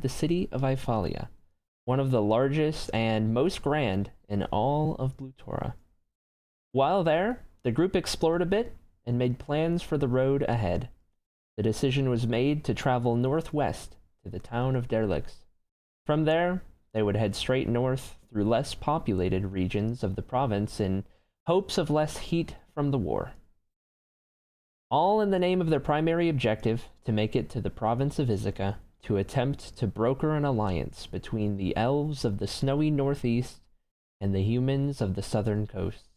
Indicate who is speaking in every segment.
Speaker 1: the city of Ifalia, one of the largest and most grand in all of Blutora. While there, the group explored a bit and made plans for the road ahead. The decision was made to travel northwest to the town of Derlix. From there, they would head straight north through less populated regions of the province in hopes of less heat from the war. All in the name of their primary objective, to make it to the province of Ithaca, to attempt to broker an alliance between the elves of the snowy northeast and the humans of the southern coast.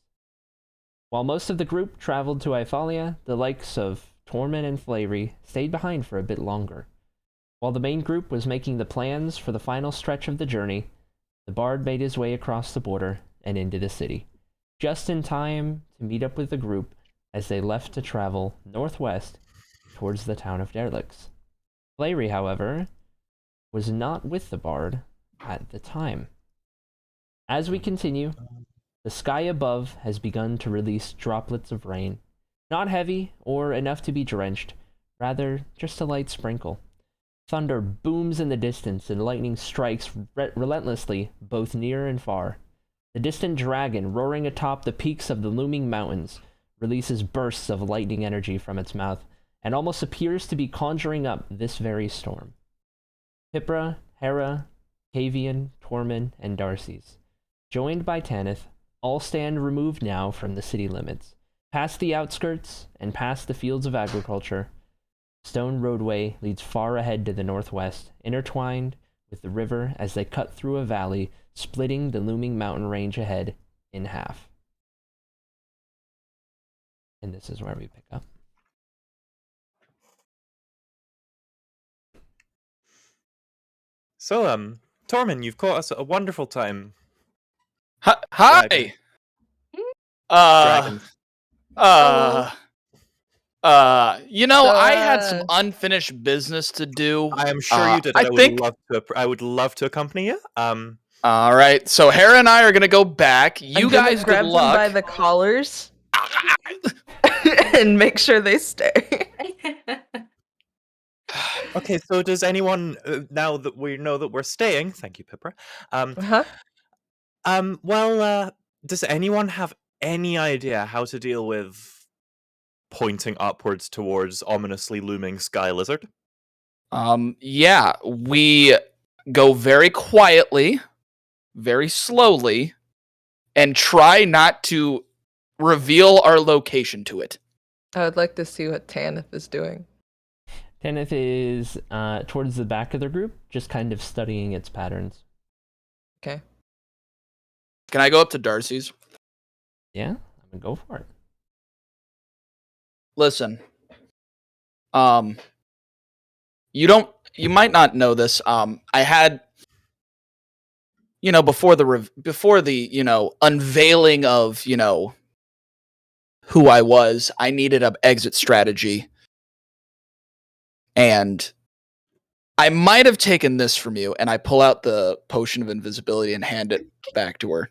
Speaker 1: While most of the group traveled to Ifalia, the likes of Tormund and Flaherty stayed behind for a bit longer. While the main group was making the plans for the final stretch of the journey, the bard made his way across the border and into the city, just in time to meet up with the group as they left to travel northwest towards the town of Derlix. Flaherty, however, was not with the bard at the time. As we continue, the sky above has begun to release droplets of rain, not heavy or enough to be drenched, rather just a light sprinkle. Thunder booms in the distance and lightning strikes relentlessly both near and far. The distant dragon, roaring atop the peaks of the looming mountains, releases bursts of lightning energy from its mouth and almost appears to be conjuring up this very storm. Pipra, Hera, Kavian, Tormund, and Darcy's, joined by Tanith, all stand removed now from the city limits, past the outskirts and past the fields of agriculture. Stone roadway leads far ahead to the northwest, intertwined with the river as they cut through a valley, splitting the looming mountain range ahead in half. And this is where we pick up.
Speaker 2: So, Tormund, you've caught us at a wonderful time.
Speaker 3: Hi!
Speaker 2: Dragon.
Speaker 3: I had some unfinished business to do.
Speaker 2: I am sure you did. I would love to accompany you.
Speaker 3: All right, so Hera and I are gonna go back. You guys
Speaker 4: grab
Speaker 3: good
Speaker 4: them
Speaker 3: luck.
Speaker 4: by the collars and make sure they stay.
Speaker 2: Okay, so does anyone, now that we know that we're staying, thank you, Pipra, does anyone have any idea how to deal with pointing upwards towards ominously looming sky lizard?
Speaker 3: Yeah, we go very quietly, very slowly, and try not to reveal our location to it.
Speaker 4: I would like to see what Tanith is doing.
Speaker 1: Tanith is towards the back of the group, just kind of studying its patterns.
Speaker 4: Okay.
Speaker 3: Can I go up to Darcy's?
Speaker 1: Yeah, I'm gonna go for it.
Speaker 3: Listen. You might not know this. I had, before the unveiling of, who I was, I needed an exit strategy. And I might have taken this from you, and I pull out the potion of invisibility and hand it back to her.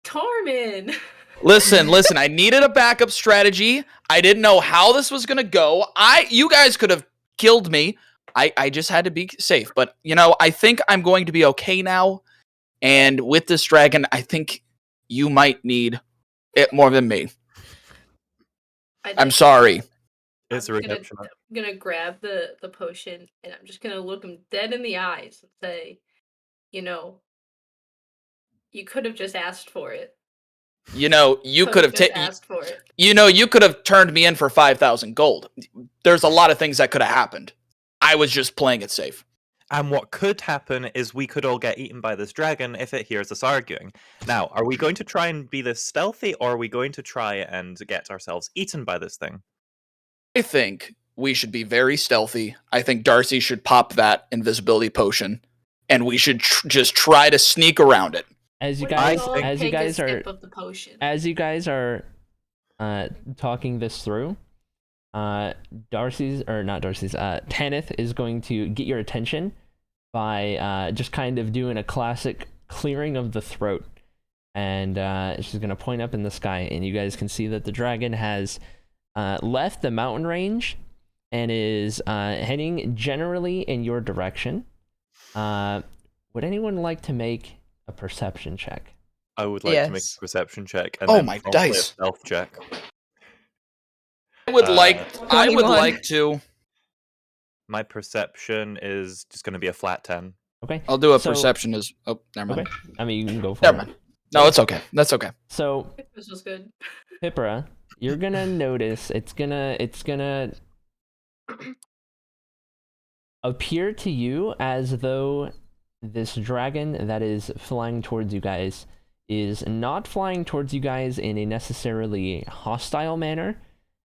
Speaker 5: Tormund!
Speaker 3: Listen, I needed a backup strategy. I didn't know how this was gonna go. You guys could have killed me. I just had to be safe. But, I think I'm going to be okay now. And with this dragon, I think you might need it more than me. I'm sorry.
Speaker 2: It's a redemption.
Speaker 5: I'm gonna grab the potion, and I'm just gonna look him dead in the eyes and say, you could have just asked for it.
Speaker 3: You could have
Speaker 5: asked for it.
Speaker 3: You could have turned me in for 5,000 gold. There's a lot of things that could have happened. I was just playing it safe.
Speaker 2: And what could happen is we could all get eaten by this dragon if it hears us arguing. Now, are we going to try and be this stealthy, or are we going to try and get ourselves eaten by this thing?
Speaker 3: I think we should be very stealthy. I think Darcy should pop that invisibility potion, and we should just try to sneak around it.
Speaker 1: As you guys are talking this through, Tanith is going to get your attention by just kind of doing a classic clearing of the throat, and she's going to point up in the sky, and you guys can see that the dragon has left the mountain range and is heading generally in your direction. Would anyone like to make a perception check?
Speaker 2: I would like to make
Speaker 4: Yes.
Speaker 2: a perception check. And
Speaker 3: Oh,
Speaker 2: then
Speaker 3: my
Speaker 2: promptly a
Speaker 3: dice.
Speaker 2: stealth check.
Speaker 3: I would like
Speaker 4: 21.
Speaker 3: to.
Speaker 2: My perception is just going to be a flat 10.
Speaker 1: Okay.
Speaker 3: I'll do a
Speaker 1: So-
Speaker 3: perception as. Oh, never mind.
Speaker 1: Okay. I mean, you can go for
Speaker 3: Never
Speaker 1: it.
Speaker 3: mind. No, it's okay. That's okay.
Speaker 1: So,
Speaker 5: This was good.
Speaker 1: Pipra, you're gonna notice it's gonna appear to you as though this dragon that is flying towards you guys is not flying towards you guys in a necessarily hostile manner,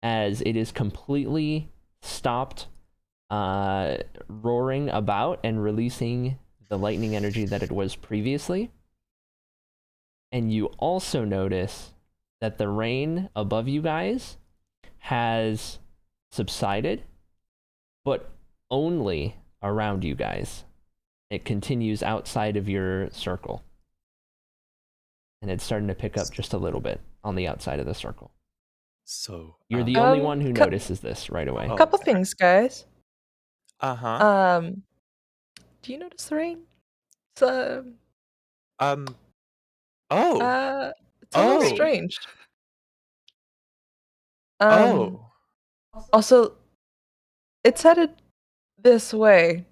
Speaker 1: as it is completely stopped roaring about and releasing the lightning energy that it was previously. And you also notice that the rain above you guys has subsided, but only around you guys. It continues outside of your circle. And it's starting to pick up just a little bit on the outside of the circle.
Speaker 2: So
Speaker 1: You're the only
Speaker 4: Um,
Speaker 1: one who
Speaker 4: co-
Speaker 1: notices this right away.
Speaker 2: Oh.
Speaker 4: Couple things, guys.
Speaker 2: Uh-huh.
Speaker 4: Do you notice the rain? It's
Speaker 2: Oh.
Speaker 4: it's a little
Speaker 2: Oh.
Speaker 4: strange.
Speaker 2: Oh.
Speaker 4: Also, it's headed this way.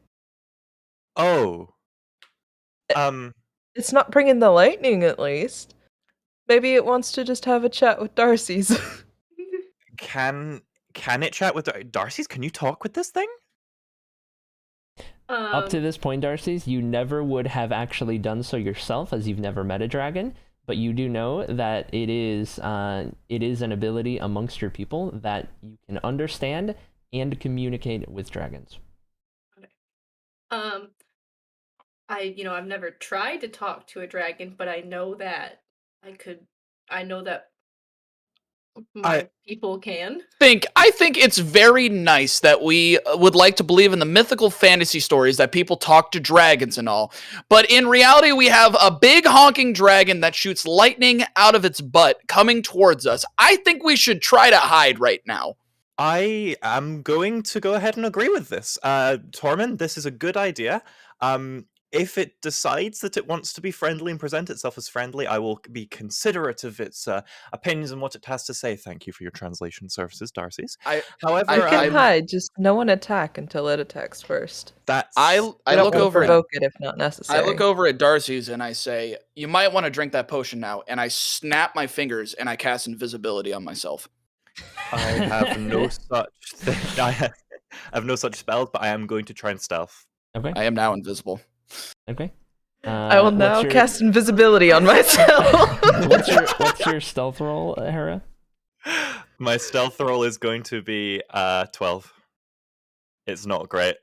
Speaker 2: Oh.
Speaker 4: It's not bringing the lightning, at least. Maybe it wants to just have a chat with Darcy's.
Speaker 2: Can it chat with Darcy's? Can you talk with this thing?
Speaker 1: Up to this point, Darcy's, you never would have actually done so yourself, as you've never met a dragon, but you do know that it is an ability amongst your people that you can understand and communicate with dragons.
Speaker 5: I've never tried to talk to a dragon, but I know that my people can.
Speaker 3: I think it's very nice that we would like to believe in the mythical fantasy stories that people talk to dragons and all. But in reality, we have a big honking dragon that shoots lightning out of its butt coming towards us. I think we should try to hide right now.
Speaker 2: I am going to go ahead and agree with this. Tormund, this is a good idea. If it decides that it wants to be friendly and present itself as friendly, I will be considerate of its opinions and what it has to say. Thank you for your translation services, Darcy's. However,
Speaker 4: You can
Speaker 3: I'm-
Speaker 4: hide, just no one attack until it attacks first.
Speaker 2: that's
Speaker 3: I
Speaker 4: You don't
Speaker 3: look
Speaker 4: wanna
Speaker 3: over at
Speaker 4: provoke it if not necessary.
Speaker 3: I look over at Darcy's and I say, "You might want to drink that potion now." And I snap my fingers and I cast invisibility on myself.
Speaker 2: I have no such thing. I have no such spells, but I am going to try and stealth.
Speaker 1: Okay.
Speaker 3: I am now invisible.
Speaker 1: Okay.
Speaker 4: I will
Speaker 1: what's
Speaker 4: now
Speaker 1: your-
Speaker 4: cast invisibility on myself.
Speaker 1: What's your stealth roll, Hera?
Speaker 2: My stealth roll is going to be 12. It's not great.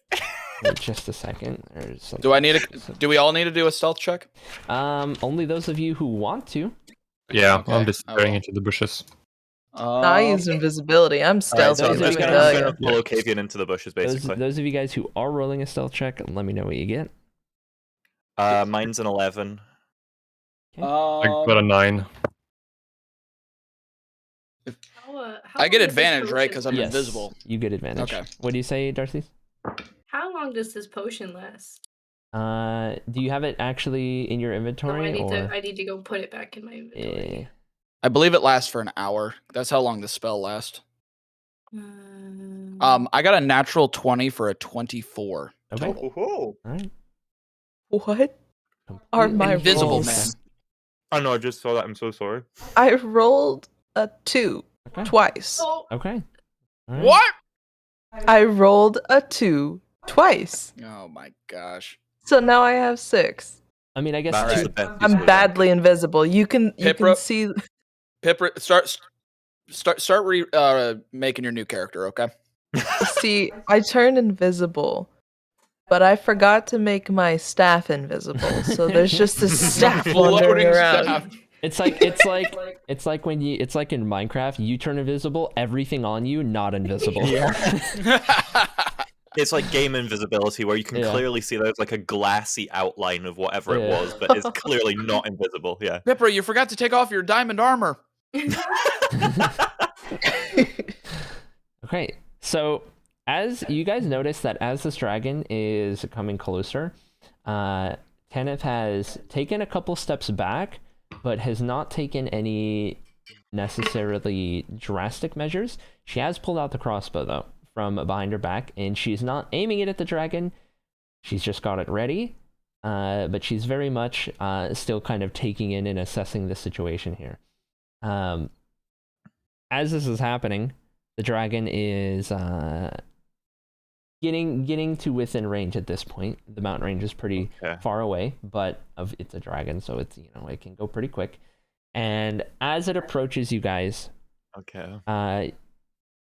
Speaker 1: Wait just a second. There's something
Speaker 3: Do I need do we all need to do a stealth check?
Speaker 1: Only those of you who want to.
Speaker 6: Yeah,
Speaker 3: Okay,
Speaker 6: I'm
Speaker 3: I
Speaker 6: disappearing
Speaker 3: will.
Speaker 6: into the bushes.
Speaker 4: I use invisibility. I'm
Speaker 2: Alright,
Speaker 4: stealthy.
Speaker 2: so I'm
Speaker 1: those
Speaker 2: just
Speaker 1: of you
Speaker 2: going
Speaker 1: guys-
Speaker 2: to pull Ocavian into the bushes, basically.
Speaker 1: Those of you guys who are rolling a stealth check, let me know what you get.
Speaker 2: Mine's an 11.
Speaker 6: I got a 9.
Speaker 5: How
Speaker 3: I get
Speaker 5: long does this
Speaker 3: advantage, right?
Speaker 5: potion-
Speaker 3: Because I'm
Speaker 1: Yes,
Speaker 3: invisible.
Speaker 1: You get advantage.
Speaker 3: Okay.
Speaker 1: What do you say, Darcy?
Speaker 5: How long does this potion last?
Speaker 1: Do you have it actually in your
Speaker 5: No,
Speaker 1: inventory?
Speaker 5: I need to go put it back in my inventory.
Speaker 3: I believe it lasts for an hour. That's how long the spell lasts. I got a natural 20 for a 24.
Speaker 1: Okay.
Speaker 3: total.
Speaker 1: All right.
Speaker 4: What are my
Speaker 3: Invisible
Speaker 4: rolls?
Speaker 3: man.
Speaker 2: Oh no, I just saw that. I'm so sorry.
Speaker 4: I rolled a 2
Speaker 1: Okay.
Speaker 4: twice.
Speaker 5: Oh,
Speaker 1: Okay. All right.
Speaker 3: What?
Speaker 4: I rolled a 2 twice.
Speaker 3: Oh my gosh.
Speaker 4: So now I have 6.
Speaker 1: I mean, I guess
Speaker 2: Barrett's
Speaker 1: two-
Speaker 2: the best
Speaker 4: I'm
Speaker 2: user.
Speaker 4: badly invisible. You can
Speaker 3: Pipra-
Speaker 4: see.
Speaker 3: Pipra, start making your new character, okay?
Speaker 4: See, I turned invisible, but I forgot to make my staff invisible. So there's just a staff wandering
Speaker 3: Floating
Speaker 4: around.
Speaker 3: staff.
Speaker 1: It's like when it's like in Minecraft, you turn invisible, everything on you not invisible.
Speaker 2: It's like game invisibility, where you can
Speaker 1: Yeah.
Speaker 2: clearly see there's like a glassy outline of whatever it
Speaker 1: Yeah.
Speaker 2: was, but it's clearly not invisible. Yeah.
Speaker 3: Pipra, you forgot to take off your diamond armor.
Speaker 1: Okay, so as you guys notice that as this dragon is coming closer, Kenneth has taken a couple steps back, but has not taken any necessarily drastic measures. She has pulled out the crossbow, though, from behind her back, and she's not aiming it at the dragon. She's just got it ready, but she's very much still kind of taking in and assessing the situation here. As this is happening, the dragon is getting to within range at this point. The mountain range is pretty far away, but it's a dragon, so it's it can go pretty quick. And as it approaches you guys, the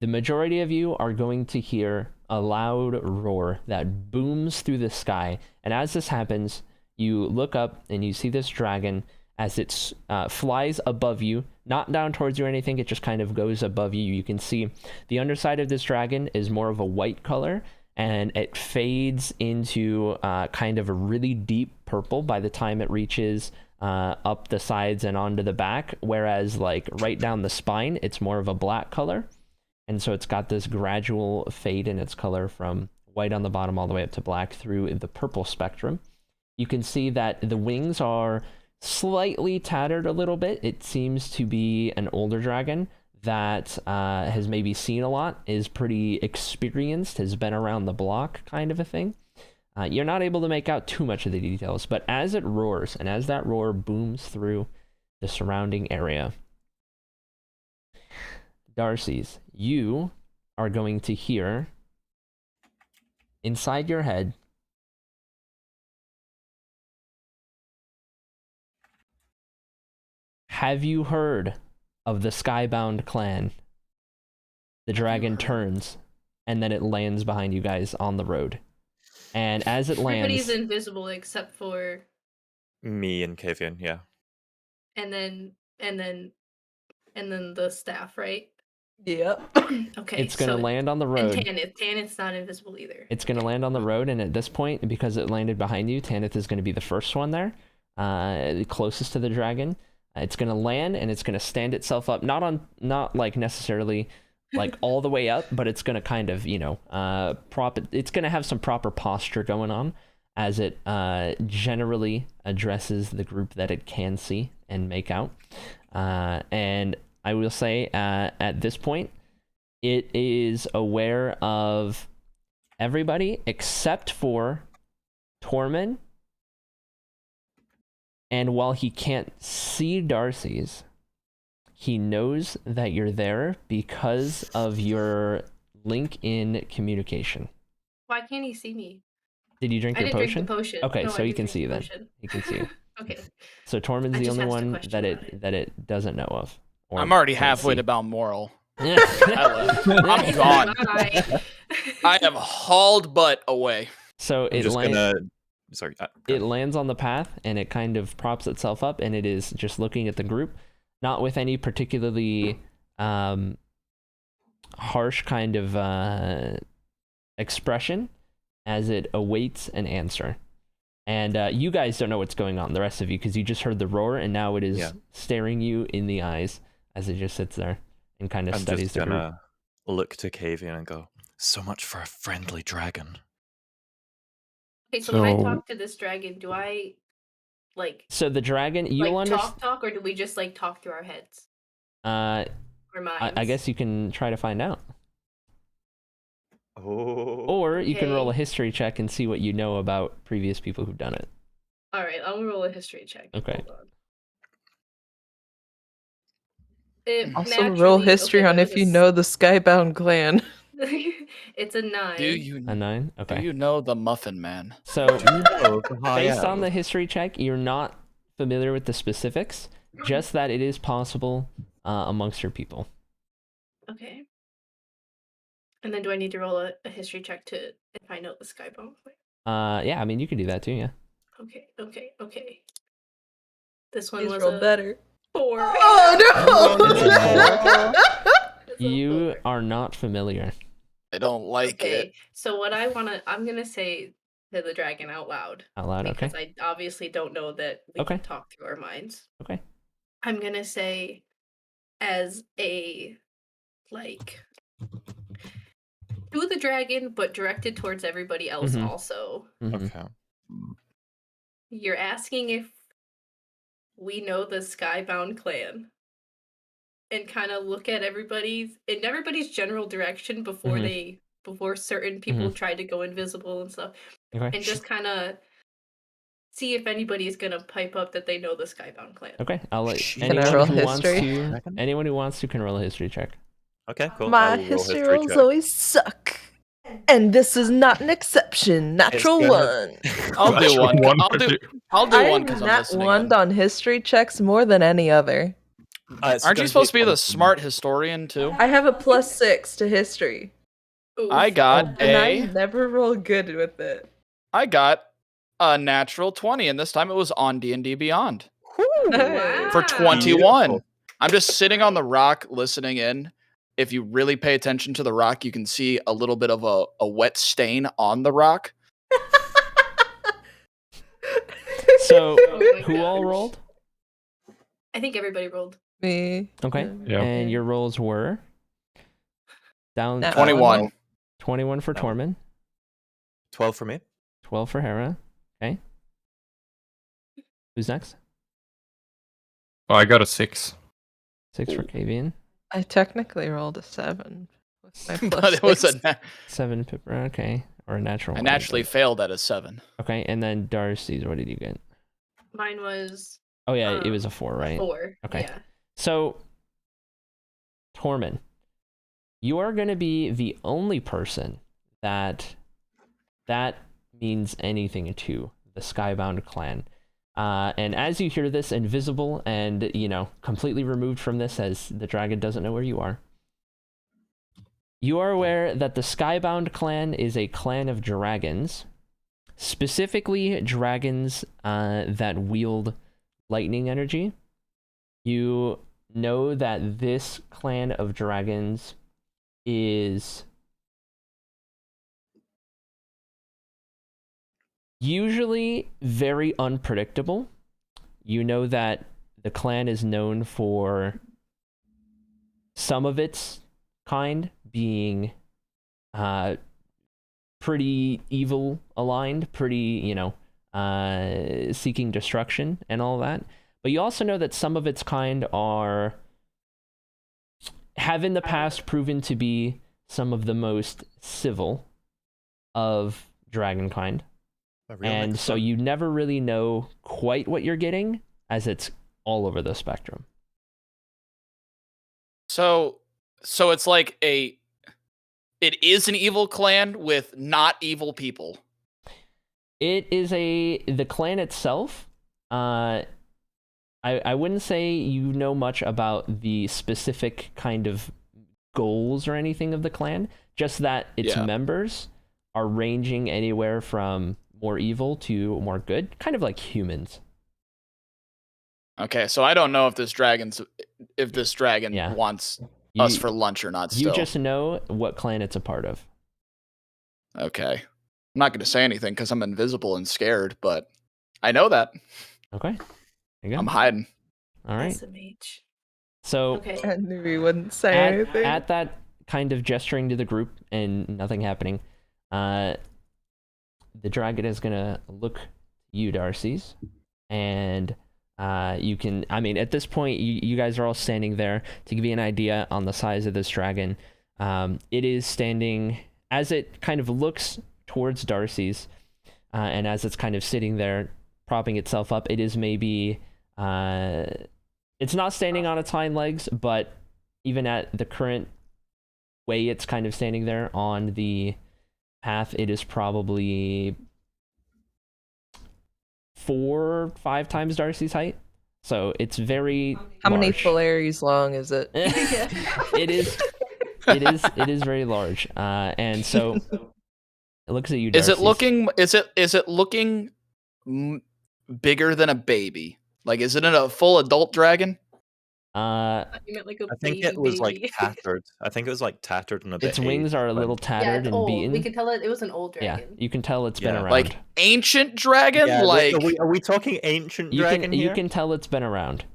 Speaker 1: majority of you are going to hear a loud roar that booms through the sky. And as this happens, you look up and you see this dragon as it flies above you, not down towards you or anything. It just kind of goes above you. You can see the underside of this dragon is more of a white color, and it fades into kind of a really deep purple by the time it reaches up the sides and onto the back, whereas like right down the spine, it's more of a black color. And so it's got this gradual fade in its color from white on the bottom all the way up to black through the purple spectrum. You can see that the wings are slightly tattered a little bit. It seems to be an older dragon that has maybe seen a lot, is pretty experienced, has been around the block kind of a thing. You're not able to make out too much of the details, but as it roars and as that roar booms through the surrounding area, Darcy's, you are going to hear inside your head Have you heard of the Skybound clan? The dragon turns, and then it lands behind you guys on the road. And as it lands...
Speaker 5: Everybody's invisible except for...
Speaker 2: me and Kavian, yeah.
Speaker 5: And then the staff, right?
Speaker 4: Yep.
Speaker 5: Okay.
Speaker 1: It's going to land on the road.
Speaker 5: And Tanith's not invisible either.
Speaker 1: It's going to land on the road, and at this point, because it landed behind you, Tanith is going to be the first one there, closest to the dragon. It's going to land, and it's going to stand itself up, not like necessarily like all the way up, but it's going to kind of, it's going to have some proper posture going on as it generally addresses the group that it can see and make out. And I will say at this point, it is aware of everybody except for Tormund. And while he can't see Darcy's, he knows that you're there because of your link in communication.
Speaker 5: Why can't he see me?
Speaker 1: Did you drink your potion?
Speaker 5: Drink the potion.
Speaker 1: Okay,
Speaker 5: No,
Speaker 1: so
Speaker 5: I
Speaker 1: he
Speaker 5: didn't
Speaker 1: can
Speaker 5: drink
Speaker 1: see you
Speaker 5: the
Speaker 1: then.
Speaker 5: potion.
Speaker 1: He can see you.
Speaker 5: Okay.
Speaker 1: So Tormund's
Speaker 5: I
Speaker 1: the
Speaker 5: just
Speaker 1: only
Speaker 5: asked a
Speaker 1: one
Speaker 5: question
Speaker 1: that
Speaker 5: about it.
Speaker 1: it doesn't know of. or
Speaker 3: I'm already
Speaker 1: can't
Speaker 3: halfway
Speaker 1: see.
Speaker 3: to Balmoral.
Speaker 1: Yeah.
Speaker 3: I left. I'm gone.
Speaker 5: Bye.
Speaker 3: I have hauled butt away.
Speaker 1: So
Speaker 2: I'm
Speaker 1: it
Speaker 2: just
Speaker 1: lands.
Speaker 2: gonna... Sorry.
Speaker 1: It lands on the path, and it kind of props itself up, and it is just looking at the group, not with any particularly harsh kind of expression, as it awaits an answer. And you guys don't know what's going on, the rest of you, because you just heard the roar, and now it is staring you in the eyes as it just sits there and kind of studies the group.
Speaker 2: I'm just gonna look to Kavian and go, so much for a friendly dragon.
Speaker 5: Okay, so when I talk to this dragon, do I
Speaker 1: So the dragon, you'll
Speaker 5: like
Speaker 1: understand.
Speaker 5: talk, or do we just like talk through our heads
Speaker 1: Uh,
Speaker 5: or minds?
Speaker 1: I guess you can try to find out.
Speaker 2: Oh.
Speaker 1: Or you can roll a
Speaker 5: Okay.
Speaker 1: history check and see what you know about previous people who've done it.
Speaker 5: All right, I'll roll a history check.
Speaker 1: Okay.
Speaker 5: Hold on. It
Speaker 4: Also,
Speaker 5: naturally-
Speaker 4: roll history
Speaker 5: okay,
Speaker 4: on
Speaker 5: that
Speaker 4: if you
Speaker 5: was-
Speaker 4: know the Skybound clan.
Speaker 5: It's a 9.
Speaker 3: Do you
Speaker 1: A 9?
Speaker 3: do
Speaker 1: Okay.
Speaker 3: you know the Muffin Man?
Speaker 1: So
Speaker 2: Oh,
Speaker 1: based on the history check, you're not familiar with the specifics, just that it is possible amongst your people.
Speaker 5: Okay. And then do I need to roll a history check to if I know the Skybound?
Speaker 1: Yeah, I mean, you can do that too, yeah.
Speaker 5: Okay. This one
Speaker 4: Please
Speaker 5: was
Speaker 4: roll
Speaker 5: a
Speaker 4: better.
Speaker 5: 4.
Speaker 4: Oh
Speaker 5: It's a
Speaker 1: You
Speaker 5: 4.
Speaker 1: are not familiar.
Speaker 3: I don't like
Speaker 5: Okay,
Speaker 3: it.
Speaker 5: so what I'm gonna say to the dragon out loud.
Speaker 1: Out loud, okay?
Speaker 5: Because I obviously don't know that we
Speaker 1: Okay.
Speaker 5: can talk through our minds.
Speaker 1: Okay.
Speaker 5: I'm gonna say, as a to the dragon, but directed towards everybody else
Speaker 1: Mhm.
Speaker 5: also.
Speaker 1: Mhm.
Speaker 2: Okay.
Speaker 5: You're asking if we know the Skybound clan, and kind of look at everybody's general direction before
Speaker 1: Mhm.
Speaker 5: before certain people try to go invisible and stuff,
Speaker 1: Okay.
Speaker 5: and just kind of see if anybody's gonna pipe up that they know the Skybound clan.
Speaker 1: Okay. I'll let
Speaker 3: Can
Speaker 4: I
Speaker 1: anyone
Speaker 4: roll
Speaker 1: who
Speaker 4: history?
Speaker 1: wants to can roll a history check.
Speaker 2: Okay, cool. I
Speaker 4: My
Speaker 2: will roll
Speaker 4: history
Speaker 2: history
Speaker 4: rolls
Speaker 2: check.
Speaker 4: always suck. And this is not an exception. Natural
Speaker 2: gonna-
Speaker 4: one.
Speaker 3: I'll do one. I'll do
Speaker 4: I
Speaker 3: one
Speaker 4: have
Speaker 3: because I'm
Speaker 4: nat
Speaker 3: listening.
Speaker 4: one
Speaker 3: in.
Speaker 4: on history checks more than any other.
Speaker 3: Aren't you supposed to be the smart historian too?
Speaker 4: I have a +6 to history.
Speaker 5: Oof.
Speaker 3: I got
Speaker 4: And I
Speaker 3: a.
Speaker 4: never roll good with it.
Speaker 3: I got a natural 20, and this time it was on D&D Beyond
Speaker 5: Wow.
Speaker 3: for 21.
Speaker 2: Beautiful.
Speaker 3: I'm just sitting on the rock listening in. If you really pay attention to the rock, you can see a little bit of a wet stain on the rock.
Speaker 1: So,
Speaker 5: Oh my
Speaker 1: who all
Speaker 5: gosh.
Speaker 1: rolled?
Speaker 5: I think everybody rolled.
Speaker 4: Me.
Speaker 1: Okay.
Speaker 6: Yeah.
Speaker 1: And your rolls were down
Speaker 4: Nat
Speaker 3: 21.
Speaker 1: 21 for
Speaker 2: No.
Speaker 1: Tormund,
Speaker 2: 12 for me.
Speaker 1: 12 for Hera. Okay. Who's next?
Speaker 6: Oh, I got a 6.
Speaker 1: 6 for Kavian.
Speaker 4: I technically rolled a 7. With my
Speaker 3: But it was
Speaker 4: +6.
Speaker 1: 7 Pippa. Okay. Or a natural
Speaker 3: I
Speaker 1: one.
Speaker 3: naturally failed at a 7.
Speaker 1: Okay. And then Darcy's, what did you get?
Speaker 5: Mine was
Speaker 1: Oh, yeah. It was a 4, right?
Speaker 5: 4.
Speaker 1: Okay.
Speaker 5: Yeah.
Speaker 1: So, Tormund, you are going to be the only person that means anything to the Skybound clan. And as you hear this, invisible and, completely removed from this, as the dragon doesn't know where you are aware that the Skybound clan is a clan of dragons, specifically dragons that wield lightning energy. You know that this clan of dragons is usually very unpredictable. You know that the clan is known for some of its kind being pretty evil aligned, pretty, seeking destruction and all that. But you also know that some of its kind have in the past proven to be some of the most civil of dragonkind. And so you never really know quite what you're getting, as it's all over the spectrum.
Speaker 3: So it's like it is an evil clan with not evil people.
Speaker 1: It is the clan itself. I wouldn't say you know much about the specific kind of goals or anything of the clan, just that its members are ranging anywhere from more evil to more good, kind of like humans.
Speaker 3: Okay, so I don't know if this dragon wants us for lunch or not.
Speaker 1: You just know what clan it's a part of.
Speaker 3: Okay, I'm not going to say anything because I'm invisible and scared, but I know that.
Speaker 1: Okay, there you go.
Speaker 3: I'm hiding.
Speaker 1: All right.
Speaker 5: SMH.
Speaker 1: So
Speaker 5: Okay.
Speaker 4: I knew he wouldn't say anything.
Speaker 1: at that kind of gesturing to the group and nothing happening, the dragon is gonna look you, Darcy's, and you can. I mean, at this point, you guys are all standing there. To give you an idea on the size of this dragon, it is standing as it kind of looks towards Darcy's, and as it's kind of sitting there, propping itself up. It is maybe. It's not standing on its hind legs, but even at the current way it's kind of standing there on the path, it is probably 4 or 5 times Darcy's height. So it's very
Speaker 4: How many
Speaker 1: large.
Speaker 4: Polaris long is it?
Speaker 1: It is very large. And so it looks at you, Darcy.
Speaker 3: Is it looking bigger than a baby? Like, is it a full adult dragon?
Speaker 5: You meant like a
Speaker 2: I think it was like tattered. I think it was like tattered and a bit.
Speaker 1: Its wings are a little tattered and
Speaker 5: old.
Speaker 1: beaten.
Speaker 5: We could tell it was an old
Speaker 1: Yeah,
Speaker 5: dragon.
Speaker 1: you can tell it's been
Speaker 2: Yeah.
Speaker 1: around.
Speaker 3: Like ancient dragon?
Speaker 2: Yeah,
Speaker 3: like
Speaker 2: are we talking ancient dragon
Speaker 1: you
Speaker 2: here?
Speaker 1: can tell it's been around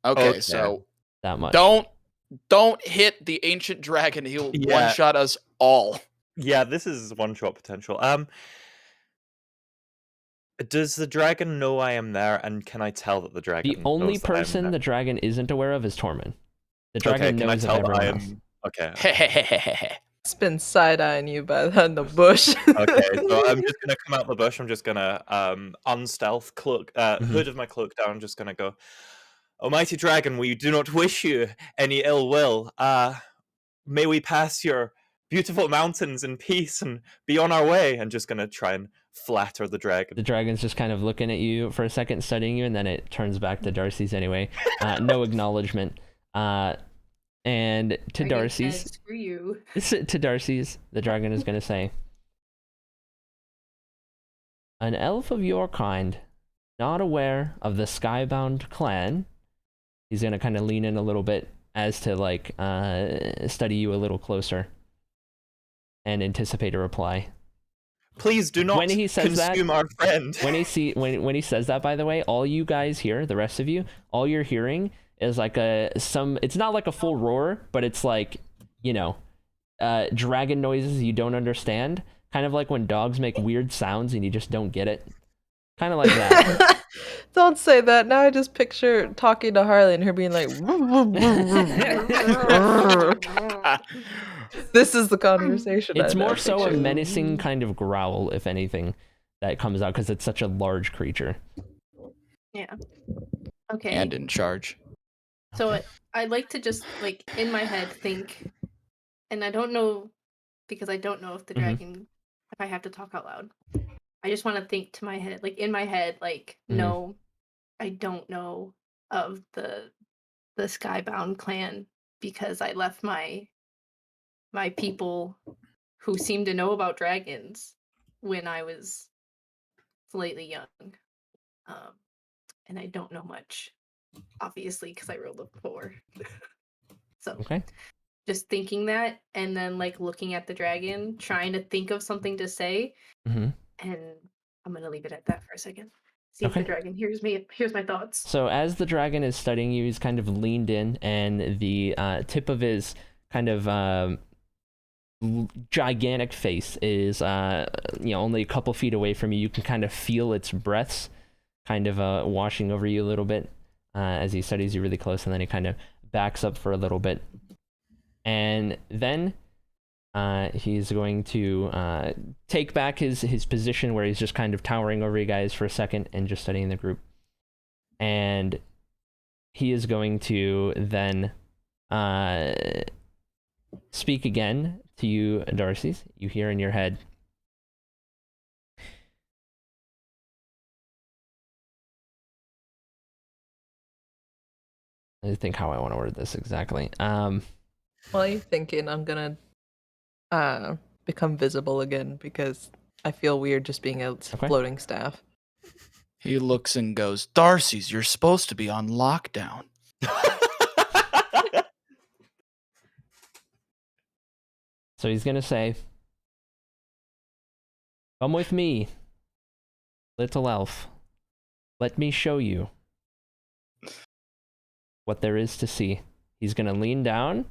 Speaker 3: okay, so
Speaker 1: that much.
Speaker 3: don't hit the ancient dragon. He'll one-shot us all.
Speaker 2: Yeah, this is one-shot potential. Does the dragon know I am there, and can I tell that the dragon
Speaker 1: The only
Speaker 2: knows that I am
Speaker 1: person
Speaker 2: there?
Speaker 1: the dragon isn't aware of is Tormund. The
Speaker 2: Okay,
Speaker 1: dragon
Speaker 2: can I
Speaker 1: knows of
Speaker 2: tell that I
Speaker 1: everyone else.
Speaker 2: am... Okay.
Speaker 4: It's been side-eyeing you in the bush.
Speaker 2: Okay, so I'm just gonna come out the bush. I'm just gonna unstealth cloak, hood of my cloak down. I'm just gonna go, Almighty dragon, we do not wish you any ill will. May we pass your beautiful mountains in peace and be on our way. And just gonna try and flatter the dragon.
Speaker 1: The dragon's just kind of looking at you for a second, studying you, and then it turns back to Darcy's anyway. No acknowledgement. And to
Speaker 5: Dragon
Speaker 1: Darcy's,
Speaker 5: said, screw you.
Speaker 1: to Darcy's, the dragon is going to say, an elf of your kind, not aware of the Skybound clan. He's going to kind of lean in a little bit as to like study you a little closer and anticipate a reply.
Speaker 2: Please do not
Speaker 1: When he says
Speaker 2: consume our friend.
Speaker 1: When he says that, by the way, all you guys here, the rest of you, all you're hearing is like it's not like a full roar, but it's like, you know, dragon noises you don't understand. Kind of like when dogs make weird sounds and you just don't get it. Kind of like that.
Speaker 4: Don't say that. Now I just picture talking to Harley and her being like, this is the conversation.
Speaker 1: It's
Speaker 4: I now
Speaker 1: more so a
Speaker 4: picture.
Speaker 1: menacing kind of growl, if anything, that comes out because it's such a large creature.
Speaker 5: Yeah. Okay.
Speaker 3: And in charge.
Speaker 5: So I like to just like in my head think, and I don't know because I don't know if the dragon, if I have to talk out loud. I just want to think to my head, like in my head, like no, I don't know of the Skybound clan because I left my people who seem to know about dragons when I was slightly young, and I don't know much. Obviously, because I rolled a 4. So,
Speaker 1: Okay.
Speaker 5: just thinking that, and then like looking at the dragon, trying to think of something to say, and I'm gonna leave it at that for a second. See if the dragon hears me. Here's my thoughts.
Speaker 1: So as the dragon is studying you, he's kind of leaned in, and the tip of his kind of gigantic face is only a couple feet away from you. You can kind of feel its breaths kind of washing over you a little bit. As he studies you really close, and then he kind of backs up for a little bit. And then he's going to take back his position where he's just kind of towering over you guys for a second and just studying the group. And he is going to then speak again to you, Darcy. You hear in your head, I think how I want to word this exactly.
Speaker 4: While you're thinking, I'm gonna become visible again because I feel weird just being a floating staff.
Speaker 3: He looks and goes, Darcy's, you're supposed to be on lockdown.
Speaker 1: So he's gonna say, come with me, little elf. Let me show you what there is to see. He's gonna lean down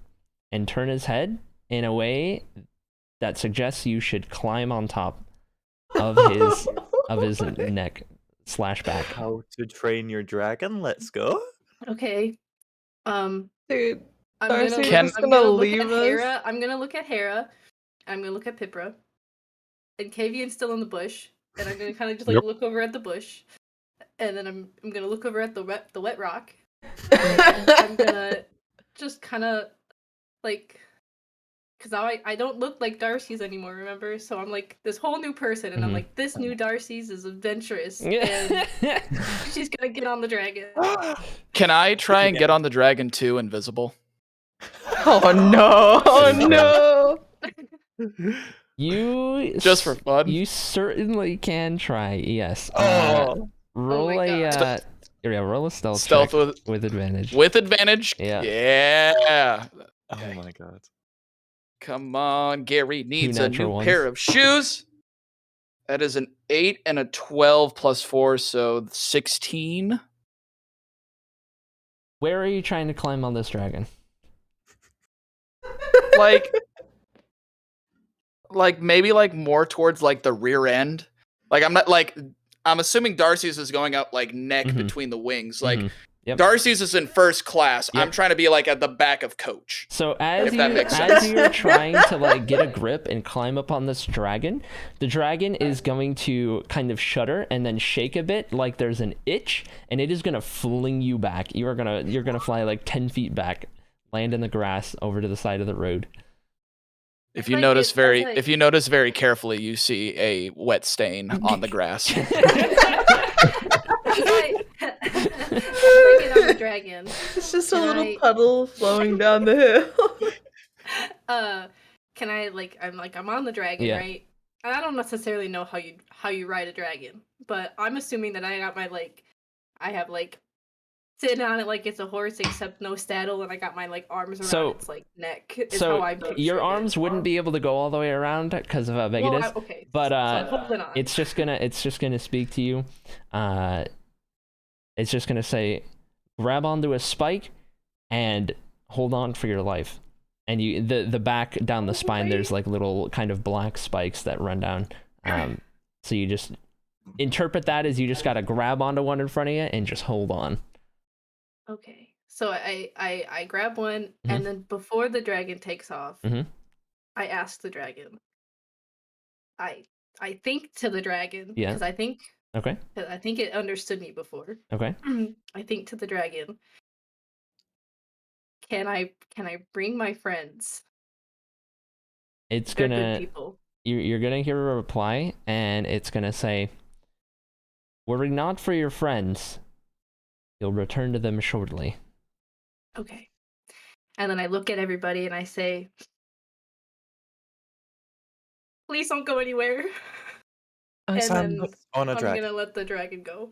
Speaker 1: and turn his head in a way that suggests you should climb on top of his neck / back.
Speaker 2: How to Train Your Dragon? Let's go.
Speaker 5: Okay.
Speaker 4: Dude,
Speaker 5: I'm
Speaker 4: Darcy,
Speaker 5: gonna,
Speaker 4: you're
Speaker 5: I'm
Speaker 4: just
Speaker 5: gonna
Speaker 4: gonna
Speaker 5: look
Speaker 4: leave
Speaker 5: at
Speaker 4: us?
Speaker 5: Hera. I'm gonna look at Hera. I'm gonna look at Pipra. And Kavian's still in the bush. And I'm gonna kind of just like look over at the bush. And then I'm gonna look over at the wet rock. And I'm gonna just kind of like, because now I don't look like Darcy's anymore, remember? So I'm like this whole new person, and I'm like, this new Darcy's is adventurous, and she's gonna get on the dragon.
Speaker 3: Can I try and get on the dragon too, invisible?
Speaker 4: Oh no! Oh no!
Speaker 1: You
Speaker 3: Just for fun.
Speaker 1: You certainly can try. Yes. Roll
Speaker 5: my
Speaker 1: a
Speaker 5: God.
Speaker 1: roll a stealth
Speaker 3: Stealth
Speaker 1: check with advantage.
Speaker 3: With advantage?
Speaker 1: Yeah.
Speaker 3: Yeah.
Speaker 2: Oh my god.
Speaker 3: Come on, Gary needs a
Speaker 1: natural
Speaker 3: new
Speaker 1: ones.
Speaker 3: pair of shoes. That is an 8 and a 12 plus 4, so 16.
Speaker 1: Where are you trying to climb on this dragon?
Speaker 3: Like, like maybe like more towards like the rear end. Like I'm not like I'm assuming Darcy's is going up like neck between the wings. Like
Speaker 1: Yep.
Speaker 3: Darcy's is in first class.
Speaker 1: Yep.
Speaker 3: I'm trying to be like at the back of coach.
Speaker 1: So as
Speaker 3: If that makes
Speaker 1: you're trying to like get a grip and climb up on this dragon, the dragon is going to kind of shudder and then shake a bit like there's an itch, and it is gonna fling you back. You're gonna fly like 10 feet back, land in the grass over to the side of the road.
Speaker 3: If you notice very carefully, you see a wet stain on the grass.
Speaker 5: Bring it on the dragon.
Speaker 4: It's just a little puddle flowing down the hill.
Speaker 5: Can I I'm on the dragon, right? And I don't necessarily know how you ride a dragon, but I'm assuming that I got my I have sitting on it like it's a horse except no saddle, and I got my arms around its neck. Is how I'm
Speaker 1: your arms wouldn't be able to go all the way around because of how big it is.
Speaker 5: Okay.
Speaker 1: But
Speaker 5: so I'm holding on.
Speaker 1: it's just gonna speak to you. It's just gonna say, grab onto a spike and hold on for your life. And you the back down the spine, there's like little kind of black spikes that run down. So you just interpret that as you just gotta grab onto one in front of you and just hold on.
Speaker 5: Okay. So I grab one, and then before the dragon takes off, I ask the dragon. I think to the dragon because I think it understood me before.
Speaker 1: Okay.
Speaker 5: I think to the dragon. Can I bring my friends?
Speaker 1: It's
Speaker 5: They're
Speaker 1: gonna
Speaker 5: good people.
Speaker 1: you're gonna hear a reply, and it's gonna say, "Were it not for your friends, you'll return to them shortly."
Speaker 5: Okay. And then I look at everybody and I say, please don't go anywhere. And then
Speaker 2: on a
Speaker 5: I'm
Speaker 2: dragon.
Speaker 5: gonna let the dragon go.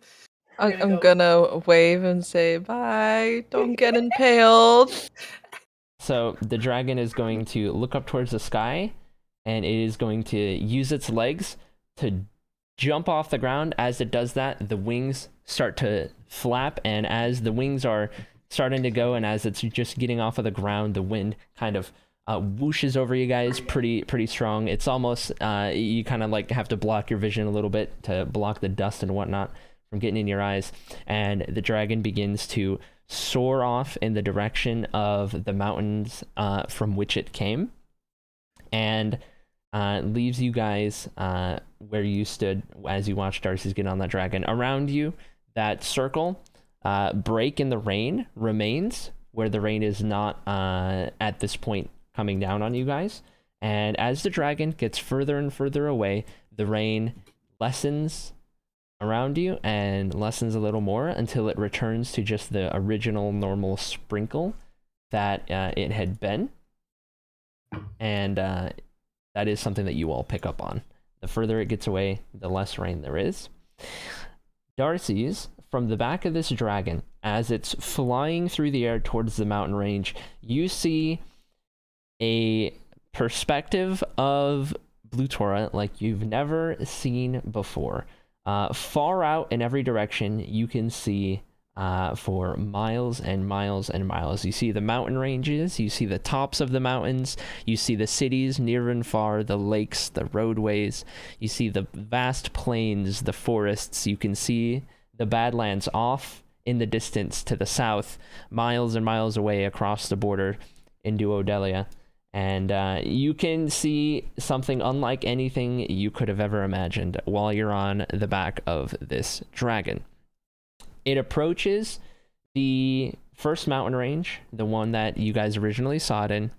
Speaker 4: I'm gonna wave and say bye. Don't get impaled.
Speaker 1: So the dragon is going to look up towards the sky, and it is going to use its legs to jump off the ground. As it does that, the wings start to flap, and as the wings are starting to go, and as it's just getting off of the ground, the wind kind of whooshes over you guys pretty strong. It's almost you kind of have to block your vision a little bit to block the dust and whatnot from getting in your eyes, and the dragon begins to soar off in the direction of the mountains from which it came, and leaves you guys where you stood as you watched Darcy's get on that dragon. Around you, that circle break in the rain remains, where the rain is not at this point coming down on you guys. And as the dragon gets further and further away, the rain lessens around you and lessens a little more until it returns to just the original normal sprinkle that it had been. And that is something that you all pick up on. The further it gets away, the less rain there is. Darcy's, from the back of this dragon, as it's flying through the air towards the mountain range, you see a perspective of Blutora like you've never seen before. Far out in every direction, you can see for miles and miles and miles. You see the mountain ranges, you see the tops of the mountains, you see the cities near and far, the lakes, the roadways, you see the vast plains, the forests. You can see the Badlands off in the distance to the south, miles and miles away across the border into Odelia. And you can see something unlike anything you could have ever imagined while you're on the back of this dragon. It approaches the first mountain range, the one that you guys originally saw it in,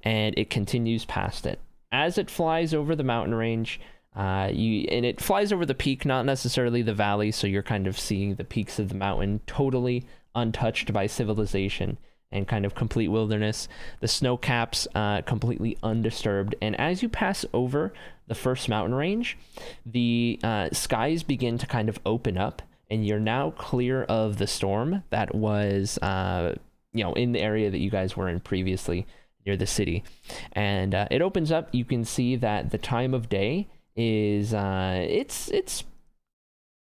Speaker 1: and it continues past it. As it flies over the mountain range, and it flies over the peak, not necessarily the valley, so you're kind of seeing the peaks of the mountain totally untouched by civilization and kind of complete wilderness. The snow caps completely undisturbed, and as you pass over the first mountain range, the skies begin to kind of open up, and you're now clear of the storm that was in the area that you guys were in previously near the city. And it opens up. You can see that the time of day is it's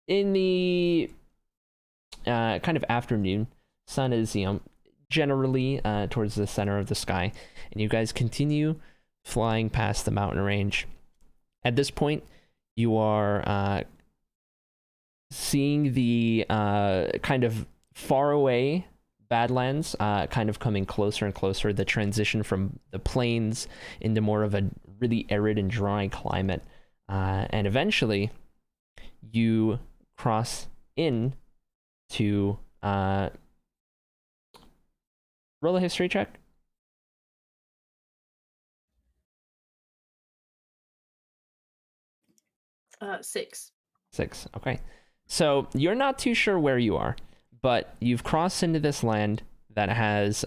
Speaker 1: in the kind of afternoon. Sun is generally towards the center of the sky, and you guys continue flying past the mountain range. At this point, you are seeing the kind of far away Badlands kind of coming closer and closer, the transition from the plains into more of a really arid and dry climate. And eventually, you cross in to roll a history check.
Speaker 5: 6.
Speaker 1: 6, okay. So you're not too sure where you are, but you've crossed into this land that has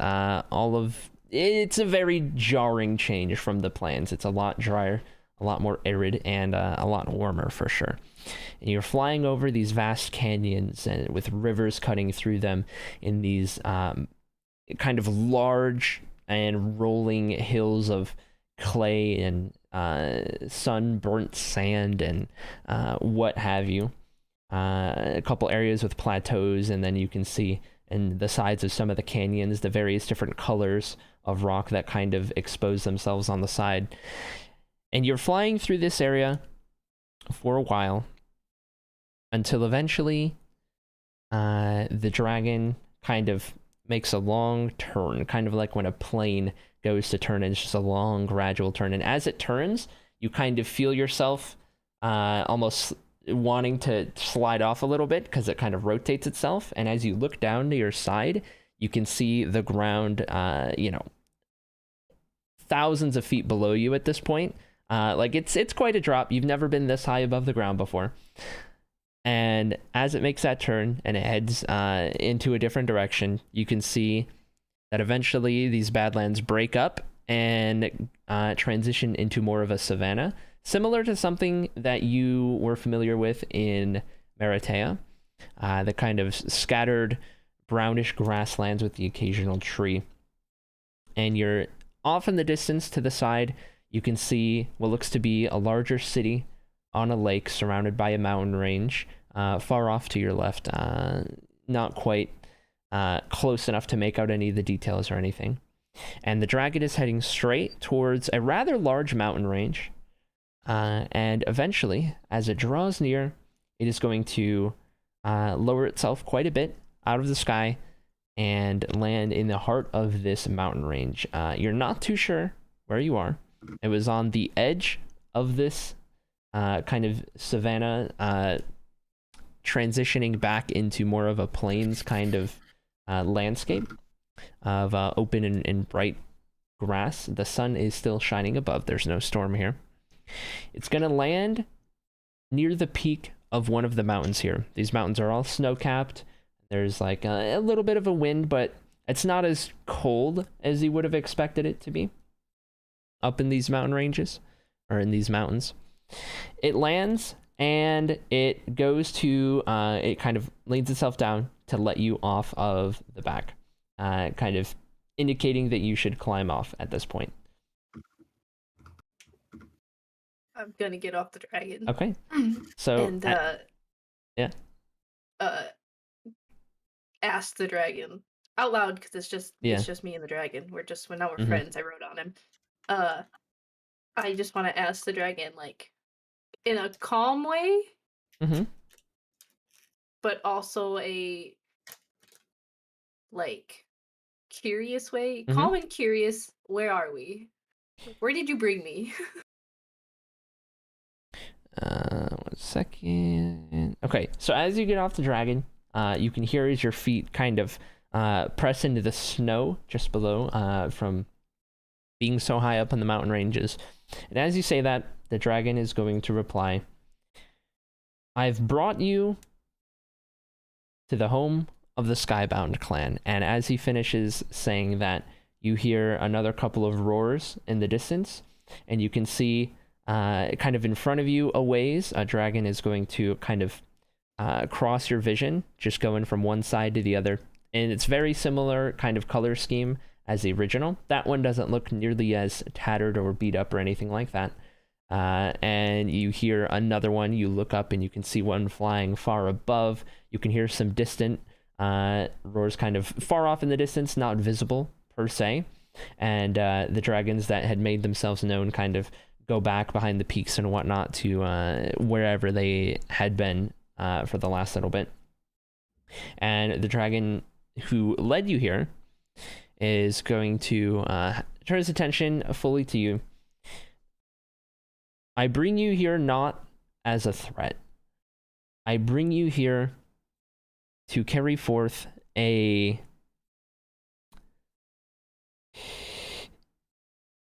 Speaker 1: it's a very jarring change from the plains. It's a lot drier, a lot more arid, and a lot warmer for sure. And you're flying over these vast canyons and with rivers cutting through them in these kind of large and rolling hills of clay and sun-burnt sand and what have you. A couple areas with plateaus, and then you can see in the sides of some of the canyons the various different colors of rock that kind of expose themselves on the side. And you're flying through this area for a while until eventually the dragon kind of makes a long turn, kind of like when a plane goes to turn, and it's just a long gradual turn. And as it turns, you kind of feel yourself almost wanting to slide off a little bit because it kind of rotates itself. And as you look down to your side, you can see the ground, thousands of feet below you at this point. Like it's quite a drop. You've never been this high above the ground before. And as it makes that turn and it heads into a different direction, you can see that eventually these Badlands break up and transition into more of a savanna, similar to something that you were familiar with in Maratea, the kind of scattered brownish grasslands with the occasional tree. And you're off in the distance to the side, you can see what looks to be a larger city on a lake surrounded by a mountain range. Far off to your left, not quite close enough to make out any of the details or anything. And the dragon is heading straight towards a rather large mountain range. And eventually, as it draws near, it is going to lower itself quite a bit out of the sky and land in the heart of this mountain range. You're not too sure where you are. It was on the edge of this kind of savanna, transitioning back into more of a plains kind of landscape of open and bright grass. The sun is still shining above. There's no storm here. It's going to land near the peak of one of the mountains here. These mountains are all snow-capped. There's like a little bit of a wind, but it's not as cold as you would have expected it to be up in these mountain ranges, or in these mountains. It lands, and it goes to, it kind of leans itself down to let you off of the back, kind of indicating that you should climb off at this point.
Speaker 5: I'm gonna get off the dragon.
Speaker 1: Okay. So
Speaker 5: and
Speaker 1: yeah.
Speaker 5: Ask the dragon out loud, because it's just me and the dragon. We're friends. I wrote on him. I just want to ask the dragon, like, in a calm way, but also a like curious way. Calm and curious. Where are we? Where did you bring me?
Speaker 1: 1 second. Okay, so as you get off the dragon, you can hear as your feet kind of press into the snow just below from being so high up in the mountain ranges. And as you say that, the dragon is going to reply, "I've brought you to the home of the Skybound clan." And as he finishes saying that, you hear another couple of roars in the distance, and you can see kind of in front of you a ways, a dragon is going to kind of cross your vision, just going from one side to the other. And it's very similar kind of color scheme as the original. That one doesn't look nearly as tattered or beat up or anything like that. And you hear another one, you look up and you can see one flying far above. You can hear some distant roars kind of far off in the distance, not visible per se. And the dragons that had made themselves known kind of go back behind the peaks and whatnot to wherever they had been for the last little bit. And the dragon who led you here is going to turn his attention fully to you. I bring you here not as a threat. I bring you here to carry forth a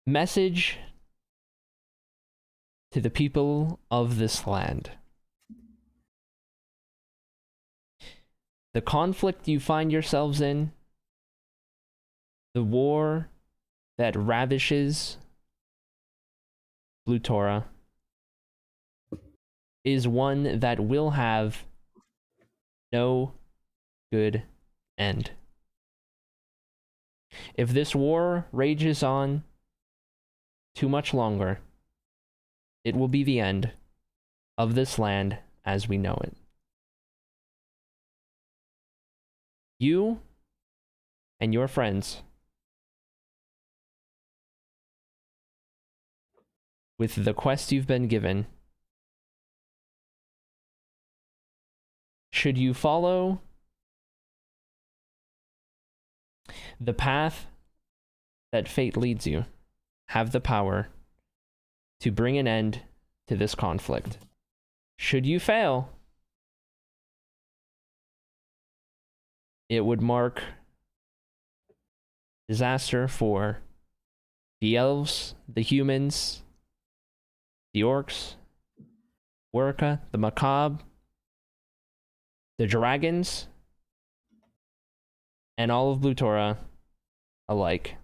Speaker 1: message to the people of this land. The conflict you find yourselves in, the war that ravishes Blutora, is one that will have no good end. If this war rages on too much longer, it will be the end of this land as we know it. You and your friends, with the quest you've been given, should you follow the path that fate leads you, have the power to bring an end to this conflict. Should you fail, it would mark disaster for the elves, the humans, the orcs, Orca, the macabre, the dragons, and all of Blutora alike.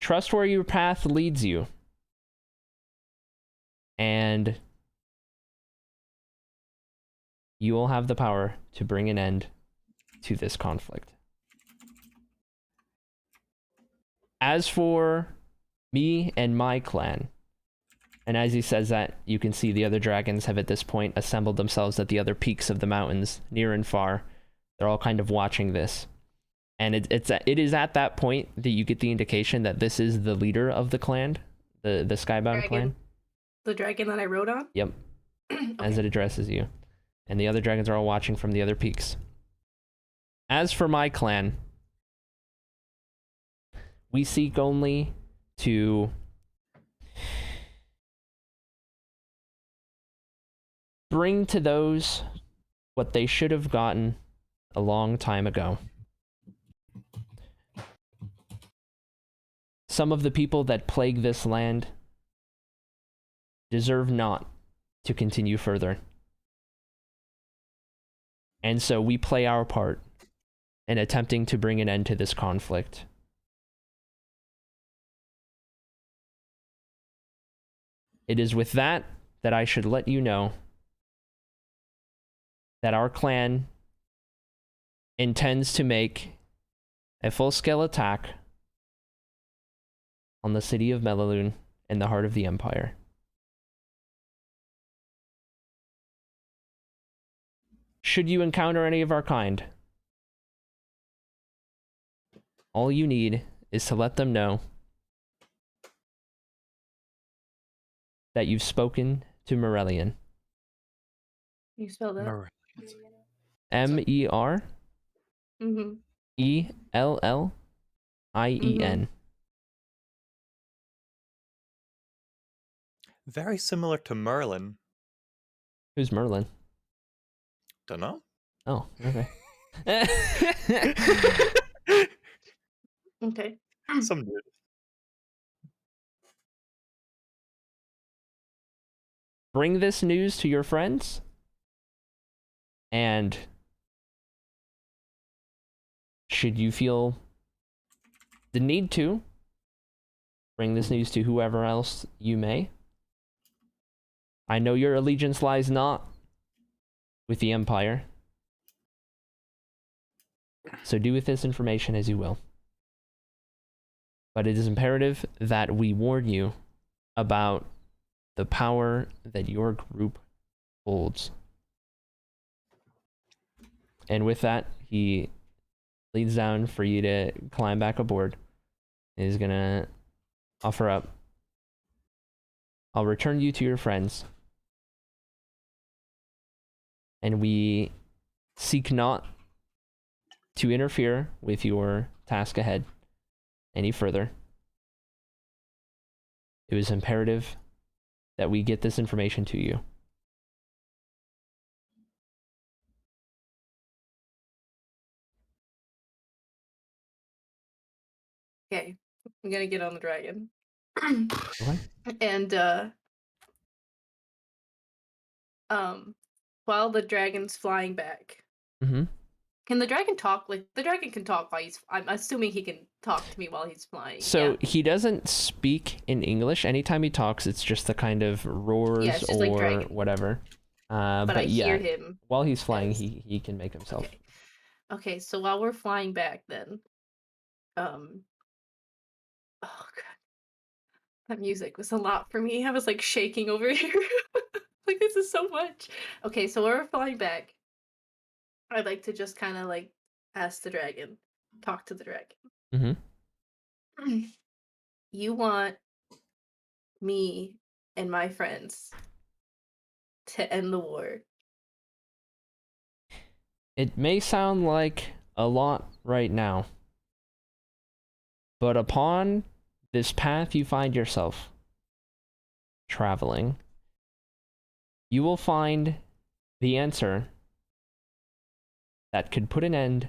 Speaker 1: Trust where your path leads you, and you will have the power to bring an end to this conflict. As for me and my clan, and as he says that, you can see the other dragons have at this point assembled themselves at the other peaks of the mountains, near and far. They're all kind of watching this. And it is at that point that you get the indication that this is the leader of the clan, the Skybound clan.
Speaker 5: The dragon that I rode on?
Speaker 1: Yep.
Speaker 5: Okay.
Speaker 1: As it addresses you. And the other dragons are all watching from the other peaks. As for my clan, we seek only to bring to those what they should have gotten a long time ago. Some of the people that plague this land deserve not to continue further. And so we play our part in attempting to bring an end to this conflict. It is with that that I should let you know that our clan intends to make a full-scale attack on the city of Melaloon in the heart of the Empire. Should you encounter any of our kind, all you need is to let them know that you've spoken to Merellian.
Speaker 5: You spell that?
Speaker 1: M-E-R
Speaker 5: Mm-hmm.
Speaker 1: E-L-L-I-E-N.
Speaker 2: Very similar to Merlin.
Speaker 1: Who's Merlin?
Speaker 2: Don't know.
Speaker 1: Oh, okay.
Speaker 5: Okay.
Speaker 2: Some dude.
Speaker 1: Bring this news to your friends, and should you feel the need to, bring this news to whoever else you may. I know your allegiance lies not with the Empire, so do with this information as you will. But it is imperative that we warn you about the power that your group holds. And with that, he leads down for you to climb back aboard. is gonna offer up. I'll return you to your friends, and we seek not to interfere with your task ahead any further. It was imperative that we get this information to you.
Speaker 5: Okay, I'm gonna get on the dragon.
Speaker 1: Okay.
Speaker 5: And while the dragon's flying back,
Speaker 1: Mm-hmm.
Speaker 5: can the dragon talk? Like the dragon can talk while he's. I'm assuming he can talk to me while he's flying.
Speaker 1: So
Speaker 5: yeah.
Speaker 1: he doesn't speak in English. Anytime he talks, it's just the kind of roars
Speaker 5: Yeah, it's just
Speaker 1: or
Speaker 5: like dragon.
Speaker 1: whatever.
Speaker 5: But I
Speaker 1: yeah,
Speaker 5: hear him.
Speaker 1: while he's flying,
Speaker 5: as-
Speaker 1: he can make himself.
Speaker 5: Okay. Okay, so while we're flying back, then, oh god, that music was a lot for me. I was like shaking over here. Like this is so much. Okay, so while we're flying back, I'd like to just kind of like ask the dragon, talk to the dragon.
Speaker 1: Mm-hmm.
Speaker 5: You want me and my friends to end the war.
Speaker 1: It may sound like a lot right now, but upon this path you find yourself traveling, you will find the answer that could put an end to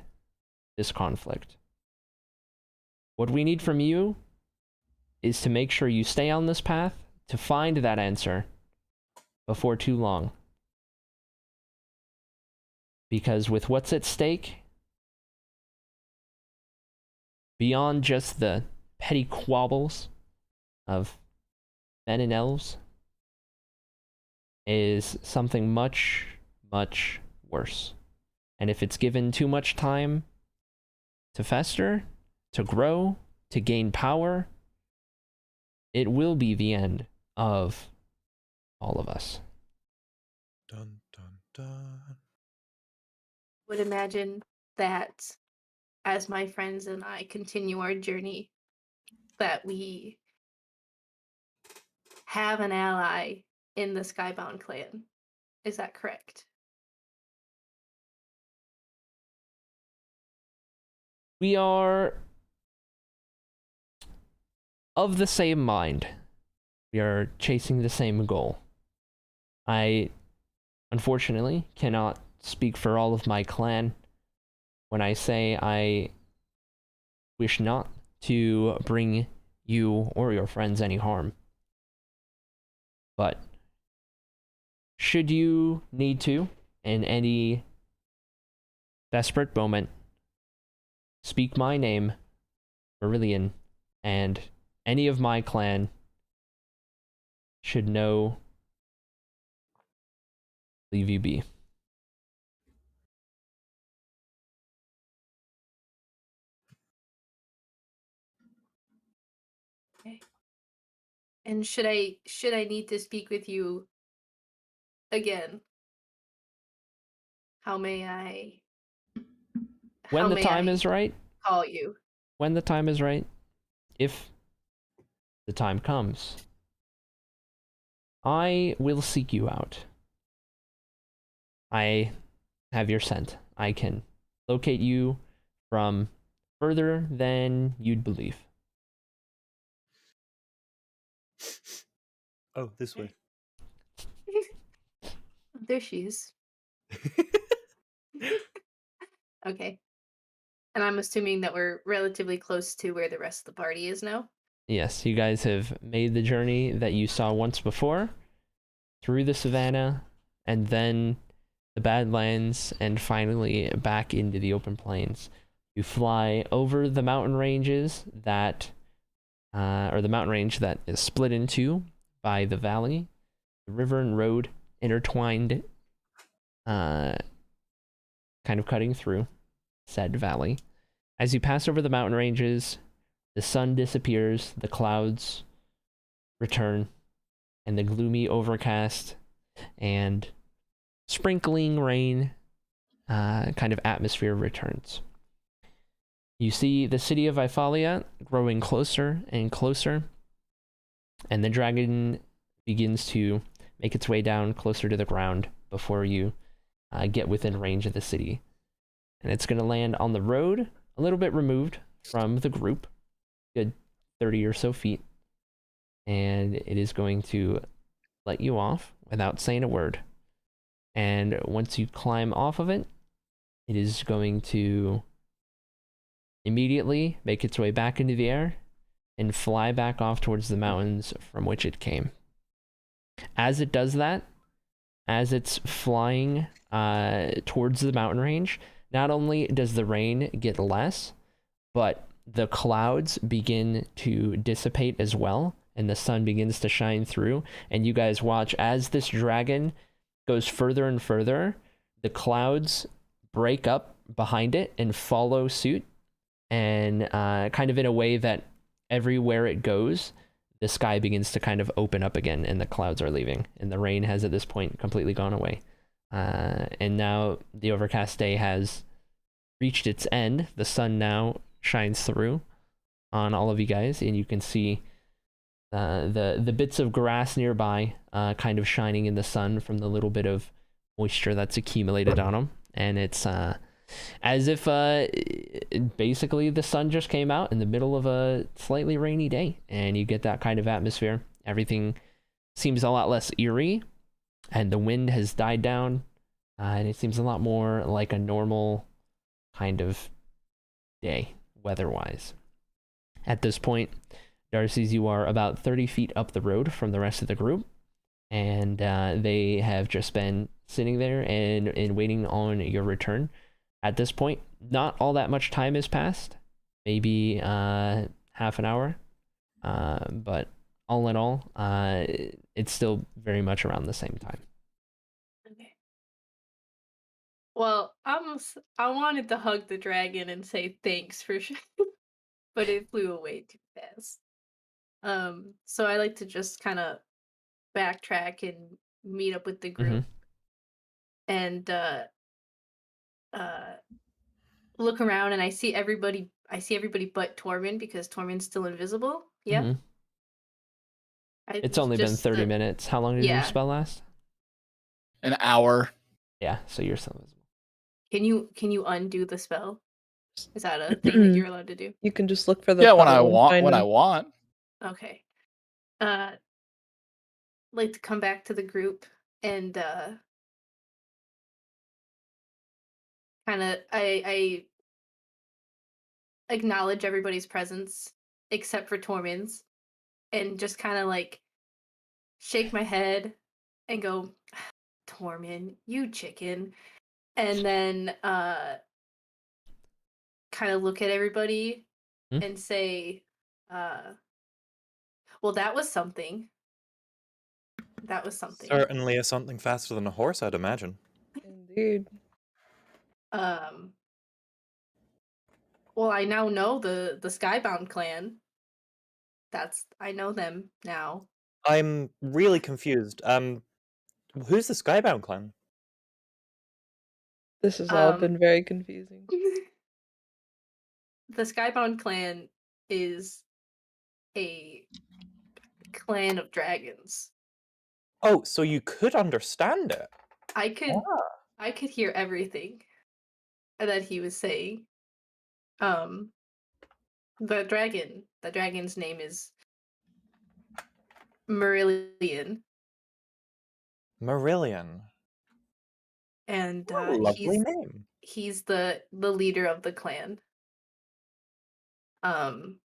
Speaker 1: this conflict. What we need from you is to make sure you stay on this path to find that answer before too long. Because with what's at stake, beyond just the petty quabbles of men and elves, is something much, much worse. And if it's given too much time to fester, to grow, to gain power, it will be the end of all of us.
Speaker 2: Dun, dun, dun.
Speaker 5: Would imagine that as my friends and I continue our journey, that we have an ally in the Skybound clan. Is that correct?
Speaker 1: We are of the same mind. We are chasing the same goal. I, unfortunately, cannot speak for all of my clan when I say I wish not to bring you or your friends any harm. But should you need to, in any desperate moment, speak my name, Marillion, and any of my clan should know, leave you be.
Speaker 5: Okay. And should I need to speak with you again? How may I
Speaker 1: When the time is right,
Speaker 5: call you?
Speaker 1: when the time is right, if the time comes, I will seek you out. I have your scent. I can locate you from further than you'd believe.
Speaker 2: Oh, this way.
Speaker 5: There she is. Okay. And I'm assuming that we're relatively close to where the rest of the party is now.
Speaker 1: Yes, you guys have made the journey that you saw once before, through the savannah, and then the Badlands, and finally back into the open plains. You fly over the mountain ranges that, or the mountain range that is split into by the valley, the river and road intertwined, kind of cutting through said valley. As you pass over the mountain ranges, the sun disappears, the clouds return, and the gloomy, overcast, and sprinkling rain kind of atmosphere returns. You see the city of Ifalia growing closer and closer, and the dragon begins to make its way down closer to the ground before you get within range of the city. And it's going to land on the road, a little bit removed from the group, good 30 or so feet, and it is going to let you off without saying a word. And once you climb off of it, it is going to immediately make its way back into the air and fly back off towards the mountains from which it came. As it does that, as it's flying towards the mountain range, not only does the rain get less, but the clouds begin to dissipate as well, and the sun begins to shine through, and you guys watch as this dragon goes further and further, the clouds break up behind it and follow suit, and kind of in a way that everywhere it goes, the sky begins to kind of open up again, and the clouds are leaving, and the rain has at this point completely gone away. And now the overcast day has reached its end. The sun now shines through on all of you guys, and you can see the bits of grass nearby kind of shining in the sun from the little bit of moisture that's accumulated on them. And it's as if basically the sun just came out in the middle of a slightly rainy day, and you get that kind of atmosphere. Everything seems a lot less eerie, and the wind has died down, and it seems a lot more like a normal kind of day, weather-wise. At this point, Darcy's, you are about 30 feet up the road from the rest of the group, and they have just been sitting there and waiting on your return. At this point, not all that much time has passed, maybe half an hour, but all in all, it's still very much around the same time.
Speaker 5: Okay. Well, I wanted to hug the dragon and say thanks for sure, but it flew away too fast. So I like to just kind of backtrack and meet up with the group, and look around, and I see everybody but Tormund, because Tormund's still invisible. Yeah.
Speaker 1: Mhm. It's only been 30 minutes. How long did your spell last?
Speaker 3: An hour.
Speaker 1: Yeah, so you're still invisible.
Speaker 5: Can you undo the spell? Is that a thing that you're allowed to do?
Speaker 4: You can just look for the
Speaker 3: When I
Speaker 4: puddle and
Speaker 3: want.
Speaker 4: find
Speaker 3: When I
Speaker 4: him.
Speaker 3: want.
Speaker 5: Okay. Like to come back to the group and kind of I acknowledge everybody's presence except for Tormund's, and just kind of like shake my head and go, Tormund, you chicken. And then kind of look at everybody and say, well, that was something. That was something.
Speaker 2: Certainly is something faster than a horse, I'd imagine.
Speaker 4: Indeed.
Speaker 5: Well, I now know the Skybound clan. I know them now.
Speaker 2: I'm really confused. Who's the Skybound clan?
Speaker 4: This has all been very confusing.
Speaker 5: The Skybound clan is a clan of dragons.
Speaker 2: Oh, so you could understand it.
Speaker 5: I could hear everything that he was saying. The dragon's name is Marillion.
Speaker 2: Marillion.
Speaker 5: And
Speaker 2: lovely name.
Speaker 5: He's the leader of the clan. And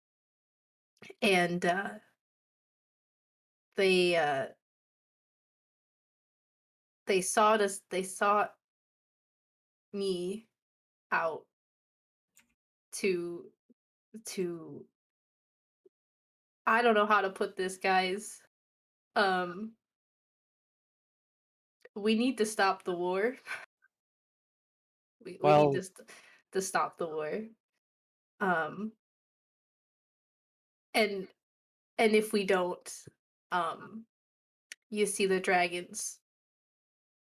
Speaker 5: they sought me out to I don't know how to put this, guys. We need to stop the war. We need to stop the war. And if we don't, you see the dragons,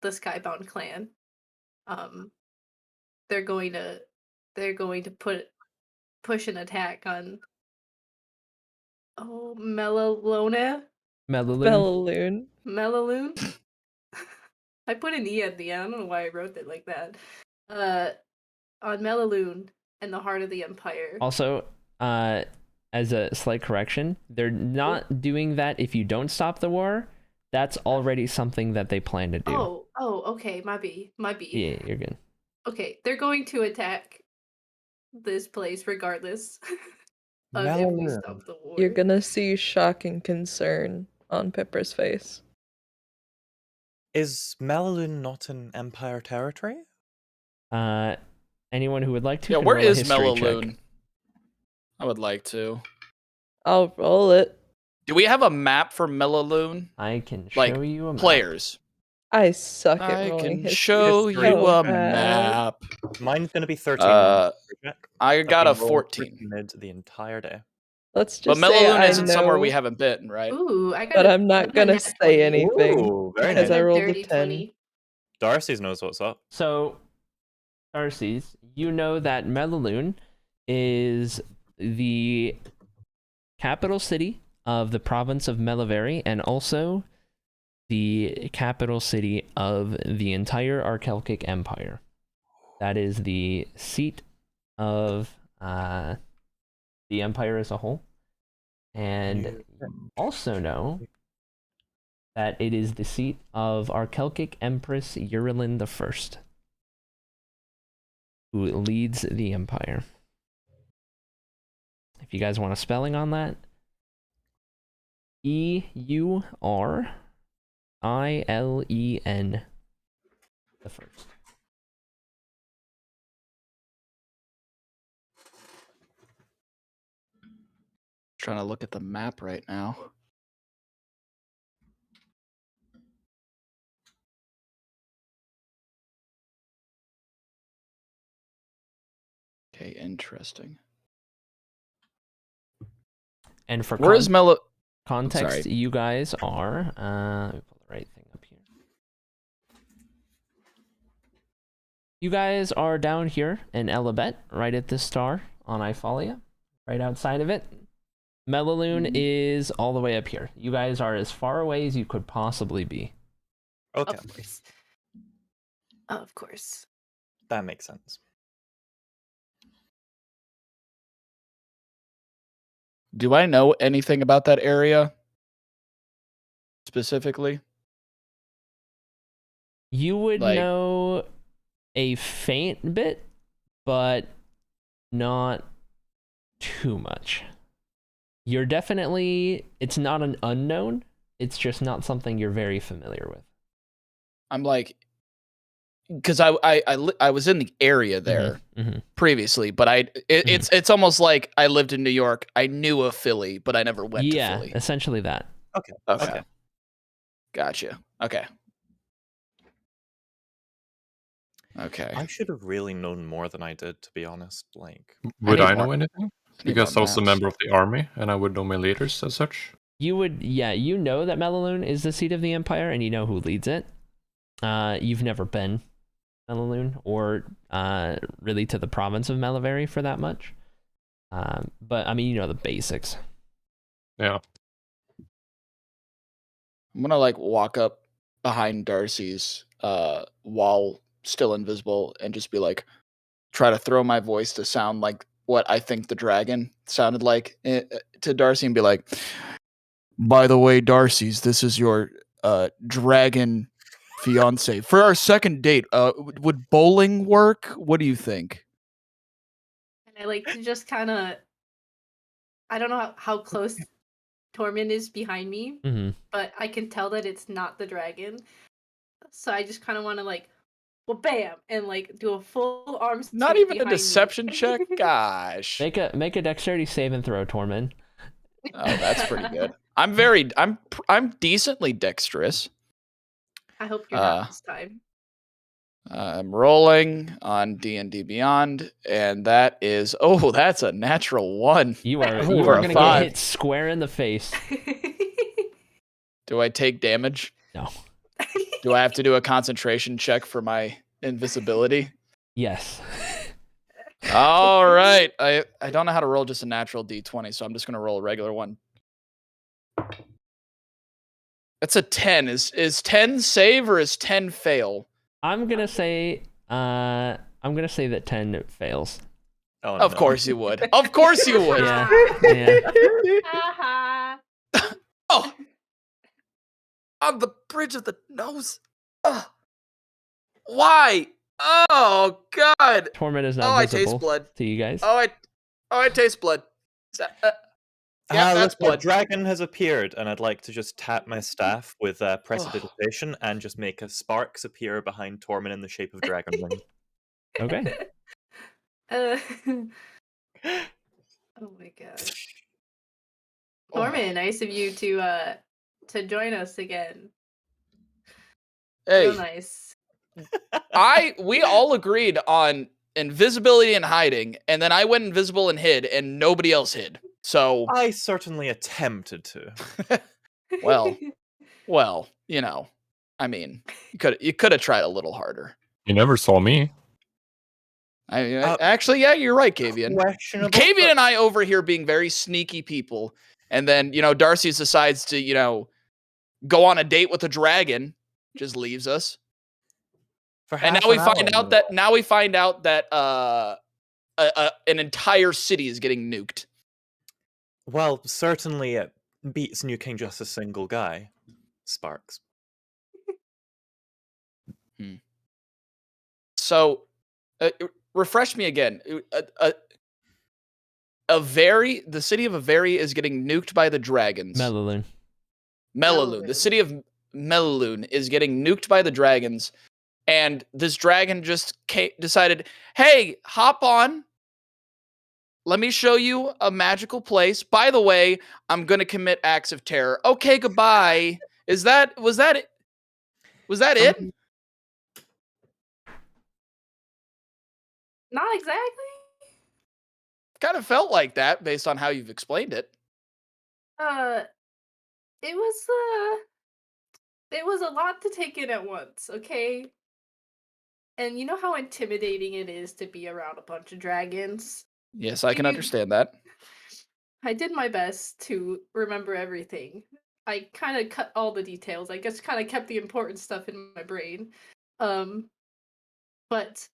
Speaker 5: the Skybound clan, they're going to put push an attack on. Oh, Melalona?
Speaker 1: Melaloon.
Speaker 4: Bellaloon.
Speaker 5: I put an E at the end. I don't know why I wrote it like that. On Melaloon and the Heart of the Empire.
Speaker 1: Also, as a slight correction, they're not doing that if you don't stop the war. That's already something that they plan to do.
Speaker 5: Oh, okay. My B.
Speaker 1: Yeah, you're good.
Speaker 5: Okay, they're going to attack this place regardless of if we stop the war.
Speaker 4: You're gonna see shock and concern on Pipper's face.
Speaker 2: Is Melaloon not an Empire territory?
Speaker 1: Anyone who would like to?
Speaker 3: Yeah,
Speaker 1: can
Speaker 3: where
Speaker 1: roll a
Speaker 3: is
Speaker 1: history check.
Speaker 3: Melaloon? I would like to.
Speaker 4: I'll roll it.
Speaker 3: Do we have a map for Melaloon?
Speaker 1: I can
Speaker 3: Like,
Speaker 1: show you a map.
Speaker 3: Players.
Speaker 4: I suck at
Speaker 3: I
Speaker 4: rolling
Speaker 3: can
Speaker 4: history.
Speaker 3: show
Speaker 2: History.
Speaker 3: you a
Speaker 4: So bad.
Speaker 3: map.
Speaker 2: Mine's going to be 13.
Speaker 3: I got a
Speaker 2: I've been rolling
Speaker 3: 14.
Speaker 2: mid the entire day.
Speaker 4: Let's
Speaker 3: But
Speaker 4: just say
Speaker 3: Melaloon
Speaker 4: I
Speaker 3: isn't somewhere we
Speaker 4: know,
Speaker 3: haven't been, right?
Speaker 5: Ooh, I got
Speaker 4: but
Speaker 5: a-
Speaker 4: I'm
Speaker 5: I
Speaker 4: not
Speaker 5: got a
Speaker 4: gonna
Speaker 5: nat
Speaker 4: say
Speaker 5: 20.
Speaker 4: anything
Speaker 2: Ooh, very
Speaker 4: because
Speaker 2: nice.
Speaker 4: I rolled a
Speaker 5: Dirty
Speaker 4: 10.
Speaker 5: 20.
Speaker 2: Darcy's knows what's up.
Speaker 1: So, Darcy's, you know that Melaloon is the capital city of the province of Melivari and also the capital city of the entire Acrylic Empire. That is the seat of the empire as a whole. And also know that it is the seat of Acrylic Empress Eurylin I, who leads the empire. If you guys want a spelling on that, Eurylin the first.
Speaker 3: Trying to look at the map right now. Okay, interesting.
Speaker 1: And for
Speaker 3: Where is Melo?
Speaker 1: context,
Speaker 3: Sorry.
Speaker 1: you guys are let me pull the right thing up here. You guys are down here in Elabet, right at this star on Ifalia, right outside of it. Melaloon is all the way up here. You guys are as far away as you could possibly be.
Speaker 2: Okay,
Speaker 5: Of course. Of course.
Speaker 2: that makes sense.
Speaker 3: Do I know anything about that area specifically?
Speaker 1: You would
Speaker 3: Like-
Speaker 1: know a faint bit, but not too much. You're definitely, it's not an unknown, it's just not something you're very familiar with.
Speaker 3: I'm like, because I was in the area there previously, but it's almost like I lived in New York. I knew of Philly, but I never went to
Speaker 1: Yeah,
Speaker 3: Philly.
Speaker 1: essentially that.
Speaker 3: Okay. Gotcha. Okay. Okay.
Speaker 2: I should have really known more than I did, to be honest. Like,
Speaker 6: Would
Speaker 3: need
Speaker 6: I know
Speaker 3: more-
Speaker 6: anything?
Speaker 3: need
Speaker 6: Because I
Speaker 3: more
Speaker 6: was a
Speaker 3: maps.
Speaker 6: member of the army and I would know my leaders as such.
Speaker 1: You would, yeah, you know that Melaloon is the seat of the empire, and you know who leads it. You've never been Melaloon, or really to the province of Melivari for that much. But I mean, you know the basics.
Speaker 6: Yeah.
Speaker 3: I'm gonna like walk up behind Darcy's while still invisible and just be like, try to throw my voice to sound like what I think the dragon sounded like to Darcy and be like, by the way, Darcy's, this is your dragon fiance for our second date. Would bowling work? What do you think?
Speaker 5: And I like to just kind of, I don't know how close Tormund is behind me, but I can tell that it's not the dragon. So I just kind of want to like, well, bam, and like do a full arm.
Speaker 3: Not
Speaker 5: sweep
Speaker 3: even a
Speaker 5: behind me.
Speaker 3: deception check? Gosh.
Speaker 1: Make a dexterity save and throw, Tormund.
Speaker 3: Oh, that's pretty good. I'm decently dexterous.
Speaker 5: I hope you're not this time.
Speaker 3: I'm rolling on D&D Beyond, and that is that's a natural 1.
Speaker 1: You are
Speaker 3: For
Speaker 1: you are
Speaker 3: a
Speaker 1: gonna
Speaker 3: 5.
Speaker 1: get hit square in the face.
Speaker 3: Do I take damage?
Speaker 1: No.
Speaker 3: Do I have to do a concentration check for my invisibility?
Speaker 1: Yes.
Speaker 3: All right. I don't know how to roll just a natural d20, so I'm just going to roll a regular one. That's a 10. Is 10 save or is 10 fail?
Speaker 1: I'm gonna say that 10 fails.
Speaker 2: Oh,
Speaker 3: Of
Speaker 2: no.
Speaker 3: course you would. Of course you would.
Speaker 1: Yeah. Yeah.
Speaker 5: Haha.
Speaker 3: Oh. On the bridge of the nose. Ugh. Why? Oh God.
Speaker 1: Torment is
Speaker 3: Oh,
Speaker 1: not
Speaker 3: I taste
Speaker 1: visible
Speaker 3: blood.
Speaker 1: to you guys.
Speaker 3: Oh, I taste blood. Yeah, that's
Speaker 2: Look, a
Speaker 3: blood.
Speaker 2: dragon has appeared, and I'd like to just tap my staff with prestidigitation and just make a sparks appear behind Torment in the shape of dragon wing.
Speaker 1: Okay.
Speaker 5: Oh my god. Norman, nice of you to join us again. Real
Speaker 3: Hey,
Speaker 5: nice.
Speaker 3: we all agreed on invisibility and hiding, and then I went invisible and hid, and nobody else hid. So,
Speaker 2: I certainly attempted to.
Speaker 3: well, you know, I mean, you could have tried a little harder.
Speaker 6: You never saw me.
Speaker 3: Actually, yeah, you're right, Kavian.
Speaker 2: Questionable.
Speaker 3: Kavian and I over here being very sneaky people, and then Darcy decides to go on a date with a dragon, just leaves us, and now we find out that an entire city is getting nuked.
Speaker 2: Well, certainly it beats nuking just a single guy. Sparks.
Speaker 3: So, refresh me again. The city of Avery is getting nuked by the dragons.
Speaker 1: Melaloon.
Speaker 3: Melaloon. The city of Melaloon is getting nuked by the dragons, and this dragon just decided, hey, hop on. Let me show you a magical place. By the way, I'm going to commit acts of terror. Okay, goodbye. Was that it? Was that it?
Speaker 5: Not exactly.
Speaker 3: Kind of felt like that based on how you've explained it.
Speaker 5: It was a lot to take in at once, okay? And you know how intimidating it is to be around a bunch of dragons?
Speaker 3: Yes, I can understand that.
Speaker 5: I did my best to remember everything. I kind of cut all the details. I guess kind of kept the important stuff in my brain. But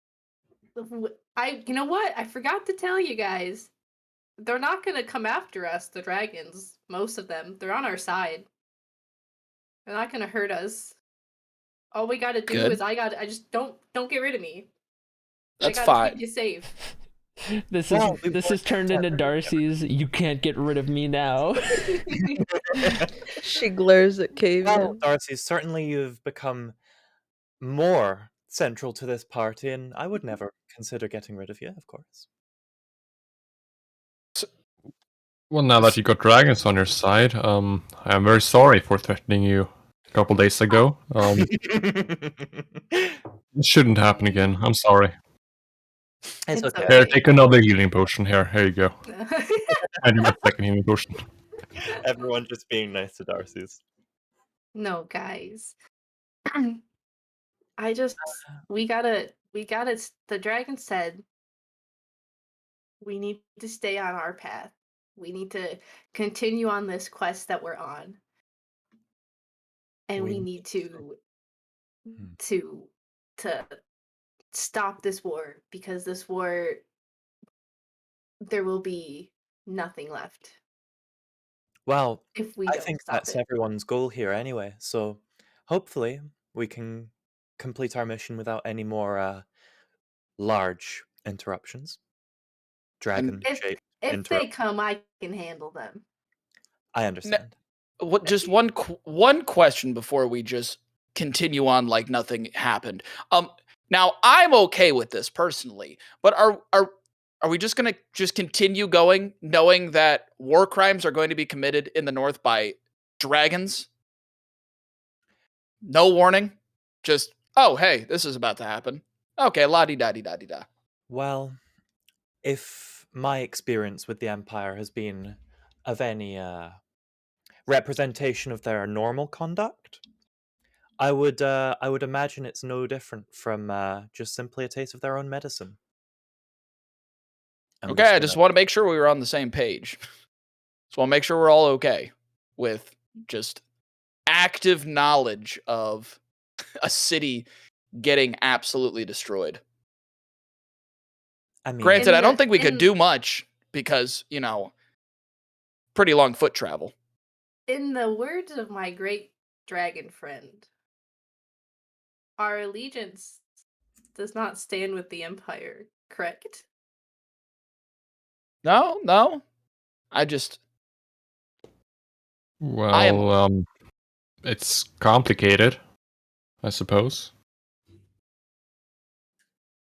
Speaker 5: you know what? I forgot to tell you guys. They're not going to come after us, the dragons. Most of them. They're on our side. They're not going to hurt us. All we got to do is I just don't get rid of me.
Speaker 3: That's
Speaker 5: I gotta
Speaker 3: fine.
Speaker 5: keep you safe.
Speaker 1: This is turned into Darcy's "you can't get rid of me now."
Speaker 4: She glares at Kavian.
Speaker 2: Well, Darcy, certainly you've become more central to this party, and I would never consider getting rid of you, of course.
Speaker 6: Well, now that you got dragons on your side, I'm very sorry for threatening you a couple days ago. It shouldn't happen again. I'm sorry.
Speaker 2: It's okay.
Speaker 6: Here, take another healing potion. Here you go. I do my second healing potion.
Speaker 2: Everyone just being nice to Darcy's.
Speaker 5: No, guys. We gotta, the dragon said we need to stay on our path. We need to continue on this quest that we're on. And we need to stop this war, because this war, there will be nothing left.
Speaker 2: Well,
Speaker 5: if we
Speaker 2: I
Speaker 5: don't
Speaker 2: think
Speaker 5: stop
Speaker 2: that's
Speaker 5: it.
Speaker 2: everyone's goal here anyway, so hopefully we can complete our mission without any more large interruptions. Dragon-shaped
Speaker 5: If they
Speaker 2: interruptions.
Speaker 5: come, I can handle them.
Speaker 2: I understand.
Speaker 3: What? Just one question before we just continue on like nothing happened. Now I'm okay with this personally, but are we just gonna continue going, knowing that war crimes are going to be committed in the north by dragons? No warning, just oh hey, this is about to happen. Okay, la di da di da di da.
Speaker 2: Well, if my experience with the Empire has been of any representation of their normal conduct, I would imagine it's no different from just simply a taste of their own medicine. I'm
Speaker 3: Okay, I just
Speaker 2: gonna-
Speaker 3: want to make sure we were on the same page. Just want to make sure we're all okay with just active knowledge of a city getting absolutely destroyed.
Speaker 2: I mean,
Speaker 3: Granted, I
Speaker 5: In
Speaker 3: don't
Speaker 5: the-
Speaker 3: think we could
Speaker 5: in-
Speaker 3: do much because, pretty long foot travel.
Speaker 5: In the words of my great dragon friend, our allegiance does not stand with the Empire, correct?
Speaker 3: No. I just
Speaker 6: Well, it's complicated, I suppose.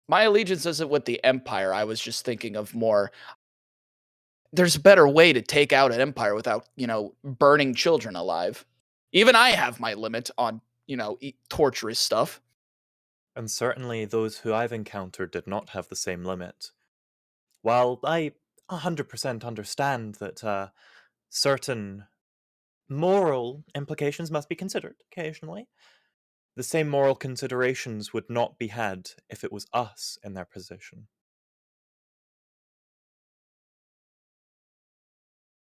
Speaker 3: my allegiance isn't with the Empire. I was just thinking of more. There's a better way to take out an empire without, burning children alive. Even I have my limit on, torturous stuff.
Speaker 2: and certainly those who I've encountered did not have the same limit. While I 100% understand that certain moral implications must be considered occasionally, the same moral considerations would not be had if it was us in their position.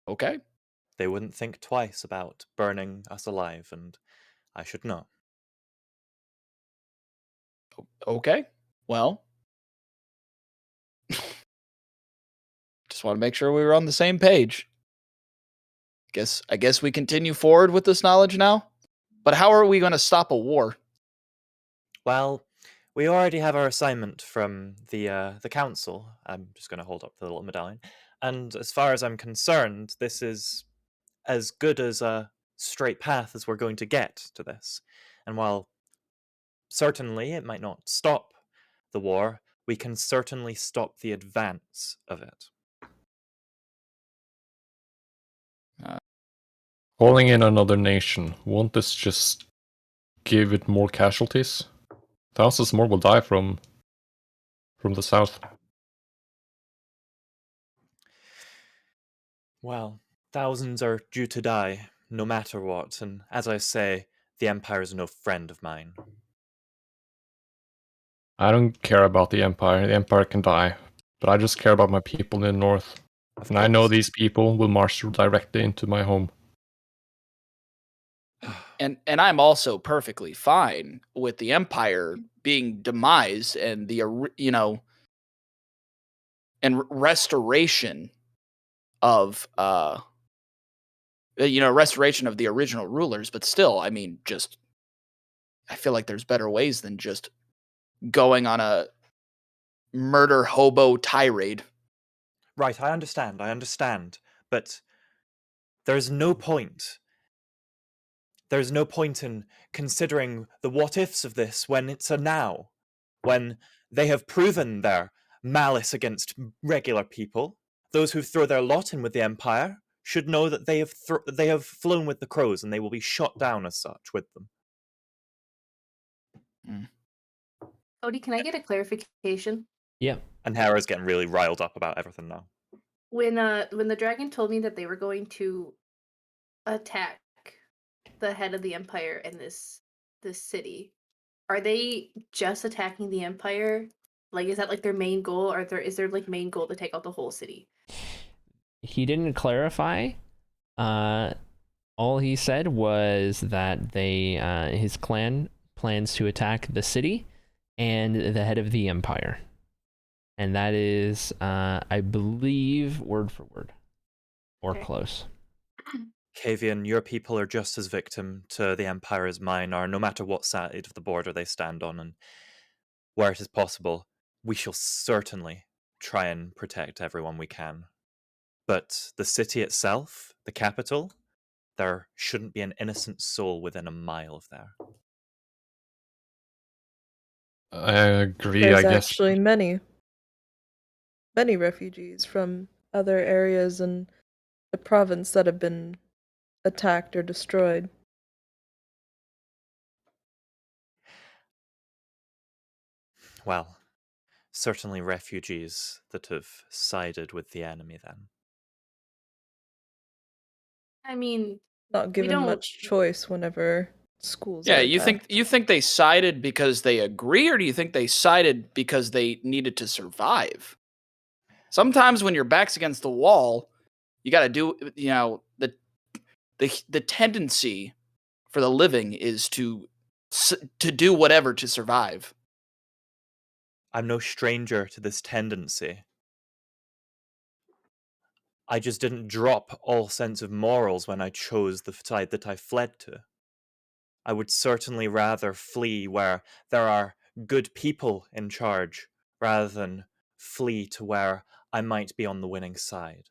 Speaker 3: Okay.
Speaker 2: They wouldn't think twice about burning us alive, and I should know.
Speaker 3: Okay. Well, just want to make sure we were on the same page. I guess we continue forward with this knowledge now. But how are we going to stop a war?
Speaker 2: Well, we already have our assignment from the council. I'm just going to hold up the little medallion. And as far as I'm concerned, this is as good as a straight path as we're going to get to this. And while certainly it might not stop the war, we can certainly stop the advance of it.
Speaker 6: Calling in another nation, won't this just give it more casualties? Thousands more will die from the south.
Speaker 2: Well, thousands are due to die, no matter what, and as I say, the Empire is no friend of mine.
Speaker 6: I don't care about the Empire. The Empire can die. But I just care about my people in the north.
Speaker 2: Of
Speaker 6: And I know
Speaker 2: course.
Speaker 6: these people will march directly into my home.
Speaker 3: And I'm also perfectly fine with the Empire being demised and restoration of restoration of the original rulers. But still, I mean, I feel like there's better ways than just going on a murder hobo tirade.
Speaker 2: Right, I understand, but there's no point. There's no point in considering the what-ifs of this when it's a now, when they have proven their malice against regular people. Those who throw their lot in with the Empire should know that they have flown with the crows, and they will be shot down as such with them.
Speaker 5: Odie, can I get a clarification?
Speaker 1: Yeah.
Speaker 2: And Hera's getting really riled up about everything now.
Speaker 5: When the dragon told me that they were going to attack the head of the Empire in this city, are they just attacking the Empire? Like, is that like their main goal, or is their like main goal to take out the whole city?
Speaker 1: He didn't clarify. All he said was that his clan plans to attack the city and the head of the Empire. And that is, I believe, word for word. Or
Speaker 5: Okay.
Speaker 1: close.
Speaker 2: Kavian, your people are just as victim to the Empire as mine are, no matter what side of the border they stand on, and where it is possible, we shall certainly try and protect everyone we can. But the city itself, the capital, there shouldn't be an innocent soul within a mile of there.
Speaker 6: I agree,
Speaker 4: There's
Speaker 6: I guess.
Speaker 4: actually many refugees from other areas in the province that have been attacked or destroyed.
Speaker 2: Well, certainly refugees that have sided with the enemy then.
Speaker 5: I mean,
Speaker 4: Not given
Speaker 5: don't-
Speaker 4: much choice whenever schools
Speaker 3: Yeah,
Speaker 4: are
Speaker 3: you
Speaker 4: attacked.
Speaker 3: think they sided because they agree, or do you think they sided because they needed to survive? Sometimes when your back's against the wall, you got to do, the tendency for the living is to do whatever to survive.
Speaker 2: I'm no stranger to this tendency. I just didn't drop all sense of morals when I chose the side that I fled to. I would certainly rather flee where there are good people in charge, rather than flee to where I might be on the winning side.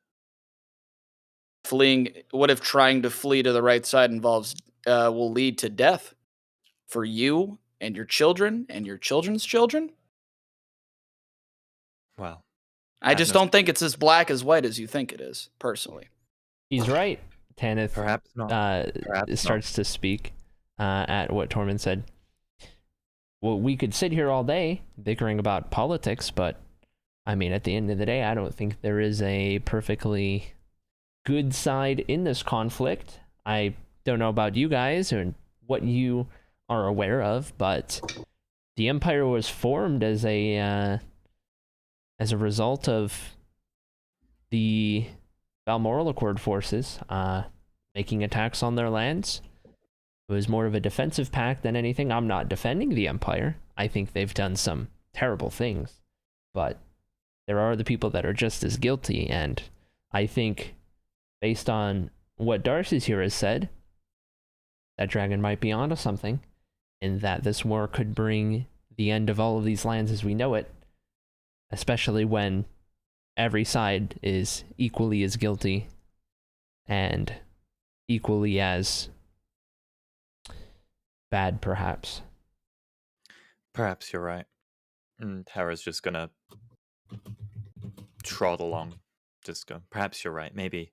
Speaker 3: What if trying to flee to the right side will lead to death for you and your children and your children's children?
Speaker 2: Well,
Speaker 3: I just don't think it's as black as white as you think it is, personally.
Speaker 1: He's right. Tanith
Speaker 2: perhaps not. Perhaps
Speaker 1: starts to speak at what Tormund said. Well, we could sit here all day bickering about politics, but I mean, at the end of the day, I don't think there is a perfectly good side in this conflict. I don't know about you guys and what you are aware of, but the Empire was formed as a result of the Balmoral Accord forces making attacks on their lands. It was more of a defensive pact than anything. I'm not defending the Empire. I think they've done some terrible things, but there are the people that are just as guilty, and I think, based on what Darcy's here has said, that dragon might be onto something, and that this war could bring the end of all of these lands as we know it, especially when every side is equally as guilty and equally as bad, perhaps.
Speaker 2: Perhaps you're right. And Tara's just gonna trot along. Just go, perhaps you're right. Maybe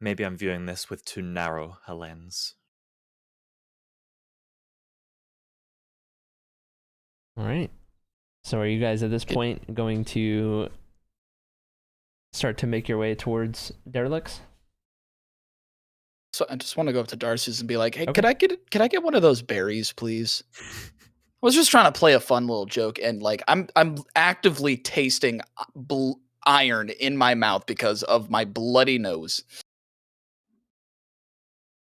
Speaker 2: I'm viewing this with too narrow a lens.
Speaker 1: All right. So are you guys at this point going to start to make your way towards Derelicts?
Speaker 3: So I just want to go up to Darcy's and be like, "Hey,
Speaker 1: Okay.
Speaker 3: could I get one of those berries, please?" I was just trying to play a fun little joke, and like I'm actively tasting iron in my mouth because of my bloody nose.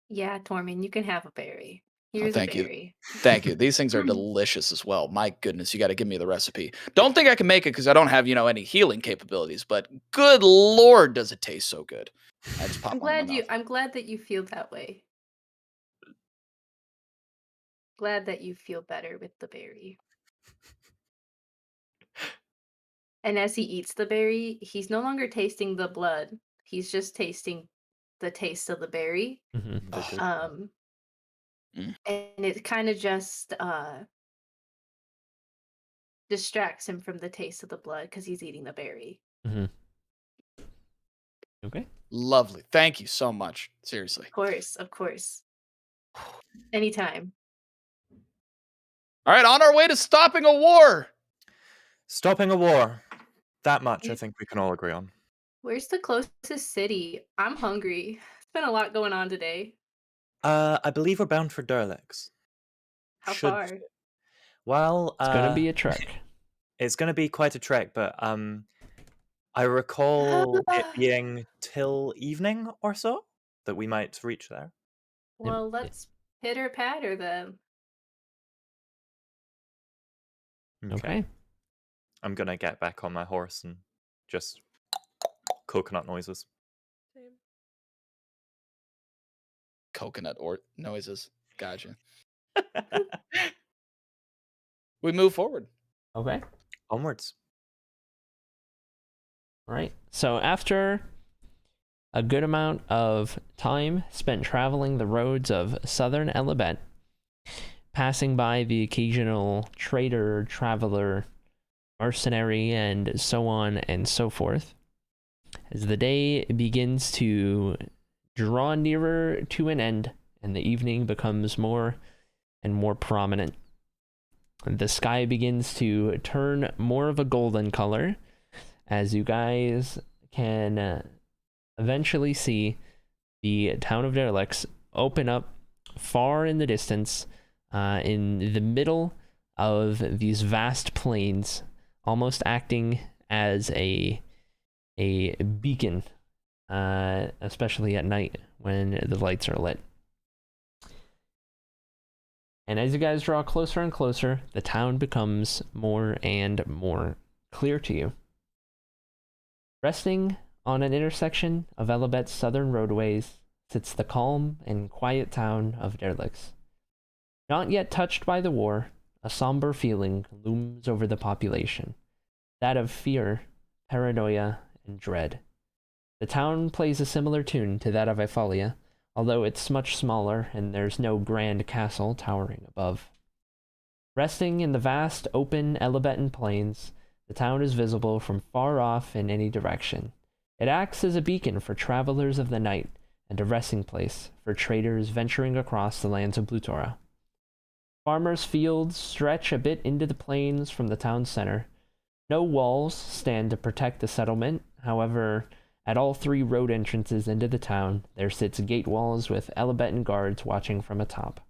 Speaker 5: Yeah, Tormund, you can have a berry. Here's
Speaker 3: thank
Speaker 5: a
Speaker 3: you.
Speaker 5: berry.
Speaker 3: Thank you. These things are delicious as well. My goodness, you got to give me the recipe. Don't think I can make it because I don't have, any healing capabilities, but good Lord, does it taste so good. I just pop
Speaker 5: I'm
Speaker 3: one in
Speaker 5: glad
Speaker 3: my mouth.
Speaker 5: I'm glad that you feel that way. Glad that you feel better with the berry. And as he eats the berry, he's no longer tasting the blood. He's just tasting the taste of the berry.
Speaker 1: Mm-hmm.
Speaker 5: And it kind of just distracts him from the taste of the blood because he's eating the berry.
Speaker 1: Mm-hmm. Okay.
Speaker 3: Lovely. Thank you so much. Seriously.
Speaker 5: Of course. Anytime.
Speaker 3: All right, on our way to stopping a war.
Speaker 2: Stopping a war. That much I think we can all agree on.
Speaker 5: Where's the closest city? I'm hungry. It's been a lot going on today.
Speaker 2: I believe we're bound for Derelicts.
Speaker 5: How far?
Speaker 2: Well,
Speaker 1: It's gonna be a trek.
Speaker 2: It's gonna be quite a trek, but I recall it being till evening or so that we might reach there.
Speaker 5: Well, let's pitter patter then.
Speaker 1: Okay.
Speaker 2: I'm gonna get back on my horse and just coconut noises.
Speaker 3: Coconut or noises. Gotcha. We move forward.
Speaker 1: Okay.
Speaker 2: Onwards.
Speaker 1: All right. So after a good amount of time spent traveling the roads of southern Elabet, passing by the occasional trader, traveler, mercenary, and so on and so forth, as the day begins to draw nearer to an end and the evening becomes more and more prominent, the sky begins to turn more of a golden color as you guys can eventually see the town of Derelicts open up far in the distance, in the middle of these vast plains, almost acting as a a beacon, especially at night when the lights are lit. And as you guys draw closer and closer, the town becomes more and more clear to you. Resting on an intersection of Elabet's southern roadways sits the calm and quiet town of Derlix. Not yet touched by the war, a somber feeling looms over the population, that of fear, paranoia, and dread. The town plays a similar tune to that of Ifalia, although it's much smaller and there's no grand castle towering above. Resting in the vast, open Elabetan plains, the town is visible from far off in any direction. It acts as a beacon for travelers of the night and a resting place for traders venturing across the lands of Blutora. Farmers' fields stretch a bit into the plains from the town center. No walls stand to protect the settlement. However, at all 3 road entrances into the town, there sits gate walls with Elabetan guards watching from atop.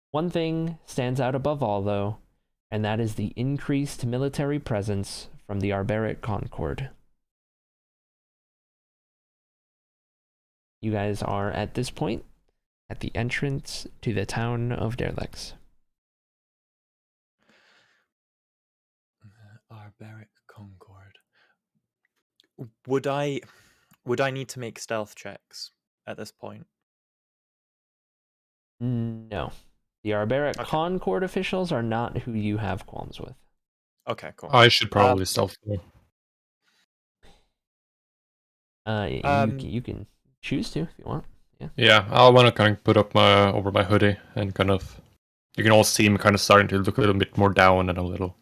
Speaker 1: One thing stands out above all, though, and that is the increased military presence from the Arbaric Concord. You guys are, at this point, at the entrance to the town of Derlix.
Speaker 2: Barbaric Concord. Would I need to make stealth checks at this point?
Speaker 1: No. The Arbaric Concord officials are not who you have qualms with.
Speaker 2: Okay, cool.
Speaker 6: I should probably stealth though.
Speaker 1: You can choose to if you want.
Speaker 6: Yeah, I want to kind of put up over my hoodie and kind of. You can all see me kind of starting to look a little bit more down and a little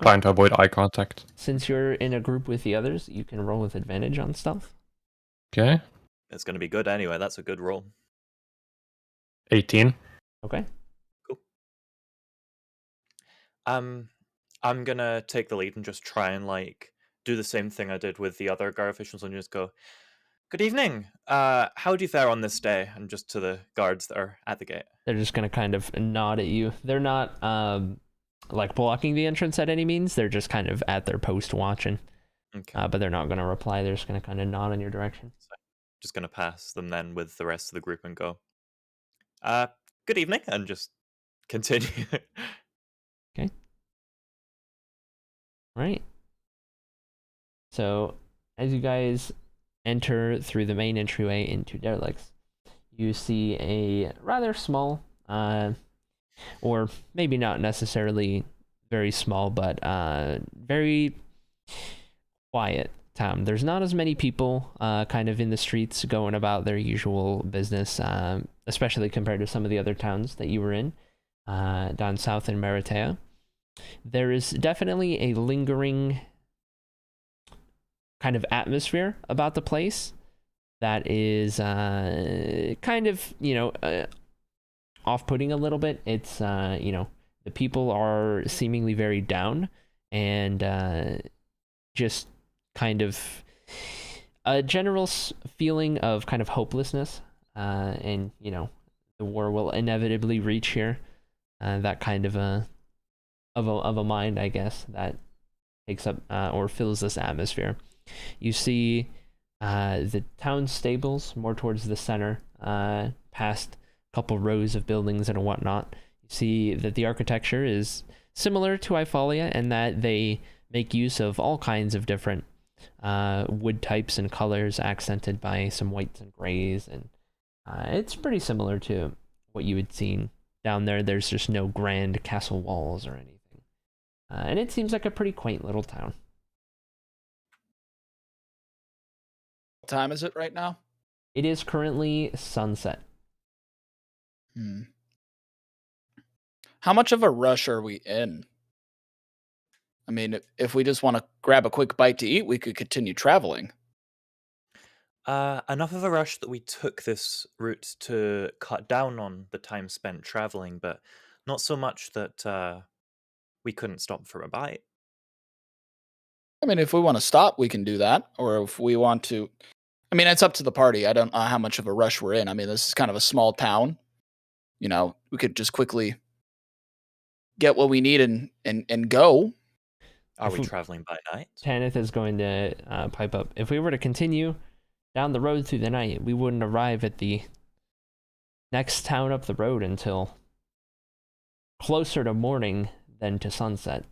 Speaker 6: trying to avoid eye contact.
Speaker 1: Since you're in a group with the others, you can roll with advantage on stealth.
Speaker 6: Okay.
Speaker 2: It's going to be good anyway. That's a good roll.
Speaker 6: 18.
Speaker 1: Okay.
Speaker 2: Cool. I'm gonna take the lead and just try and do the same thing I did with the other guard officials and just go, "Good evening. How do you fare on this day?" And just to the guards that are at the gate.
Speaker 1: They're just gonna kind of nod at you. They're not blocking the entrance at any means. They're just kind of at their post watching.
Speaker 2: Okay.
Speaker 1: But they're not gonna reply. They're just gonna kind of nod in your direction.
Speaker 2: So just gonna pass them then with the rest of the group and go, "Good evening," and just continue.
Speaker 1: Okay. Right. So as you guys enter through the main entryway into Derlix, you see a rather small, or maybe not necessarily very small, but very quiet town. There's not as many people kind of in the streets going about their usual business, especially compared to some of the other towns that you were in down south in Meritea. There is definitely a lingering kind of atmosphere about the place that is kind of, off-putting a little bit. It's, the people are seemingly very down and just kind of a general feeling of kind of hopelessness and, the war will inevitably reach here. That kind of a mind, I guess, that takes up or fills this atmosphere. You see the town stables more towards the center, past a couple rows of buildings and whatnot. You see that the architecture is similar to Ifalia and that they make use of all kinds of different wood types and colors accented by some whites and grays, and it's pretty similar to what you had seen down there. There's just no grand castle walls or anything. And it seems like a pretty quaint little town.
Speaker 3: What time is it right now?
Speaker 1: It is currently sunset.
Speaker 3: How much of a rush are we in? I mean, if we just want to grab a quick bite to eat, we could continue traveling.
Speaker 2: Enough of a rush that we took this route to cut down on the time spent traveling, but not so much that we couldn't stop for a bite.
Speaker 3: I mean, if we want to stop, we can do that. Or if we want to... I mean, it's up to the party. I don't know how much of a rush we're in. I mean, this is kind of a small town. We could just quickly get what we need and go.
Speaker 2: Are
Speaker 1: If
Speaker 2: we
Speaker 1: we-
Speaker 2: traveling by night?
Speaker 1: Tanith is going to pipe up. If we were to continue down the road through the night, we wouldn't arrive at the next town up the road until closer to morning than to sunset.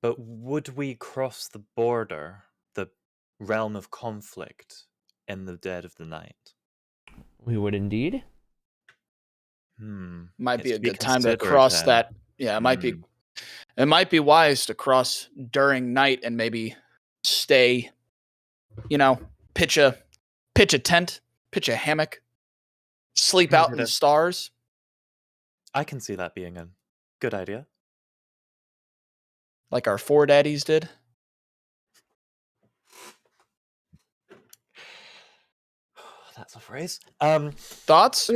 Speaker 2: But would we cross the border, the realm of conflict, in the dead of the night?
Speaker 1: We would indeed.
Speaker 3: Might be
Speaker 2: It's
Speaker 3: a
Speaker 2: to be
Speaker 3: good time to
Speaker 2: considered
Speaker 3: cross
Speaker 2: then.
Speaker 3: that. Yeah, it might be. It might be wise to cross during night and maybe stay. Pitch a tent, pitch a hammock, sleep out in the stars.
Speaker 2: I can see that being a good idea.
Speaker 3: Like our four daddies did.
Speaker 2: That's a phrase.
Speaker 3: Thoughts?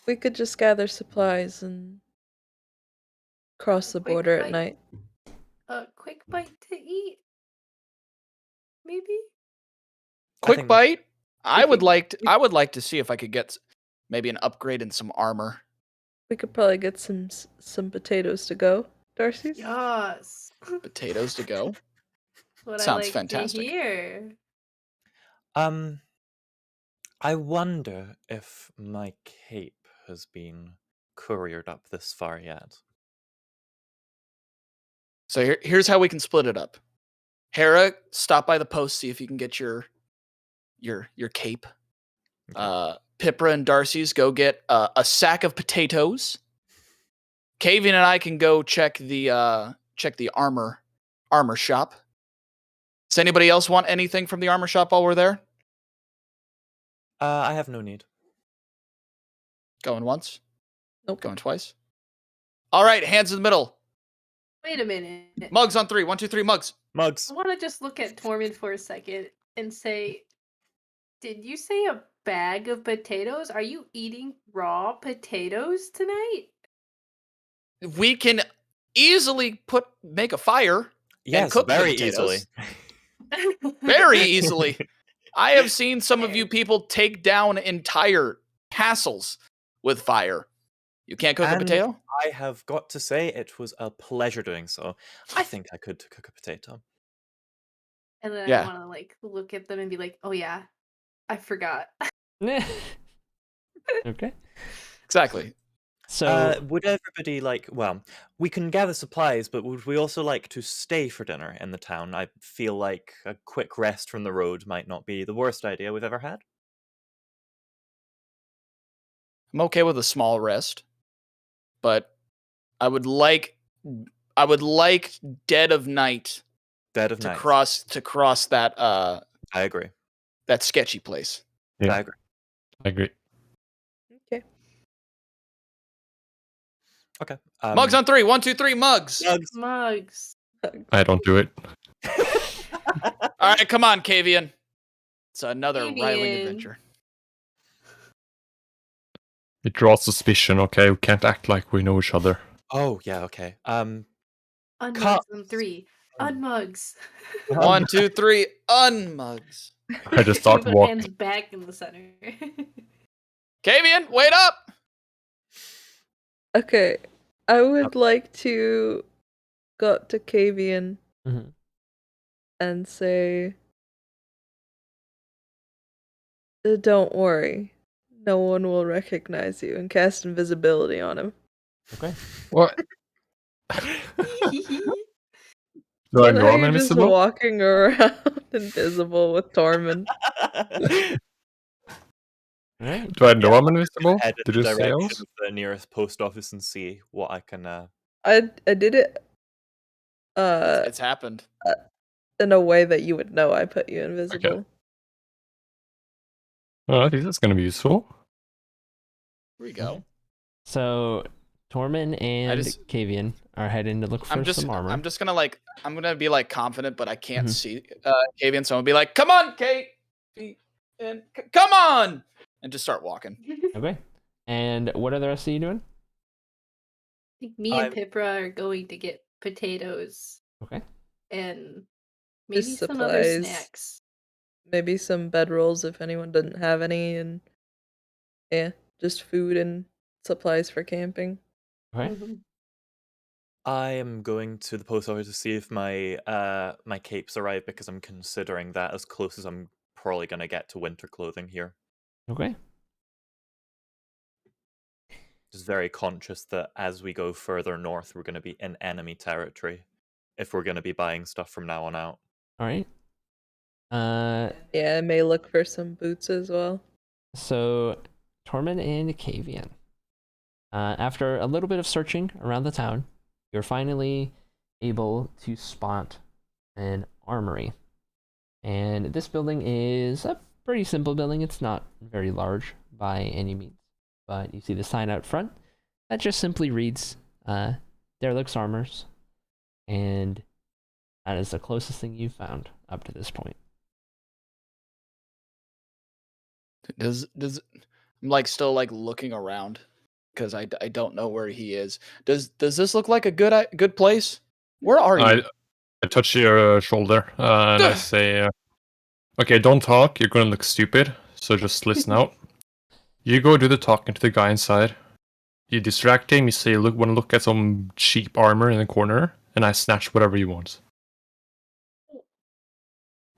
Speaker 4: We could just gather supplies and cross the
Speaker 5: Quick
Speaker 4: border at
Speaker 5: bite.
Speaker 4: night.
Speaker 5: A quick bite to eat, maybe.
Speaker 3: Quick
Speaker 2: think
Speaker 3: bite. I would
Speaker 2: could-
Speaker 3: like to see if I could get maybe an upgrade in some armor.
Speaker 4: We could probably get some potatoes to go, Darcy.
Speaker 5: Yes.
Speaker 3: Potatoes to go.
Speaker 5: What
Speaker 3: Sounds
Speaker 5: I like
Speaker 3: fantastic.
Speaker 5: To hear.
Speaker 2: I wonder if my cape has been couriered up this far yet.
Speaker 3: So here's how we can split it up. Hera, stop by the post, see if you can get your cape.
Speaker 2: Okay.
Speaker 3: Pipra and Darcy's go get a sack of potatoes. Kavian and I can go check the armor shop. Does anybody else want anything from the armor shop while we're there?
Speaker 2: I have no need.
Speaker 3: Going once?
Speaker 4: Nope.
Speaker 3: Going twice? All right, hands in the middle.
Speaker 5: Wait a minute.
Speaker 3: Mugs on 3. 1, 2, 3, mugs.
Speaker 2: Mugs.
Speaker 5: I want to just look at Tormund for a second and say, did you say a bag of potatoes? Are you eating raw potatoes tonight?
Speaker 3: We can easily make a fire.
Speaker 2: Yes,
Speaker 3: cook the
Speaker 2: very
Speaker 3: potatoes.
Speaker 2: easily.
Speaker 3: Very easily. I have seen some of you people take down entire castles with fire. You can't cook a
Speaker 2: And
Speaker 3: potato?
Speaker 2: I have got to say, it was a pleasure doing so. I think I could cook a potato.
Speaker 5: And then
Speaker 3: Yeah.
Speaker 5: I want to like look at them and be like, oh yeah, I forgot.
Speaker 1: Okay.
Speaker 3: Exactly.
Speaker 1: So
Speaker 2: Would everybody like? Well, we can gather supplies, but would we also like to stay for dinner in the town? I feel like a quick rest from the road might not be the worst idea we've ever had.
Speaker 3: I'm okay with a small rest, but I would like dead of night
Speaker 2: Dead of
Speaker 3: to
Speaker 2: night.
Speaker 3: cross that
Speaker 2: I agree.
Speaker 3: that sketchy place.
Speaker 6: Yeah.
Speaker 2: I agree.
Speaker 6: I agree.
Speaker 4: Okay.
Speaker 2: Okay.
Speaker 3: Mugs on 3. 1, 2, 3, mugs.
Speaker 2: Mugs.
Speaker 5: Mugs.
Speaker 6: I don't do it.
Speaker 3: All right, come on, Kavian. It's another riling
Speaker 5: Kavian.
Speaker 3: adventure.
Speaker 6: It draws suspicion, okay? We can't act like we know each other.
Speaker 2: Oh yeah. Okay.
Speaker 5: Unmugs
Speaker 2: Cups.
Speaker 5: on 3. Unmugs.
Speaker 3: 1, 2, 3, unmugs.
Speaker 6: I just start
Speaker 5: Put
Speaker 6: walking.
Speaker 5: hands back in the center.
Speaker 3: Kavian, wait up!
Speaker 4: Okay, I would like to go up to Kavian
Speaker 1: Mhm.
Speaker 4: and say, don't worry, no one will recognize you, and cast invisibility on him.
Speaker 1: Okay.
Speaker 6: What? Do I
Speaker 4: And
Speaker 6: know I'm
Speaker 4: you're just
Speaker 6: invisible?
Speaker 4: walking around invisible with Tormund.
Speaker 1: All right.
Speaker 6: Do I know I'm invisible?
Speaker 2: Head in
Speaker 6: Did
Speaker 2: the
Speaker 6: you say
Speaker 2: direction
Speaker 6: else?
Speaker 2: of the nearest post office and see what I can.
Speaker 4: I did it
Speaker 3: It's happened.
Speaker 4: in a way that you would know I put you invisible.
Speaker 6: Oh, I think that's going to be useful.
Speaker 3: Here we go.
Speaker 1: So Tormund and
Speaker 3: just-
Speaker 1: Kavian are heading to look for
Speaker 3: I'm just
Speaker 1: some armor.
Speaker 3: gonna be like confident, but I can't
Speaker 1: Mhm.
Speaker 3: see Kavian, so I'm gonna be like, come on, Kate! And come on! And just start walking.
Speaker 1: Okay. And what are the rest of you doing?
Speaker 5: I think me and Pipra are going to get potatoes
Speaker 1: Okay.
Speaker 5: and maybe
Speaker 4: Just
Speaker 5: some other
Speaker 4: supplies.
Speaker 5: snacks.
Speaker 4: Maybe some bedrolls if anyone doesn't have any, and yeah, just food and supplies for camping.
Speaker 1: Okay.
Speaker 5: Mhm.
Speaker 2: I am going to the post office to see if my my capes arrive because I'm considering that as close as I'm probably going to get to winter clothing here.
Speaker 1: Okay.
Speaker 2: Just very conscious that as we go further north, we're going to be in enemy territory if we're going to be buying stuff from now on out.
Speaker 1: All right.
Speaker 4: Yeah, I may look for some boots as well.
Speaker 1: So, Tormund and Kavian. After a little bit of searching around the town, you're finally able to spot an armory. And this building is a pretty simple building. It's not very large by any means. But you see the sign out front that just simply reads Derelict's Armors. And that is the closest thing you've found up to this point.
Speaker 3: Does I'm like still like looking around because I don't know where he is. Does this look like a good place? Where are you?
Speaker 6: I touch your shoulder and I say, okay, don't talk. You're going to look stupid. So just listen out. You go do the talking to the guy inside. You distract him. You say, "Look, want to look at some cheap armor in the corner," and I snatch whatever you want.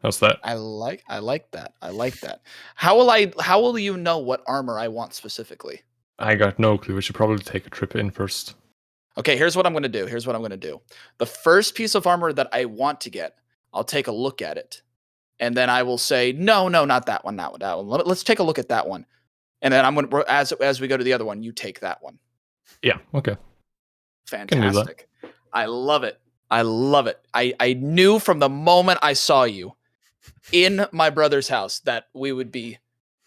Speaker 6: How's that?
Speaker 3: I like that. I like that. How will you know what armor I want specifically?
Speaker 6: I got no clue. We should probably take a trip in first.
Speaker 3: Okay, here's what I'm going to do. The first piece of armor that I want to get, I'll take a look at it. And then I will say, no, not that one, that one. Let's take a look at that one. And then I'm going to, as we go to the other one, you take that one.
Speaker 6: Yeah, okay.
Speaker 3: Fantastic. I love it. I knew from the moment I saw you in my brother's house that we would be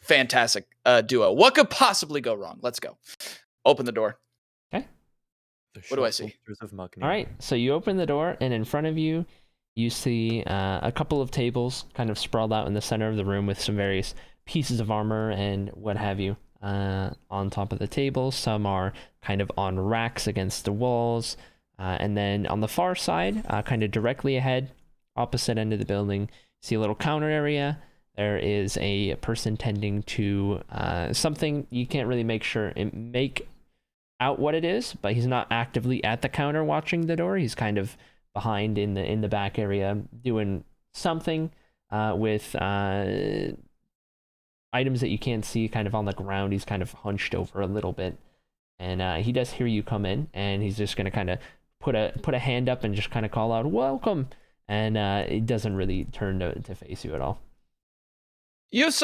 Speaker 3: fantastic duo. What could possibly go wrong? Let's go. Open the door.
Speaker 1: Okay.
Speaker 3: What do I see?
Speaker 1: All right. So you open the door, and in front of you, you see a couple of tables kind of sprawled out in the center of the room with some various pieces of armor and what have you on top of the table. Some are kind of on racks against the walls. And then on the far side, kind of directly ahead, opposite end of the building, see a little counter area. There is a person tending to something you can't really make out what it is, but he's not actively at the counter watching the door. He's kind of behind in the back area doing something with items that you can't see kind of on the ground. He's kind of hunched over a little bit, and he does hear you come in, and he's just going to kind of put a hand up and just kind of call out, "Welcome," and it doesn't really turn to face you at all.
Speaker 3: You, sir,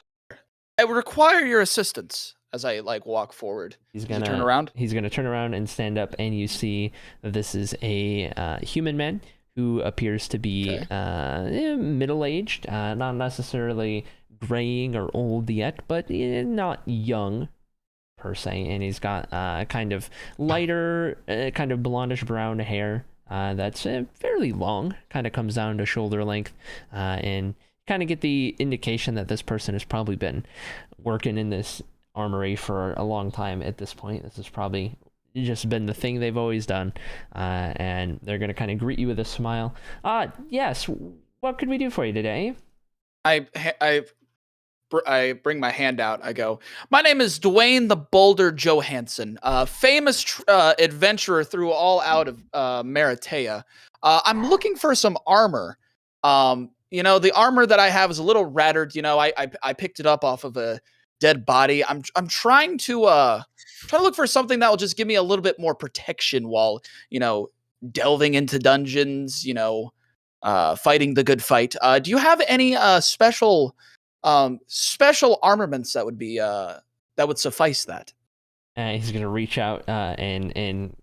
Speaker 3: I require your assistance. As I walk forward,
Speaker 1: he's gonna
Speaker 3: turn around.
Speaker 1: He's gonna turn around and stand up, and you see that this is a human man who appears to be middle-aged, not necessarily graying or old yet, but not young per se. And he's got kind of lighter, kind of blondish brown hair that's fairly long, kind of comes down to shoulder length, and kind of get the indication that this person has probably been working in this armory for a long time at this point. This has probably just been the thing they've always done, and they're going to kind of greet you with a smile. Yes, what could we do for you today?
Speaker 3: I bring my hand out. I go, my name is Dwayne the Boulder Johansson, famous adventurer through all out of Meritea. I'm looking for some armor. The armor that I have is a little rattered. I picked it up off of a dead body. I'm trying to look for something that will just give me a little bit more protection while delving into dungeons, fighting the good fight. Do you have any special armaments that would be that would suffice that?
Speaker 1: He's gonna reach out and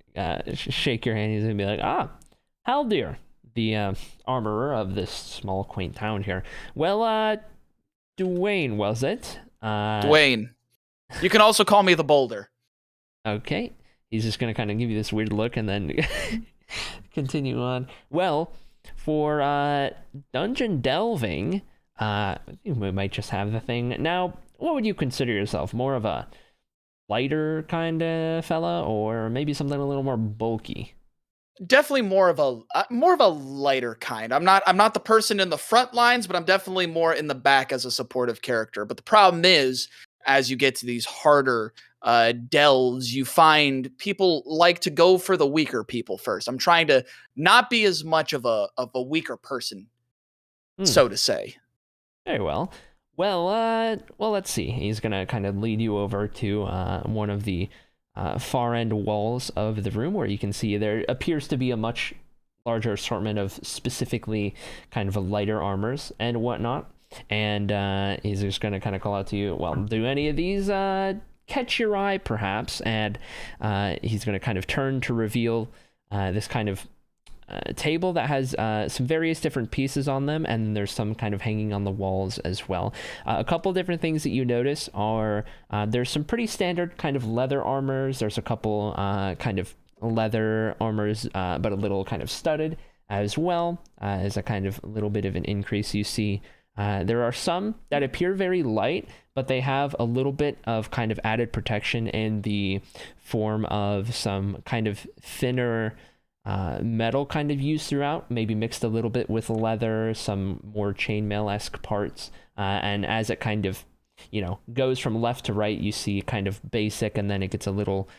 Speaker 1: shake your hand. He's gonna be like, Haldir, the armorer of this small quaint town here. Well, Dwayne, was it?
Speaker 3: Dwayne. You can also call me the Boulder.
Speaker 1: Okay. He's just going to kind of give you this weird look and then continue on. Well, for dungeon delving, we might just have the thing. Now, what would you consider yourself? More of a lighter kind of fella, or maybe something a little more bulky?
Speaker 3: Definitely more of a lighter kind. I'm not the person in the front lines, but I'm definitely more in the back as a supportive character. But the problem is, as you get to these harder delves, you find people like to go for the weaker people first. I'm trying to not be as much of a weaker person, so to say.
Speaker 1: Very well. Well, let's see. He's gonna kind of lead you over to one of the far end walls of the room, where you can see there appears to be a much larger assortment of specifically kind of lighter armors and whatnot. And he's just gonna kind of call out to you, well, do any of these catch your eye, perhaps? And he's gonna kind of turn to reveal this kind of table that has some various different pieces on them, and there's some kind of hanging on the walls as well. A couple different things that you notice are there's some pretty standard kind of leather armors. There's a couple kind of leather armors, but a little kind of studded as well, as a kind of little bit of an increase you see. There are some that appear very light, but they have a little bit of kind of added protection in the form of some kind of thinner metal kind of used throughout, maybe mixed a little bit with leather, some more chainmail-esque parts, and as it kind of, goes from left to right, you see kind of basic, and then it gets a little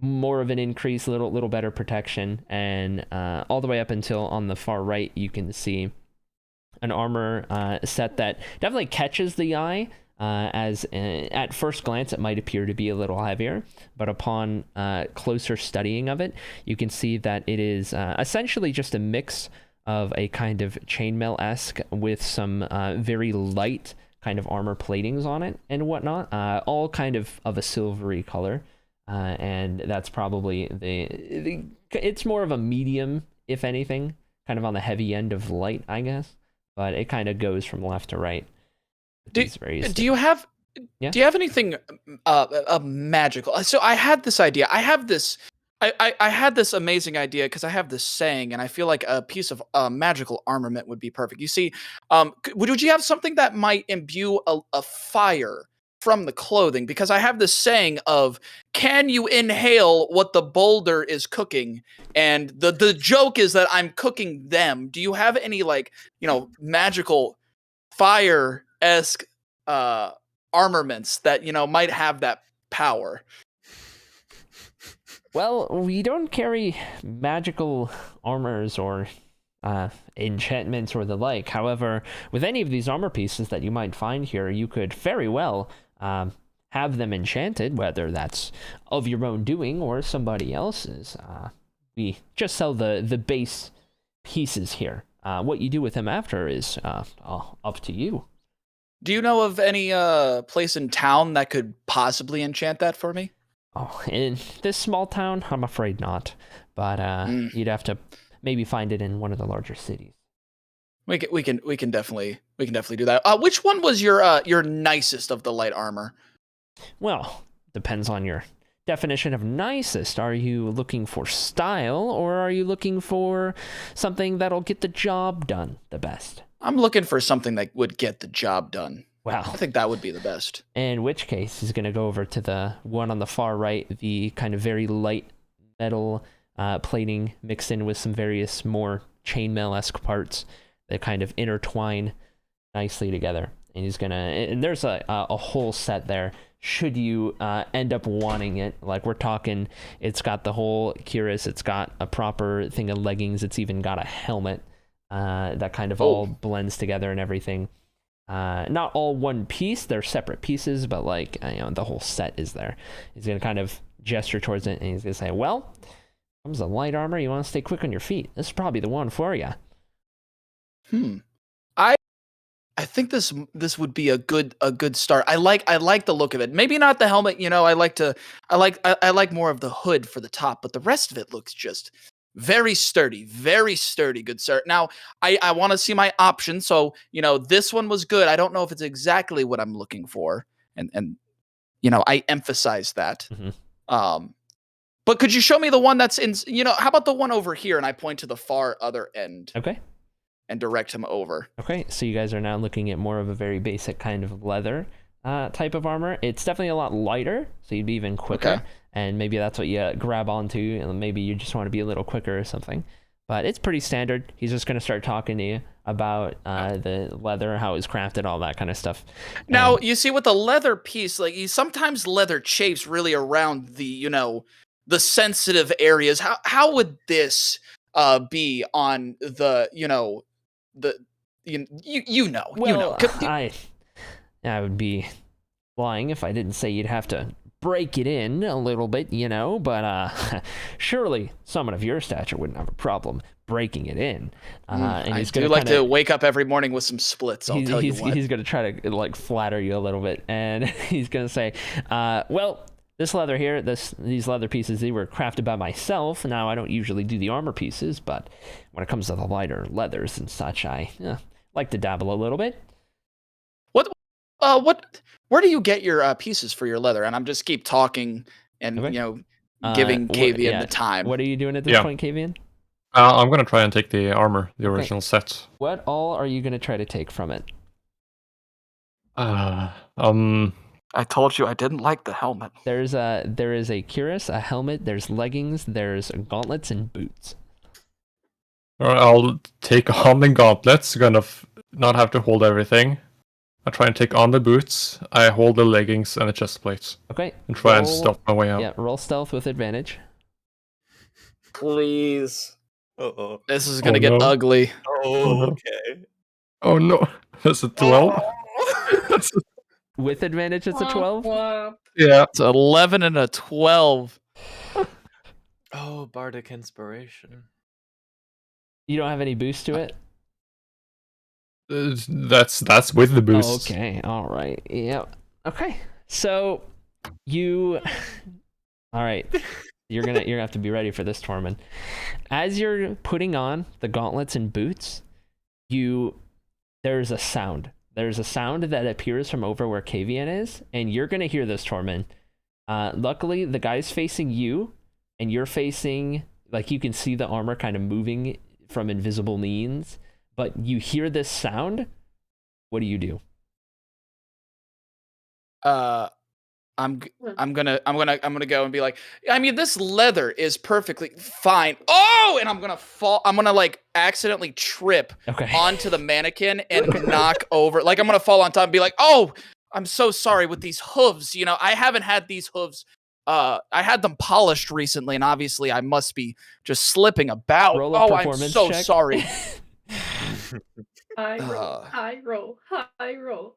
Speaker 1: more of an increase, little better protection, and all the way up until on the far right, you can see an armor set that definitely catches the eye. As at first glance it might appear to be a little heavier, but upon closer studying of it, you can see that it is essentially just a mix of a kind of chainmail-esque with some very light kind of armor platings on it and whatnot, all kind of a silvery color, and that's probably it's more of a medium, if anything, kind of on the heavy end of light, I guess, but it kind of goes from left to right.
Speaker 3: Do you have anything magical? So I had this idea. I had this amazing idea because I have this saying, and I feel like a piece of magical armament would be perfect. You see, would you have something that might imbue a fire from the clothing? Because I have this saying of, can you inhale what the boulder is cooking? And the joke is that I'm cooking them. Do you have any magical fire-esque armaments that might have that power?
Speaker 1: Well, we don't carry magical armors or enchantments or the like. However, with any of these armor pieces that you might find here, you could very well have them enchanted, whether that's of your own doing or somebody else's. We just sell the base pieces here. What you do with them after is up to you.
Speaker 3: Do you know of any place in town that could possibly enchant that for me?
Speaker 1: Oh, in this small town, I'm afraid not. But you'd have to maybe find it in one of the larger cities.
Speaker 3: We can definitely do that. Which one was your nicest of the light armor?
Speaker 1: Well, depends on your definition of nicest. Are you looking for style, or are you looking for something that'll get the job done the best?
Speaker 3: I'm looking for something that would get the job done.
Speaker 1: Well,
Speaker 3: I think that would be the best.
Speaker 1: In which case, he's going to go over to the one on the far right, the kind of very light metal plating mixed in with some various more chainmail-esque parts that kind of intertwine nicely together. And he's going to... And there's a whole set there. Should you end up wanting it, like we're talking, it's got the whole cuirass, it's got a proper thing of leggings, it's even got a helmet that kind of all blends together and everything. Not all one piece, they're separate pieces, but the whole set is there. He's going to kind of gesture towards it, and he's going to say, well, comes a light armor, you want to stay quick on your feet. This is probably the one for you.
Speaker 3: I think this would be a good start. I like the look of it. Maybe not the helmet, I like more of the hood for the top, but the rest of it looks just very sturdy, good sir. Now, I want to see my options. So, this one was good. I don't know if it's exactly what I'm looking for. And I emphasize that.
Speaker 1: Mm-hmm.
Speaker 3: But could you show me the one that's in, how about the one over here? And I point to the far other end.
Speaker 1: Okay.
Speaker 3: And direct him over.
Speaker 1: Okay, so you guys are now looking at more of a very basic kind of leather type of armor. It's definitely a lot lighter, so you'd be even quicker.
Speaker 3: Okay.
Speaker 1: And maybe that's what you grab onto, and maybe you just want to be a little quicker or something. But it's pretty standard. He's just going to start talking to you about the leather, how it's crafted, all that kind of stuff.
Speaker 3: Now, you see, with the leather piece, like sometimes leather chafes really around the, the sensitive areas. How would this be on the,
Speaker 1: Well, I would be lying if I didn't say you'd have to break it in a little bit, but surely someone of your stature wouldn't have a problem breaking it in. And
Speaker 3: I
Speaker 1: he's
Speaker 3: do like to wake up every morning with some splits, I'll tell you what.
Speaker 1: He's going to try to like flatter you a little bit, and he's going to say, well, this leather here, these leather pieces, they were crafted by myself. Now, I don't usually do the armor pieces, but when it comes to the lighter leathers and such, I like to dabble a little bit.
Speaker 3: Where do you get your pieces for your leather? And I'm just keep talking and, giving Kavian the time.
Speaker 1: What are you doing at this point, Kavian?
Speaker 6: I'm going to try and take the armor, the original set.
Speaker 1: What all are you going to try to take from it?
Speaker 3: I told you I didn't like the helmet.
Speaker 1: There is a cuirass, a helmet, there's leggings, there's gauntlets and boots.
Speaker 6: Alright, I'll take on the gauntlets, gonna not have to hold everything. I try and take on the boots, I hold the leggings and the chest plates.
Speaker 1: Okay.
Speaker 6: And try and stop my way out.
Speaker 1: Yeah, roll stealth with advantage.
Speaker 3: Please.
Speaker 2: Uh-oh.
Speaker 3: This is gonna get ugly.
Speaker 2: Oh, okay.
Speaker 6: Oh no, that's a 12.
Speaker 1: With advantage, it's a 12?
Speaker 6: Yeah.
Speaker 3: It's 11 and a 12.
Speaker 2: Oh, Bardic Inspiration.
Speaker 1: You don't have any boost to it?
Speaker 6: That's with the boost.
Speaker 1: Oh, okay, alright. Yeah. Okay. So you alright. You're gonna have to be ready for this, Tormund. As you're putting on the gauntlets and boots, there's a sound. There's a sound that appears from over where Kavian is, and you're gonna hear this, Tormund. Luckily, the guy's facing you, and you're facing, like, you can see the armor kind of moving from invisible means, but you hear this sound. What do you do?
Speaker 3: I'm gonna go and be like, I mean, this leather is perfectly fine. Oh, and I'm gonna fall. I'm gonna like accidentally trip onto the mannequin and knock over. Like I'm gonna fall on top and be like, oh, I'm so sorry with these hooves. I haven't had these hooves. I had them polished recently, and obviously I must be just slipping about. I'm so sorry.
Speaker 5: High roll.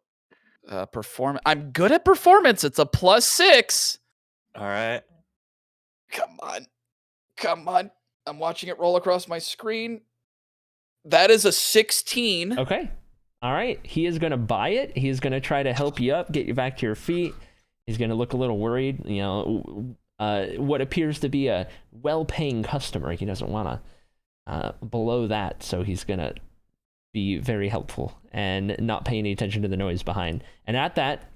Speaker 3: I'm good at performance. It's a +6.
Speaker 2: All right.
Speaker 3: Come on. I'm watching it roll across my screen. That is a 16.
Speaker 1: Okay. All right. He is going to buy it. He is going to try to help you up, get you back to your feet. He's going to look a little worried. What appears to be a well-paying customer. He doesn't want to blow that, so he's going to be very helpful and not pay any attention to the noise behind. And at that,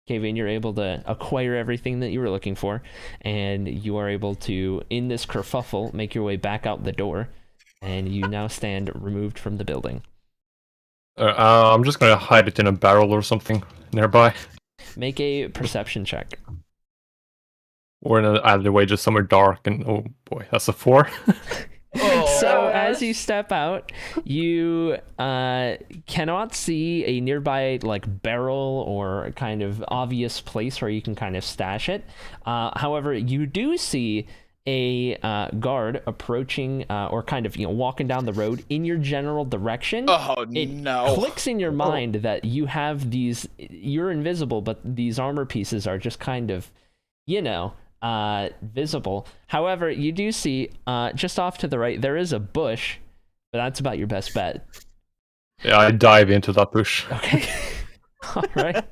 Speaker 1: Kavian, you're able to acquire everything that you were looking for, and you are able to, in this kerfuffle, make your way back out the door, and you now stand removed from the building.
Speaker 6: I'm just gonna hide it in a barrel or something nearby.
Speaker 1: Make a perception check.
Speaker 6: Or in an alleyway, just somewhere dark, and oh boy, that's a 4.
Speaker 1: So as you step out, you cannot see a nearby barrel or kind of obvious place where you can kind of stash it. However, you do see a guard approaching or kind of walking down the road in your general direction.
Speaker 3: It
Speaker 1: clicks in your mind that you have these. You're invisible, but these armor pieces are just kind of, visible. However, you do see just off to the right there is a bush, but that's about your best bet.
Speaker 6: Yeah, I dive into that bush.
Speaker 1: Okay. All right.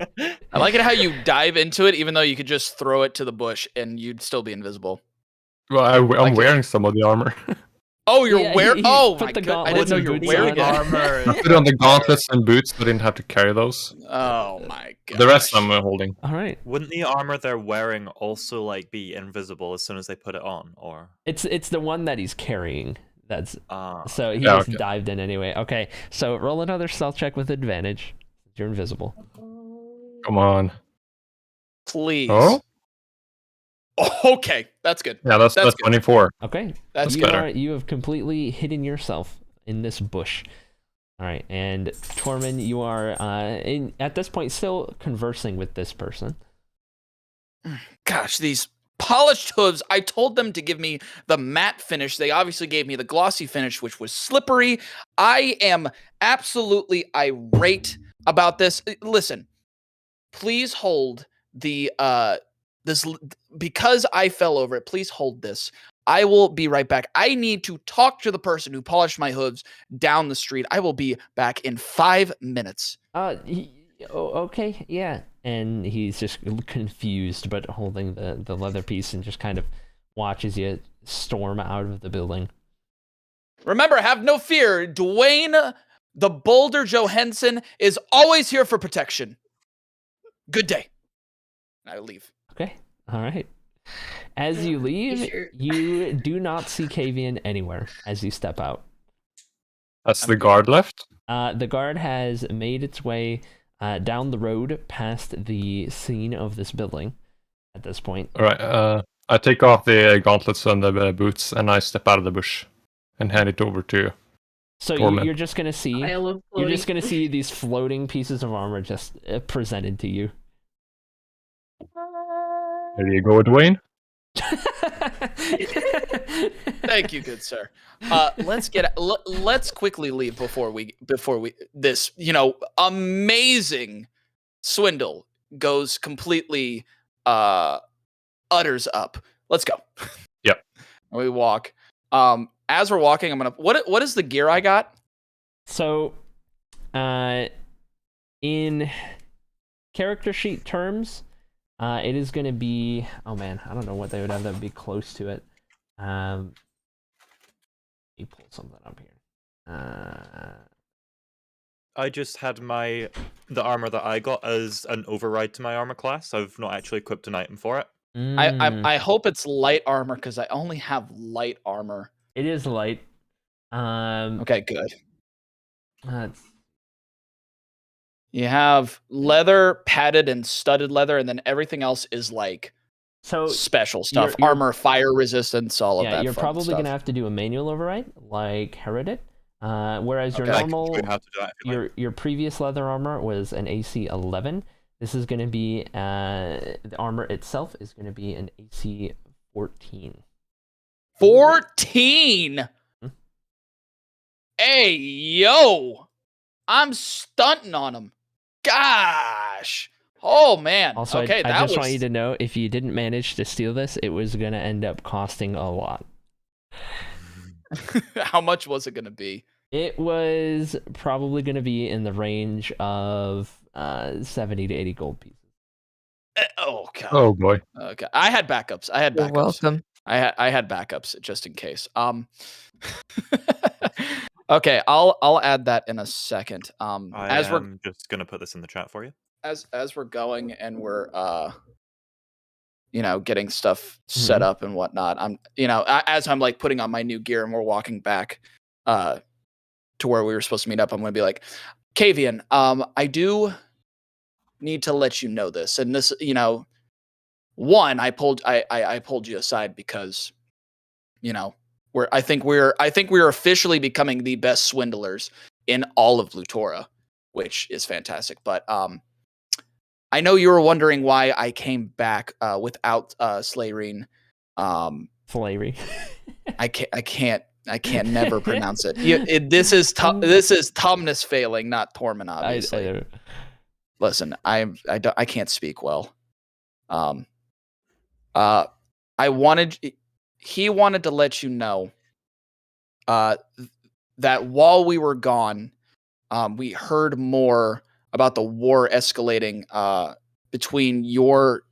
Speaker 3: I like it how you dive into it, even though you could just throw it to the bush and you'd still be invisible.
Speaker 6: Well, I'm wearing some of the armor.
Speaker 3: Oh, you're wearing. Oh my god! I didn't know you were wearing
Speaker 2: armor.
Speaker 6: I put on the gauntlets and boots, so I didn't have to carry those.
Speaker 3: Oh my god!
Speaker 6: The rest I'm holding.
Speaker 1: All right.
Speaker 2: Wouldn't the armor they're wearing also be invisible as soon as they put it on, or?
Speaker 1: It's the one that he's carrying. That's so he
Speaker 6: Yeah,
Speaker 1: just dived in anyway. Okay, so roll another stealth check with advantage. You're invisible.
Speaker 6: Come on.
Speaker 3: Please.
Speaker 6: Oh?
Speaker 3: Okay, that's good.
Speaker 6: Yeah, that's
Speaker 3: good.
Speaker 6: 24.
Speaker 1: Okay.
Speaker 3: That's
Speaker 6: better.
Speaker 1: You have completely hidden yourself in this bush. All right, and Tormund, you are at this point still conversing with this person.
Speaker 3: Gosh, these polished hooves. I told them to give me the matte finish. They obviously gave me the glossy finish, which was slippery. I am absolutely irate about this. Listen, please hold the this because I fell over it. Please hold this. I will be right back. I need to talk to the person who polished my hooves down the street. I will be back in 5 minutes.
Speaker 1: Okay, yeah. And he's just confused, but holding the leather piece and just kind of watches you storm out of the building.
Speaker 3: Remember, have no fear. Dwayne, the Boulder Johansson, is always here for protection. Good day. I leave.
Speaker 1: Okay, all right. As you leave, you do not see Kavian anywhere as you step out.
Speaker 6: Has the guard left?
Speaker 1: The guard has made its way down the road past the scene of this building at this point.
Speaker 6: All right. I take off the gauntlets and the boots, and I step out of the bush and hand it over to.
Speaker 1: So you're just gonna see. You're just gonna see these floating pieces of armor just presented to you.
Speaker 6: There you go, Dwayne.
Speaker 3: Thank you, good sir. Let's quickly leave before we this amazing swindle goes completely utters up. Let's go.
Speaker 6: Yep.
Speaker 3: We walk. As we're walking, I'm gonna what is the gear I got?
Speaker 1: So, in character sheet terms, it is going to be. Oh man, I don't know what they would have that would be close to it. Let me pull something up here.
Speaker 2: I just had the armor that I got as an override to my armor class. I've not actually equipped an item for it.
Speaker 3: I hope it's light armor because I only have light armor.
Speaker 1: It is light.
Speaker 3: Okay, good.
Speaker 1: Let's
Speaker 3: You have leather, padded and studded leather, and then everything else is like special stuff.
Speaker 1: you're,
Speaker 3: Armor, fire resistance, all of that.
Speaker 1: Yeah, you're
Speaker 3: fun
Speaker 1: probably
Speaker 3: stuff.
Speaker 1: going to have to do a manual override, like Herodit. Whereas your
Speaker 2: Okay,
Speaker 1: normal,
Speaker 2: we have to do that if you like.
Speaker 1: your previous leather armor was an AC 11. This is going to be, the armor itself is going to be an AC 14.
Speaker 3: 14! Hey, yo! I'm stunting on him. Gosh! Oh, man.
Speaker 1: Also,
Speaker 3: okay,
Speaker 1: I just want you to know, if you didn't manage to steal this, it was going to end up costing a lot.
Speaker 3: How much was it going to be?
Speaker 1: It was probably going to be in the range of 70 to 80 gold pieces.
Speaker 3: Oh, God.
Speaker 6: Oh, boy.
Speaker 3: Okay, I had backups.
Speaker 4: You're welcome.
Speaker 3: I had backups just in case. Okay, I'll add that in a second.
Speaker 2: I'm just gonna put this in the chat for you.
Speaker 3: As we're going and we're getting stuff set up and whatnot. As I'm like putting on my new gear and we're walking back to where we were supposed to meet up, I'm gonna be like, Kavian, I do need to let you know this. And this, one, I pulled you aside because, I think we're officially becoming the best swindlers in all of Blutora, which is fantastic. But I know you were wondering why I came back without Slayrine.
Speaker 1: Slayery.
Speaker 3: I can't never pronounce it. This is Tumnus failing, not Tormund, obviously.
Speaker 1: I
Speaker 3: Listen, I can't speak well. He wanted to let you know that while we were gone, we heard more about the war escalating between your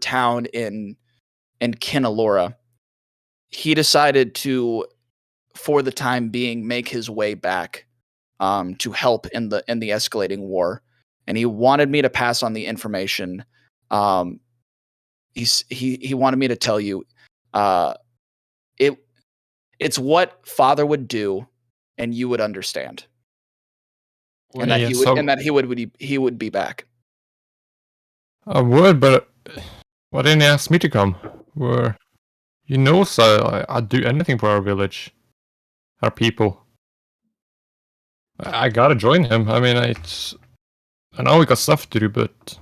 Speaker 3: town in Kinalora. He decided to, for the time being, make his way back to help in the escalating war, and he wanted me to pass on the information. He wanted me to tell you, it's what Father would do, and you would understand, and that he would be back.
Speaker 6: I would, but Why didn't you ask me to come? He knows I'd do anything for our village. Our people. I gotta join him. I mean, I know we got stuff to do, but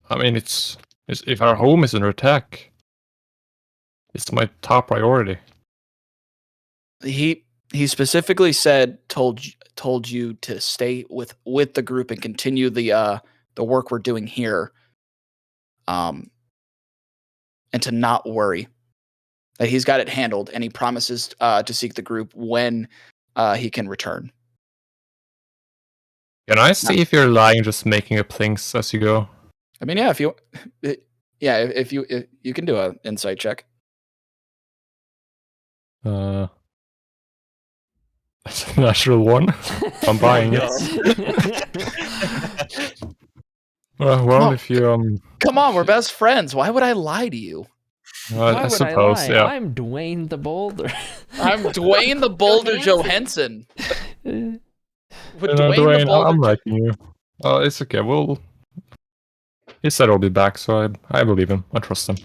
Speaker 6: I mean, it's if our home is under attack, it's my top priority.
Speaker 3: He specifically told you to stay with the group and continue the work we're doing here, and to not worry. That he's got it handled, and he promises to seek the group when he can return.
Speaker 6: Can I see if you're lying, just making up things as you go?
Speaker 3: I mean, yeah, if you can do an insight check.
Speaker 6: That's a natural one. I'm buying it. Well, if you
Speaker 3: Come on, we're best friends. Why would I lie to you?
Speaker 1: Why
Speaker 6: I
Speaker 1: would
Speaker 6: suppose,
Speaker 1: I lie?
Speaker 6: yeah.
Speaker 1: I'm Dwayne the Boulder.
Speaker 3: I'm Dwayne the Boulder Johansson. With Dwayne the
Speaker 6: Dwayne,
Speaker 3: Boulder.
Speaker 6: I'm liking you. It's okay. He said he'll be back, so I believe him. I trust him.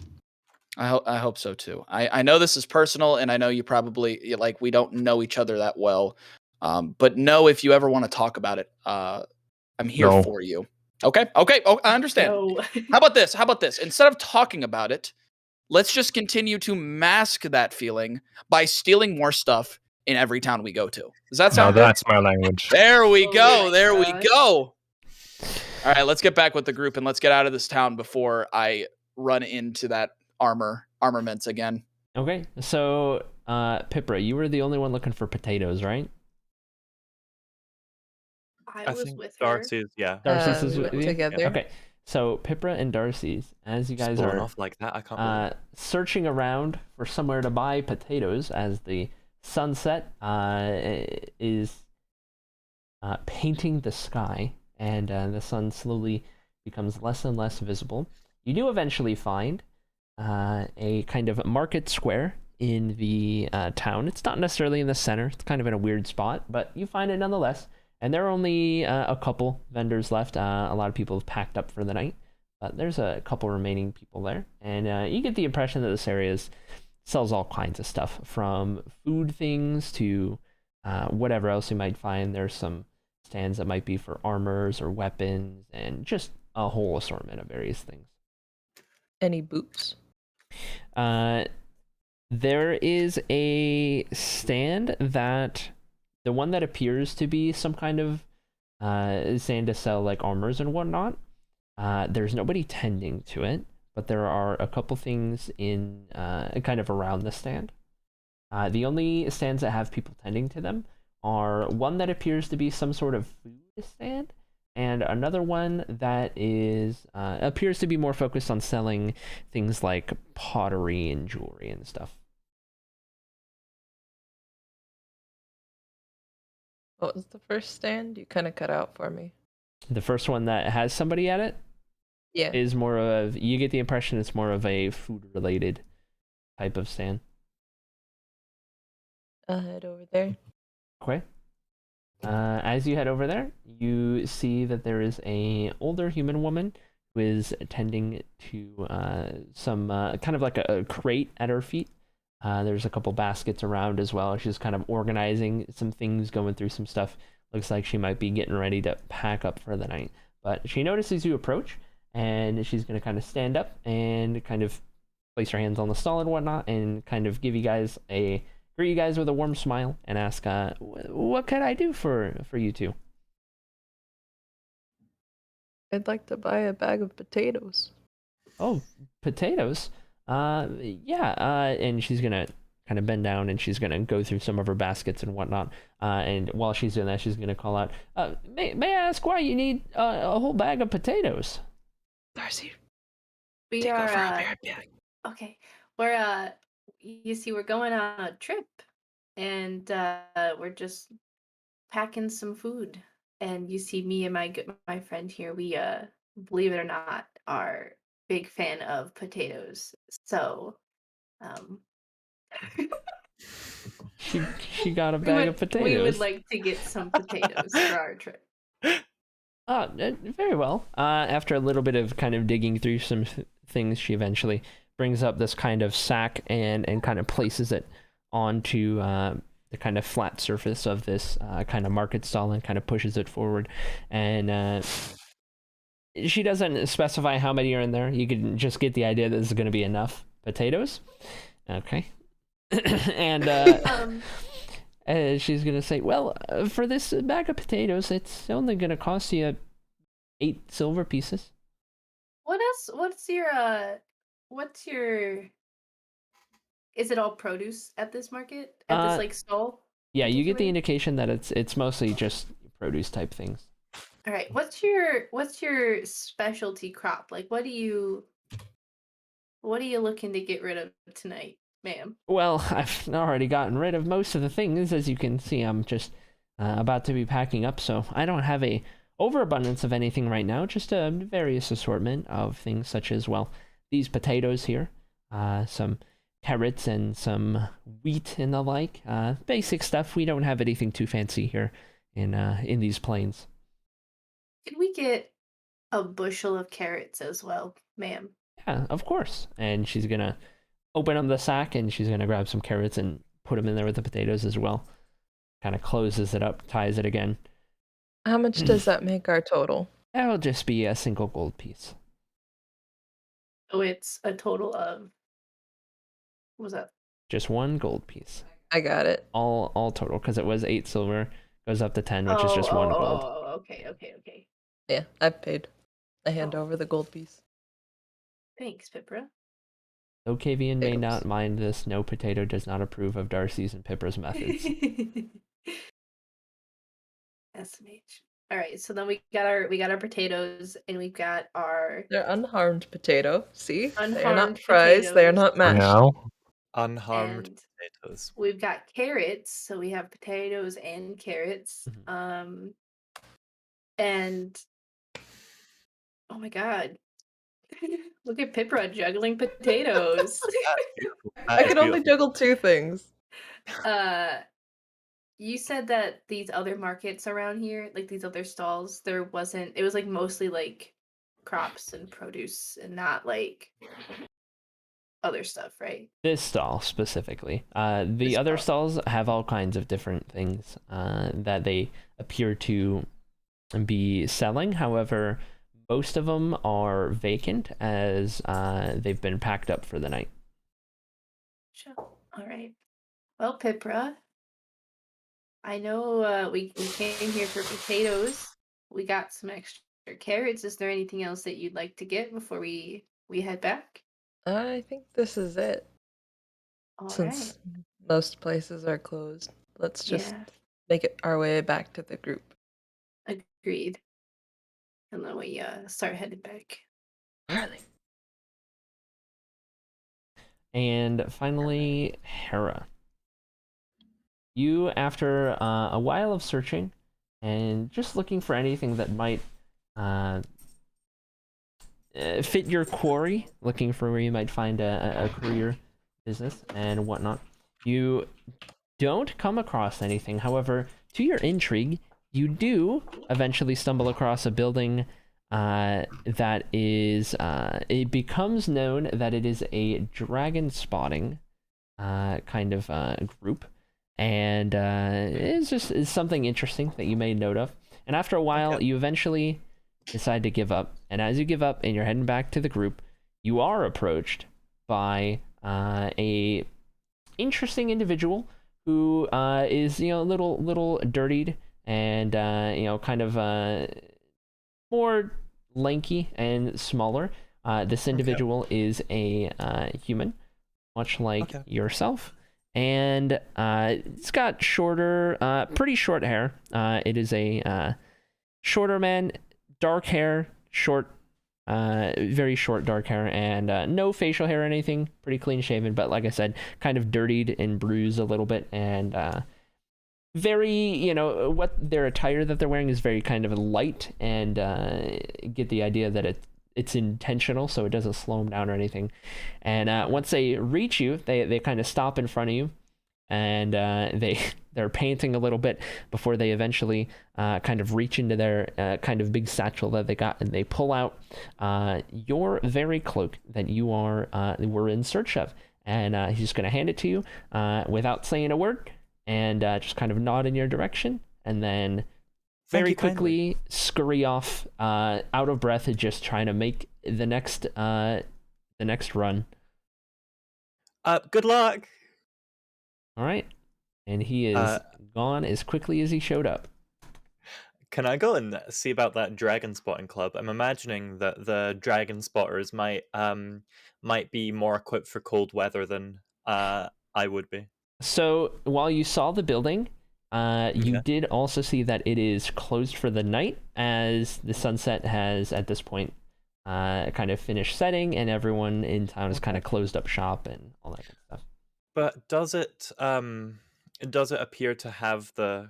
Speaker 3: I hope so too. I know this is personal, and I know you probably we don't know each other that well. But no, if you ever want to talk about it, I'm here for you. Okay. Oh, I understand.
Speaker 5: No.
Speaker 3: How about this? Instead of talking about it, let's just continue to mask that feeling by stealing more stuff in every town we go to. Does that sound good?
Speaker 6: That's my language.
Speaker 3: There we
Speaker 5: Oh
Speaker 3: go.
Speaker 5: my
Speaker 3: There we
Speaker 5: gosh.
Speaker 3: go. All right, let's get back with the group and let's get out of this town before I run into that armaments again.
Speaker 1: Okay, so Pipra, you were the only one looking for potatoes, right?
Speaker 5: I was
Speaker 2: think
Speaker 5: with her.
Speaker 2: Darcy's, yeah.
Speaker 1: Darcy's is
Speaker 4: we
Speaker 1: with
Speaker 4: went
Speaker 1: you?
Speaker 4: together.
Speaker 1: Okay, so Pipra and Darcy's, as you guys
Speaker 2: Spawning
Speaker 1: are
Speaker 2: off like that, I can't believe it.
Speaker 1: searching around for somewhere to buy potatoes as the sunset is painting the sky and the sun slowly becomes less and less visible. You do eventually find a kind of market square in the town. It's not necessarily in the center. It's kind of in a weird spot, but you find it nonetheless. And there are only a couple vendors left. A lot of people have packed up for the night, but there's a couple remaining people there. And you get the impression that this area sells all kinds of stuff, from food things to whatever else you might find. There's some stands that might be for armors or weapons and just a whole assortment of various things.
Speaker 4: Any boots?
Speaker 1: There is a stand that the one that appears to be some kind of stand to sell like armors and whatnot. There's nobody tending to it, but there are a couple things in kind of around the stand. The only stands that have people tending to them are one that appears to be some sort of food stand, and another one that is appears to be more focused on selling things like pottery and jewelry and stuff.
Speaker 4: What was the first stand? You kind of cut out for me.
Speaker 1: The first one that has somebody at it
Speaker 4: Yeah.
Speaker 1: is more of, you get the impression it's more of a food related type of stand.
Speaker 4: I'll head over there.
Speaker 1: Okay. As you head over there, you see that there is a older human woman who is tending to some kind of like a crate at her feet. There's a couple baskets around as well. She's kind of organizing some things, going through some stuff. Looks like she might be getting ready to pack up for the night. But she notices you approach, and she's going to kind of stand up and kind of place her hands on the stall and whatnot, and kind of greet you guys with a warm smile and ask, what can I do for you two?
Speaker 4: I'd like to buy a bag of potatoes.
Speaker 1: Oh, potatoes? Yeah, and she's gonna kind of bend down and she's gonna go through some of her baskets and whatnot. And while she's doing that, she's gonna call out, may I ask why you need a whole bag of potatoes?
Speaker 4: Darcy,
Speaker 5: We
Speaker 4: take
Speaker 5: are
Speaker 4: over. I'll be right back.
Speaker 5: okay. We're you see, we're going on a trip, and we're just packing some food. And you see, me and my friend here, we believe it or not, are big fan of potatoes. So,
Speaker 1: She got a bag of potatoes.
Speaker 5: we would like to get some potatoes for our trip.
Speaker 1: Very well. After a little bit of kind of digging through some things, she eventually brings up this kind of sack and kind of places it onto the kind of flat surface of this kind of market stall and kind of pushes it forward. And she doesn't specify how many are in there. You can just get the idea that this is going to be enough potatoes. Okay. And she's going to say, well, for this bag of potatoes, it's only going to cost you 8 silver pieces.
Speaker 5: What else? What's your? Is it all produce at this market? At this like stall?
Speaker 1: Yeah, you get the
Speaker 5: situation?
Speaker 1: indication that it's mostly just produce type things.
Speaker 5: All right. What's your specialty crop? Like, what are you looking to get rid of tonight, ma'am?
Speaker 1: Well, I've already gotten rid of most of the things. As you can see, I'm just about to be packing up, so I don't have a overabundance of anything right now, just a various assortment of things such as, well, these potatoes here, some carrots and some wheat and the like. Basic stuff. We don't have anything too fancy here in these plains.
Speaker 5: Could we get a bushel of carrots as well, ma'am?
Speaker 1: Yeah, of course. And she's gonna open up the sack and she's gonna grab some carrots and put them in there with the potatoes as well. Kind of closes it up, ties it again.
Speaker 4: How much does that make our total?
Speaker 1: That'll just be a single gold piece.
Speaker 5: So it's a total of. What was that?
Speaker 1: Just 1 gold piece.
Speaker 4: I got it.
Speaker 1: All total, because it was 8 silver, goes up to 10, which is just 1 gold.
Speaker 5: Oh, okay.
Speaker 4: Yeah, I've paid. I hand
Speaker 5: Oh.
Speaker 4: over the gold piece.
Speaker 5: Thanks, Pipra.
Speaker 1: Though Kavian may
Speaker 4: Potatoes.
Speaker 1: not mind this, no potato does not approve of Darcy's and Pipra's methods.
Speaker 5: SMH. All right, so then we got our potatoes and we've got our
Speaker 4: They're unharmed potato. See? They are not
Speaker 5: Unharmed
Speaker 4: fries. They are
Speaker 5: potatoes.
Speaker 4: not mashed.
Speaker 6: Now,
Speaker 2: Unharmed
Speaker 5: and
Speaker 2: potatoes.
Speaker 5: we've got carrots, so we have potatoes and carrots. And oh my god. Look at Pipra juggling potatoes.
Speaker 4: I can only juggle 2 things.
Speaker 5: You said that these other markets around here, like these other stalls, it was like mostly like crops and produce and not like other stuff, right?
Speaker 1: This stall specifically. The
Speaker 5: This
Speaker 1: other
Speaker 5: stall.
Speaker 1: stalls have all kinds of different things that they appear to be selling. However, most of them are vacant as they've been packed up for the night.
Speaker 5: Sure. All right. Well, Pipra, I know we came here for potatoes. We got some extra carrots. Is there anything else that you'd like to get before we head back?
Speaker 4: I think this is it.
Speaker 5: All right.
Speaker 4: Since most places are closed, let's just
Speaker 5: Yeah.
Speaker 4: make it our way back to the group.
Speaker 5: Agreed. And then we start headed back.
Speaker 4: Harley.
Speaker 1: And finally, Hera. You, after a while of searching and just looking for anything that might fit your quarry, looking for where you might find a career business and whatnot, you don't come across anything. However, to your intrigue, you do eventually stumble across a building that is, it becomes known that it is a dragon spotting kind of group. And it's something interesting that you made note of. And after a while, you eventually decide to give up. And as you give up and you're heading back to the group, you are approached by a interesting individual who is, a little dirtied and kind of more lanky and smaller. This individual is a human, much like yourself. And it's got shorter, pretty short hair. It is a shorter man, dark hair, short, very short dark hair, and no facial hair or anything. Pretty clean shaven, but like I said, kind of dirtied and bruised a little bit, and very, what their attire that they're wearing is very kind of light, and get the idea that it's intentional, so it doesn't slow them down or anything. And once they reach you, they kind of stop in front of you, and they they're panting a little bit before they eventually kind of reach into their kind of big satchel that they got, and they pull out your very cloak that you were in search of. And he's just going to hand it to you without saying a word, and just kind of nod in your direction, and then very quickly scurry off, out of breath, just trying to make the next run.
Speaker 2: Good luck.
Speaker 1: All right, and he is gone as quickly as he showed up.
Speaker 2: Can I go and see about that dragon spotting club? I'm imagining that the dragon spotters might be more equipped for cold weather than I would be.
Speaker 1: So while you saw the building, you did also see that it is closed for the night, as the sunset has at this point kind of finished setting, and everyone in town has kind of closed up shop and all that good stuff.
Speaker 2: But does it appear to have the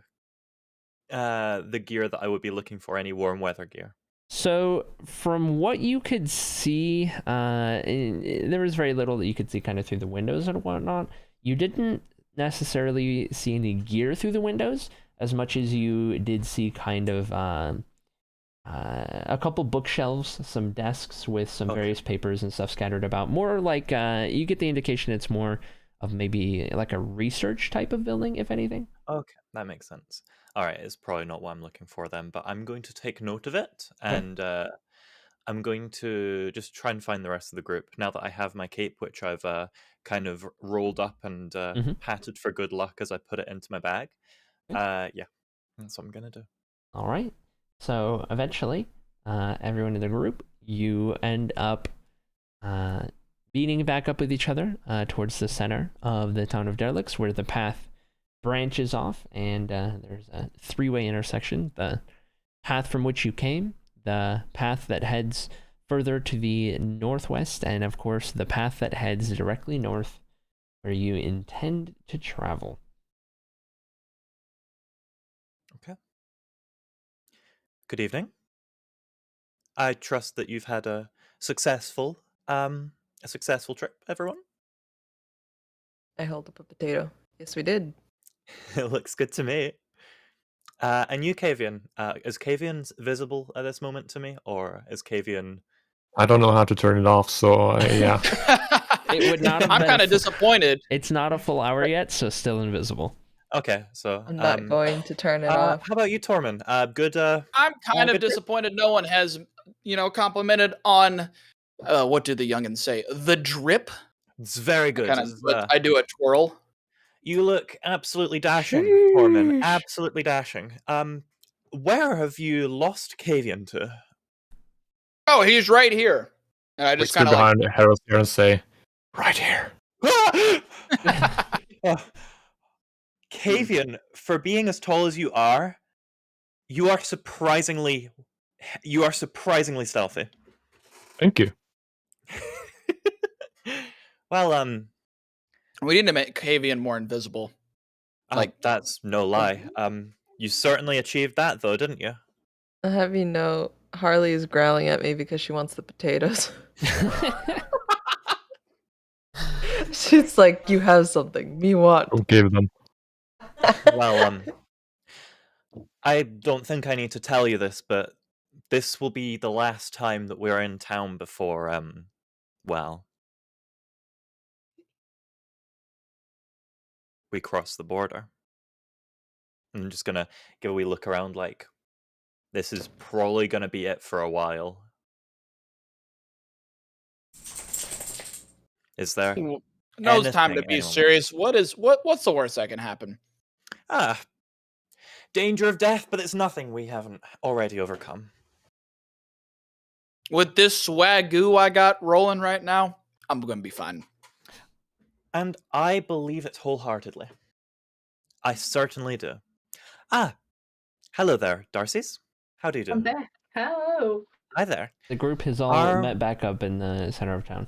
Speaker 2: gear that I would be looking for, any warm weather gear?
Speaker 1: So from what you could see, there was very little that you could see kind of through the windows and whatnot. You didn't necessarily see any gear through the windows as much as you did see kind of a couple bookshelves, some desks with some various papers and stuff scattered about. More like you get the indication it's more of maybe like a research type of building, if anything.
Speaker 2: Okay, that makes sense. All right, it's probably not what I'm looking for then, but I'm going to take note of it, and I'm going to just try and find the rest of the group now that I have my cape, which I've kind of rolled up and patted for good luck as I put it into my bag. Yeah, that's what I'm gonna do.
Speaker 1: All right. So eventually, everyone in the group, you end up meeting back up with each other towards the center of the town of Derelicts, where the path branches off, and there's a three-way intersection. The path from which you came, the path that heads further to the northwest, and of course the path that heads directly north where you intend to travel.
Speaker 2: Okay. Good evening. I trust that you've had a successful trip, everyone.
Speaker 4: I held up a potato. Yes, we did.
Speaker 2: It looks good to me. And you, Kavian, is Kavian visible at this moment to me, or is Kavian?
Speaker 6: I don't know how to turn it off, so yeah.
Speaker 1: It would not have
Speaker 3: I'm
Speaker 1: been
Speaker 3: kind of disappointed.
Speaker 1: It's not a full hour yet, so still invisible.
Speaker 2: Okay, so
Speaker 4: I'm not going to turn it off.
Speaker 2: How about you, Tormund? Good.
Speaker 3: I'm kind of disappointed no one has, complimented on, what did the youngins say? The drip?
Speaker 2: It's very good.
Speaker 3: I do a twirl.
Speaker 2: You look absolutely dashing, Tormund. Absolutely dashing. Where have you lost Kavian to?
Speaker 3: Oh, he's right here. And I just kind of
Speaker 6: behind Harold here and say, right here.
Speaker 2: Kavian, for being as tall as you are surprisingly stealthy.
Speaker 6: Thank you.
Speaker 2: Well,
Speaker 3: we need to make Kavian more invisible.
Speaker 2: That's no lie. You certainly achieved that, though, didn't you?
Speaker 4: I'll have you know, Harley is growling at me because she wants the potatoes. She's like, you have something. Me want.
Speaker 6: Don't give them.
Speaker 2: Well, I don't think I need to tell you this, but this will be the last time that we're in town before, we cross the border. I'm just gonna give a wee look around, like, this is probably gonna be it for a while. Is there?
Speaker 3: No, it's time to be serious. What's the worst that can happen?
Speaker 2: Danger of death, but it's nothing we haven't already overcome.
Speaker 3: With this swagoo I got rolling right now, I'm gonna be fine.
Speaker 2: And I believe it wholeheartedly. I certainly do. Hello there, Darcy's. How do you do?
Speaker 5: I'm back. Hello.
Speaker 2: Hi there.
Speaker 1: The group has all met back up in the center of town.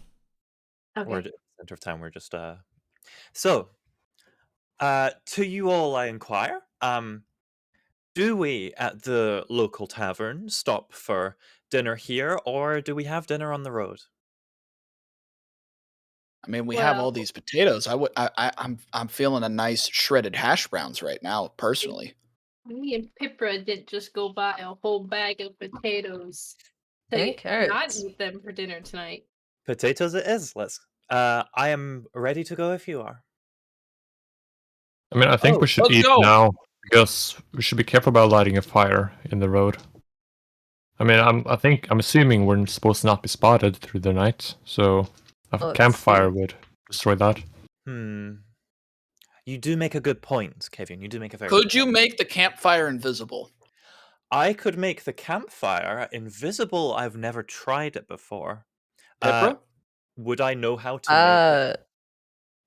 Speaker 5: Okay.
Speaker 2: We're center of town. We're just So, to you all, I inquire. Do we at the local tavern stop for dinner here, or do we have dinner on the road?
Speaker 3: I mean, we have all
Speaker 5: Well-
Speaker 3: these potatoes. I'm feeling a nice shredded hash browns right now, personally.
Speaker 5: Me and Pipra didn't just go buy a whole bag of potatoes to
Speaker 4: And
Speaker 5: not
Speaker 4: carrots.
Speaker 5: eat them for dinner tonight.
Speaker 2: Potatoes it is. Let's. I am ready to go if you are.
Speaker 6: I mean, I think
Speaker 3: Oh,
Speaker 6: we should
Speaker 3: let's
Speaker 6: eat
Speaker 3: go.
Speaker 6: now because we should be careful about lighting a fire in the road. I mean, I'm assuming we're supposed to not be spotted through the night, so a
Speaker 4: Let's
Speaker 6: campfire
Speaker 4: see.
Speaker 6: would destroy that.
Speaker 2: You do make a good point, Kevin. You do make a very.
Speaker 3: Could you make the campfire invisible?
Speaker 2: I could make the campfire invisible. I've never tried it before.
Speaker 3: Pipra?
Speaker 2: Would I know how to make it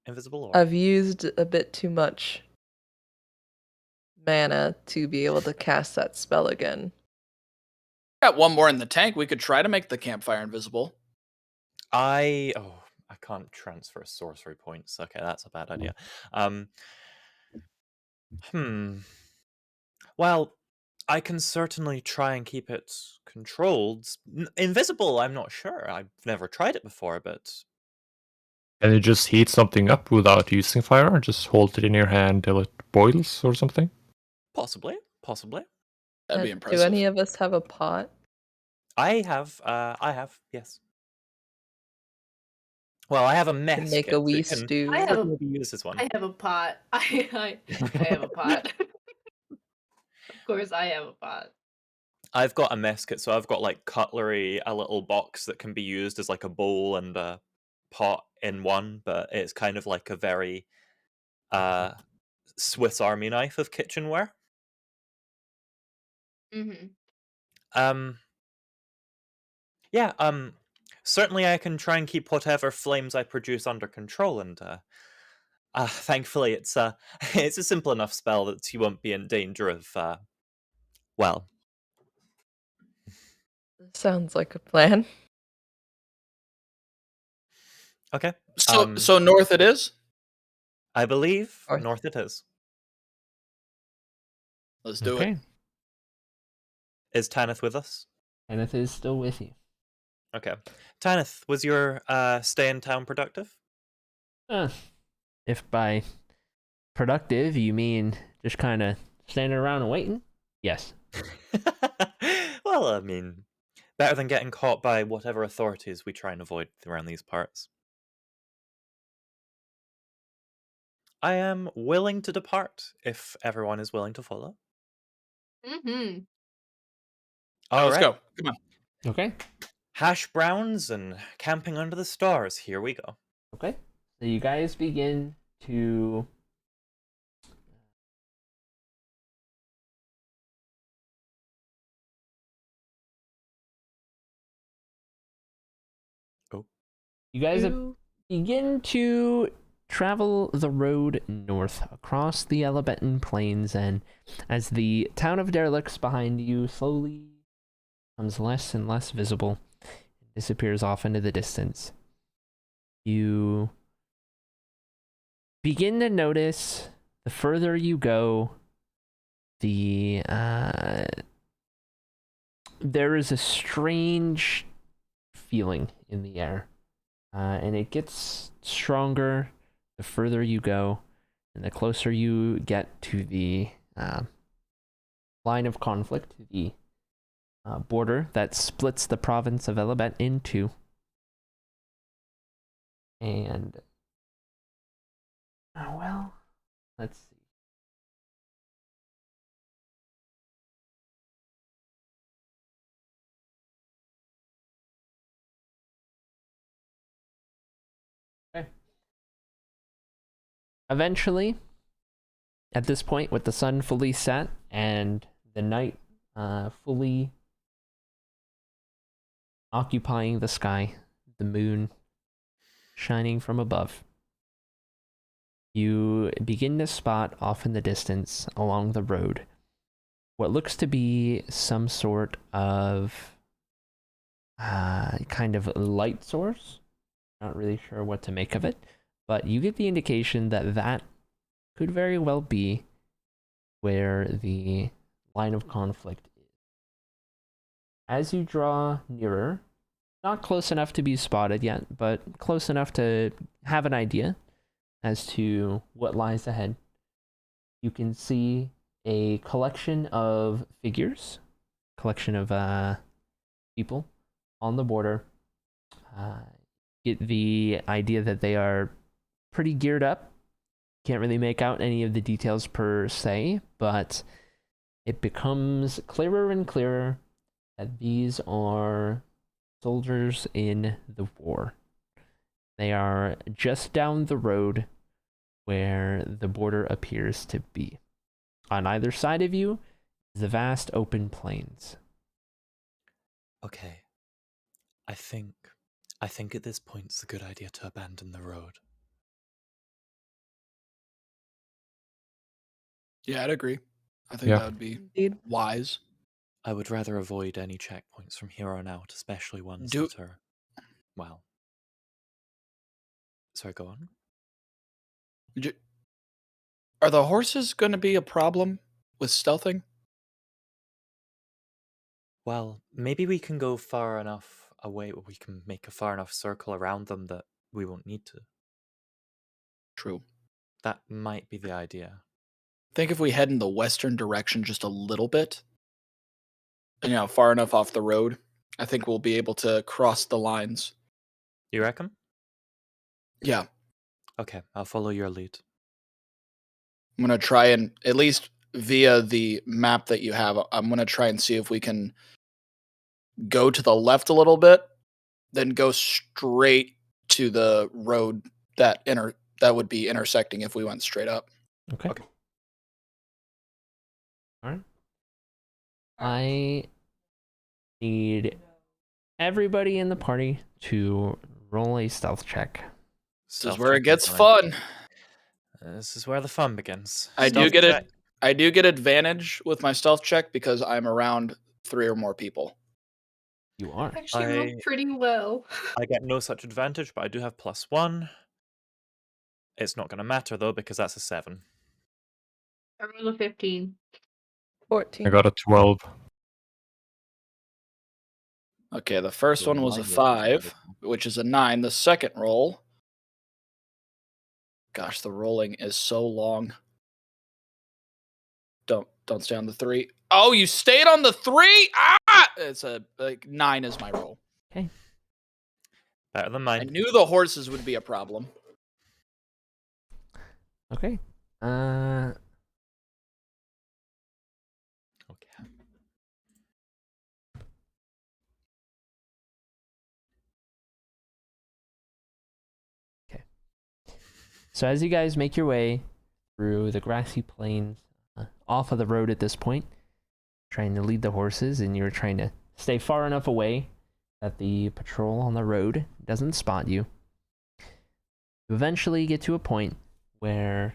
Speaker 2: invisible? Or?
Speaker 4: I've used a bit too much mana to be able to cast that spell again.
Speaker 3: Got one more in the tank. We could try to make the campfire invisible.
Speaker 2: I can't transfer sorcery points. Okay, that's a bad idea. Well, I can certainly try and keep it controlled. Invisible, I'm not sure. I've never tried it before, but
Speaker 6: Can you just heat something up without using fire? Just hold it in your hand till it boils or something?
Speaker 2: possibly.
Speaker 3: That'd be
Speaker 4: Do
Speaker 3: impressive.
Speaker 4: any of us have a pot?
Speaker 2: I have, yes. Well, I have a mess
Speaker 4: Can make
Speaker 2: kit,
Speaker 4: a
Speaker 2: so
Speaker 4: wee
Speaker 2: it can
Speaker 4: stew.
Speaker 5: I have a-
Speaker 2: certainly be used as one.
Speaker 5: I have a pot. I have a pot. Of course, I have a pot.
Speaker 2: I've got a mess kit, so I've got like cutlery, a little box that can be used as like a bowl and a pot in one, but it's kind of like a very Swiss Army knife of kitchenware.
Speaker 5: Mm-hmm.
Speaker 2: Yeah, certainly I can try and keep whatever flames I produce under control, and thankfully it's it's a simple enough spell that you won't be in danger of well.
Speaker 4: Sounds like a plan.
Speaker 2: Okay.
Speaker 3: So north it is?
Speaker 2: I believe
Speaker 4: North.
Speaker 2: north it is.
Speaker 3: Let's do
Speaker 1: Okay.
Speaker 3: it.
Speaker 2: Is Tanith with us?
Speaker 1: Kenneth is still with you.
Speaker 2: Okay. Tanith, was your stay in town productive?
Speaker 1: If by productive you mean just kind of standing around and waiting, yes.
Speaker 2: Well, I mean, better than getting caught by whatever authorities we try and avoid around these parts. I am willing to depart if everyone is willing to follow.
Speaker 5: Mm-hmm.
Speaker 2: All
Speaker 3: Let's
Speaker 2: right.
Speaker 3: go. Come on.
Speaker 1: Okay.
Speaker 2: Hash browns and camping under the stars. Here we go.
Speaker 1: Okay. So you guys begin to
Speaker 2: Oh.
Speaker 1: you guys begin to travel the road north across the Elebenton Plains, and as the town of Derelicts behind you slowly becomes less and less visible, it disappears off into the distance, you begin to notice the further you go, there is a strange feeling in the air, and it gets stronger the further you go, and the closer you get to the line of conflict, the border that splits the province of Elebet in two. And well, let's see. Okay. Eventually, at this point, with the sun fully set and the night fully occupying the sky, the moon shining from above, you begin to spot off in the distance along the road what looks to be some sort of kind of light source. Not really sure what to make of it, but you get the indication that that could very well be where the line of conflict is. As you draw nearer, Not close enough to be spotted yet, but close enough to have an idea as to what lies ahead. You can see a collection of figures, collection of people on the border. Get the idea that they are pretty geared up. Can't really make out any of the details per se, but it becomes clearer and clearer that these are soldiers in the war. They are just down the road where the border appears to be. On either side of you is the vast open plains.
Speaker 2: Okay. I think at this point it's a good idea to abandon the road.
Speaker 3: Yeah, I'd agree. I think
Speaker 6: Yeah.
Speaker 3: that would be
Speaker 4: Indeed.
Speaker 3: wise.
Speaker 2: I would rather avoid any checkpoints from here on out, especially ones
Speaker 3: Do-
Speaker 2: that are, well... Sorry, go on.
Speaker 3: Are the horses going to be a problem with stealthing?
Speaker 2: Well, maybe we can go far enough away, or we can make a far enough circle around them that we won't need to.
Speaker 3: True.
Speaker 2: That might be the idea.
Speaker 3: I think if we head in the western direction just a little bit, far enough off the road, I think we'll be able to cross the lines.
Speaker 2: You reckon?
Speaker 3: Yeah.
Speaker 2: Okay, I'll follow your lead.
Speaker 3: I'm going to try and, at least via the map that you have, I'm going to try and see if we can go to the left a little bit, then go straight to the road that would be intersecting if we went straight up.
Speaker 1: Okay.
Speaker 2: Okay.
Speaker 1: All right. I need everybody in the party to roll a stealth check.
Speaker 3: This is where it gets fun.
Speaker 2: This is where the fun begins.
Speaker 3: I do
Speaker 2: Stealth check.
Speaker 3: get advantage with my stealth check because I'm around 3 or more people.
Speaker 1: You are.
Speaker 5: Actually rolled pretty well.
Speaker 2: I get no such advantage, but I do have +1. It's not going to matter, though, because that's a 7.
Speaker 5: I rolled a 15.
Speaker 4: 14.
Speaker 6: I got a 12.
Speaker 3: Okay, the first one was a 5, which is a 9. The second roll... Gosh, the rolling is so long. Don't stay on the 3. Oh, you stayed on the 3? Ah! It's a 9 is my roll.
Speaker 1: Okay.
Speaker 2: Better than
Speaker 3: I
Speaker 2: mine.
Speaker 3: knew the horses would be a problem.
Speaker 1: Okay.
Speaker 2: Okay.
Speaker 1: So as you guys make your way through the grassy plains, off of the road at this point, trying to lead the horses, and you're trying to stay far enough away that the patrol on the road doesn't spot you. You eventually get to a point where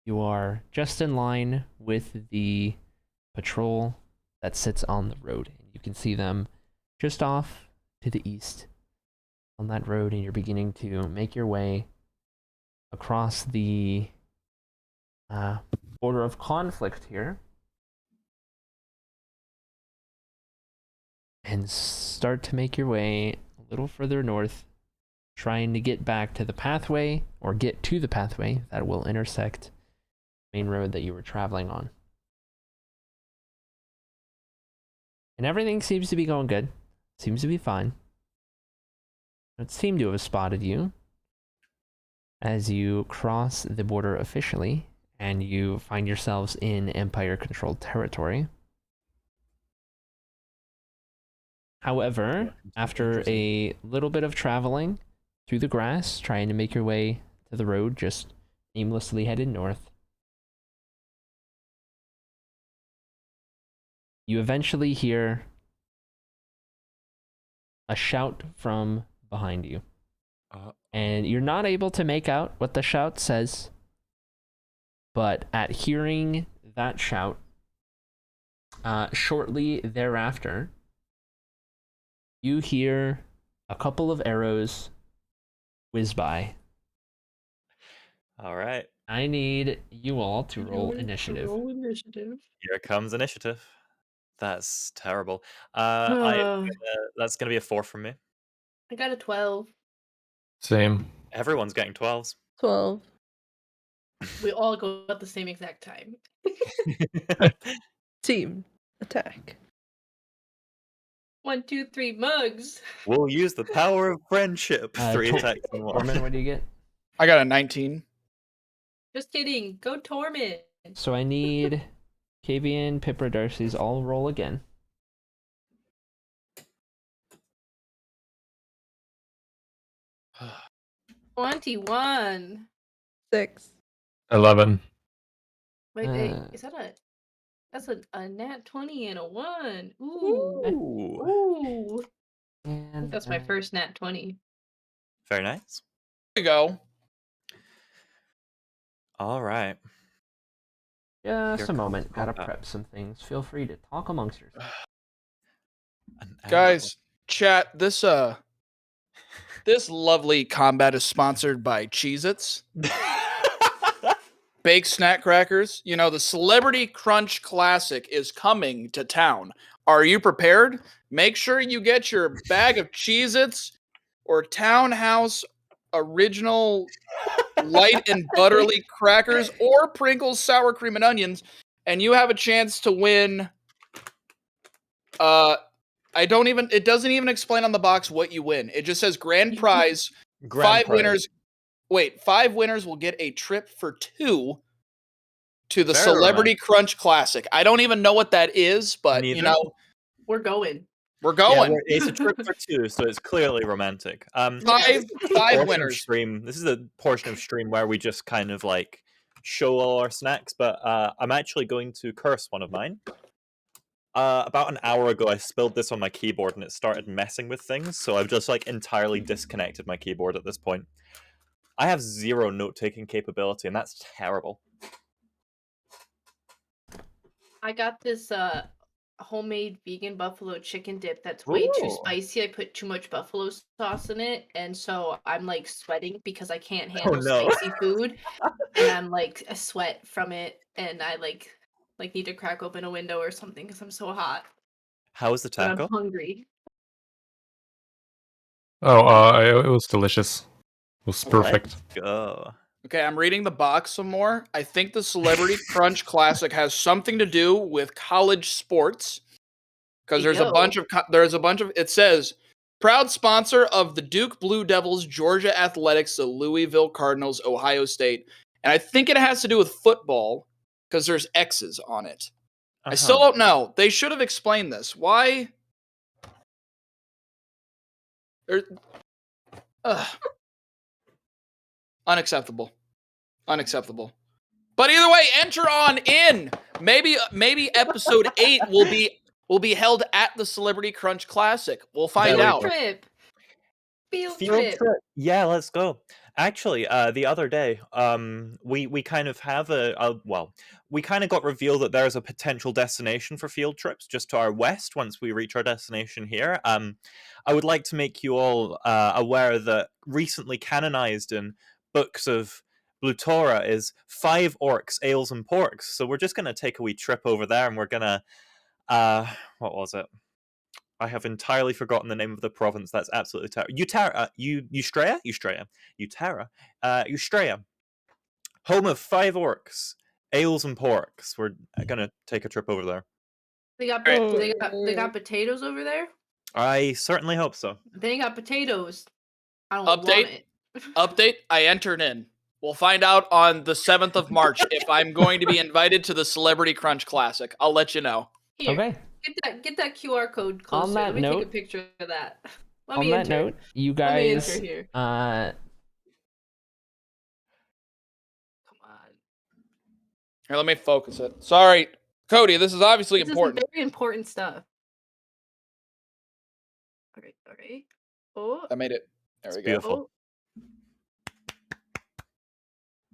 Speaker 1: you are just in line with the patrol that sits on the road. You can see them just off to the east on that road, and you're beginning to make your way across the border of conflict here and start to make your way a little further north, trying to get back to the pathway, or get to the pathway that will intersect the main road that you were traveling on. And everything seems to be going good. Seems to be fine. It seemed to have spotted you as you cross the border officially, and you find yourselves in Empire-controlled territory. However, after a little bit of traveling through the grass, trying to make your way to the road, just aimlessly headed north, you eventually hear a shout from behind you. And you're not able to make out what the shout says, but at hearing that shout, shortly thereafter, you hear a couple of arrows whiz by.
Speaker 2: All right.
Speaker 1: I need you all to roll initiative.
Speaker 5: Roll initiative.
Speaker 2: Here comes initiative. That's terrible. That's going to be a 4 from me.
Speaker 5: I got a 12.
Speaker 6: Same.
Speaker 2: Everyone's getting 12s.
Speaker 4: 12.
Speaker 5: We all go at the same exact time.
Speaker 4: Team attack.
Speaker 5: 1, 2, 3 mugs.
Speaker 2: We'll use the power of friendship. 3 attacks in one.
Speaker 1: Torment, what do you get?
Speaker 3: I got a 19.
Speaker 5: Just kidding. Go Torment.
Speaker 1: So I need Kavian, Pipra, Darcy's all roll again.
Speaker 5: 21.
Speaker 4: 6.
Speaker 6: 11.
Speaker 5: Wait,
Speaker 1: Uh,
Speaker 5: is that a... That's a nat 20 and a 1. Ooh.
Speaker 2: Ooh.
Speaker 5: Ooh. I
Speaker 1: And
Speaker 5: think that's my first nat 20.
Speaker 2: Very nice.
Speaker 3: There you go.
Speaker 2: All right.
Speaker 1: just
Speaker 2: Here
Speaker 1: a moment.
Speaker 2: comes
Speaker 1: Gotta
Speaker 2: combat.
Speaker 1: prep some things. Feel free to talk amongst yourselves.
Speaker 2: An arrow.
Speaker 3: Guys, chat, this lovely combat is sponsored by Cheez-Its. Baked snack crackers. You know, the Celebrity Crunch Classic is coming to town. Are you prepared? Make sure you get your bag of Cheez-Its or Townhouse original light and butterly crackers or Pringles sour cream and onions, and you have a chance to win. It doesn't even explain on the box what you win. It just says grand prize.
Speaker 2: Grand
Speaker 3: 5
Speaker 2: prize.
Speaker 3: winners. Wait, 5 winners will get a trip for 2 to the
Speaker 2: Very
Speaker 3: Celebrity
Speaker 2: romantic.
Speaker 3: Crunch Classic. I don't even know what that is, but you
Speaker 2: Neither.
Speaker 3: know,
Speaker 5: We're going.
Speaker 3: we're
Speaker 2: Yeah,
Speaker 3: going.
Speaker 2: it's a trip for 2, so it's clearly romantic.
Speaker 3: Five
Speaker 2: Portion of
Speaker 3: winners.
Speaker 2: Stream. This is a portion of stream where we just kind of like show all our snacks, but I'm actually going to curse one of mine. About an hour ago, I spilled this on my keyboard and it started messing with things, so I've just like entirely disconnected my keyboard at this point. I have 0 note-taking capability, and that's terrible.
Speaker 5: I got this homemade vegan buffalo chicken dip that's way too
Speaker 2: Ooh.
Speaker 5: spicy. I put too much buffalo sauce in it, and so I'm like sweating because I can't handle
Speaker 2: no.
Speaker 5: spicy food, and I'm like a sweat from it, and I like need to crack open a window or something because I'm so hot.
Speaker 2: How was the
Speaker 5: But I'm
Speaker 2: taco?
Speaker 5: hungry.
Speaker 6: Oh, it was delicious. It was perfect.
Speaker 2: Go.
Speaker 3: Okay, I'm reading the box some more. I think the Celebrity Crunch Classic has something to do with college sports because there's a bunch of it says proud sponsor of the Duke Blue Devils, Georgia Athletics, the Louisville Cardinals, Ohio State. And I think it has to do with football because there's X's on it. I still don't know. They should have explained this. Why? Unacceptable. Unacceptable. But either way, enter on in. Maybe episode 8 will be held at the Celebrity Crunch Classic. We'll find
Speaker 2: Very
Speaker 3: out.
Speaker 5: Trip. Field
Speaker 2: Field
Speaker 5: trip.
Speaker 2: trip. Yeah, let's go. Actually, the other day, we kind of have we kind of got revealed that there's a potential destination for field trips just to our west once we reach our destination here. I would like to make you all aware that recently canonized in books of Blutora is 5 orcs, ales, and porks. So we're just going to take a wee trip over there, and we're going to, what was it? I have entirely forgotten the name of the province. That's absolutely terrible. Ustrea. Home of 5 orcs, ales, and porks. We're gonna take a trip over there.
Speaker 5: They got potatoes over there.
Speaker 2: I certainly hope so.
Speaker 5: They ain't got potatoes. I don't
Speaker 3: Update.
Speaker 5: want it.
Speaker 3: Update, I entered in. We'll find out on the 7th of March if I'm going to be invited to the Celebrity Crunch Classic. I'll let you know.
Speaker 5: Here,
Speaker 1: Okay.
Speaker 5: get that QR code closer.
Speaker 1: On that
Speaker 5: Let me take a
Speaker 1: note-
Speaker 5: picture of that. Let
Speaker 1: On
Speaker 5: me
Speaker 1: that
Speaker 5: enter.
Speaker 1: note, you
Speaker 5: Let me
Speaker 1: guys,
Speaker 5: enter here.
Speaker 1: uh,
Speaker 5: Come on.
Speaker 3: Here, let me focus it. Sorry, Cody, this is obviously
Speaker 5: This
Speaker 3: important.
Speaker 5: is very important stuff. Okay. Oh,
Speaker 3: I made it. There
Speaker 2: It's
Speaker 3: we go.
Speaker 2: beautiful.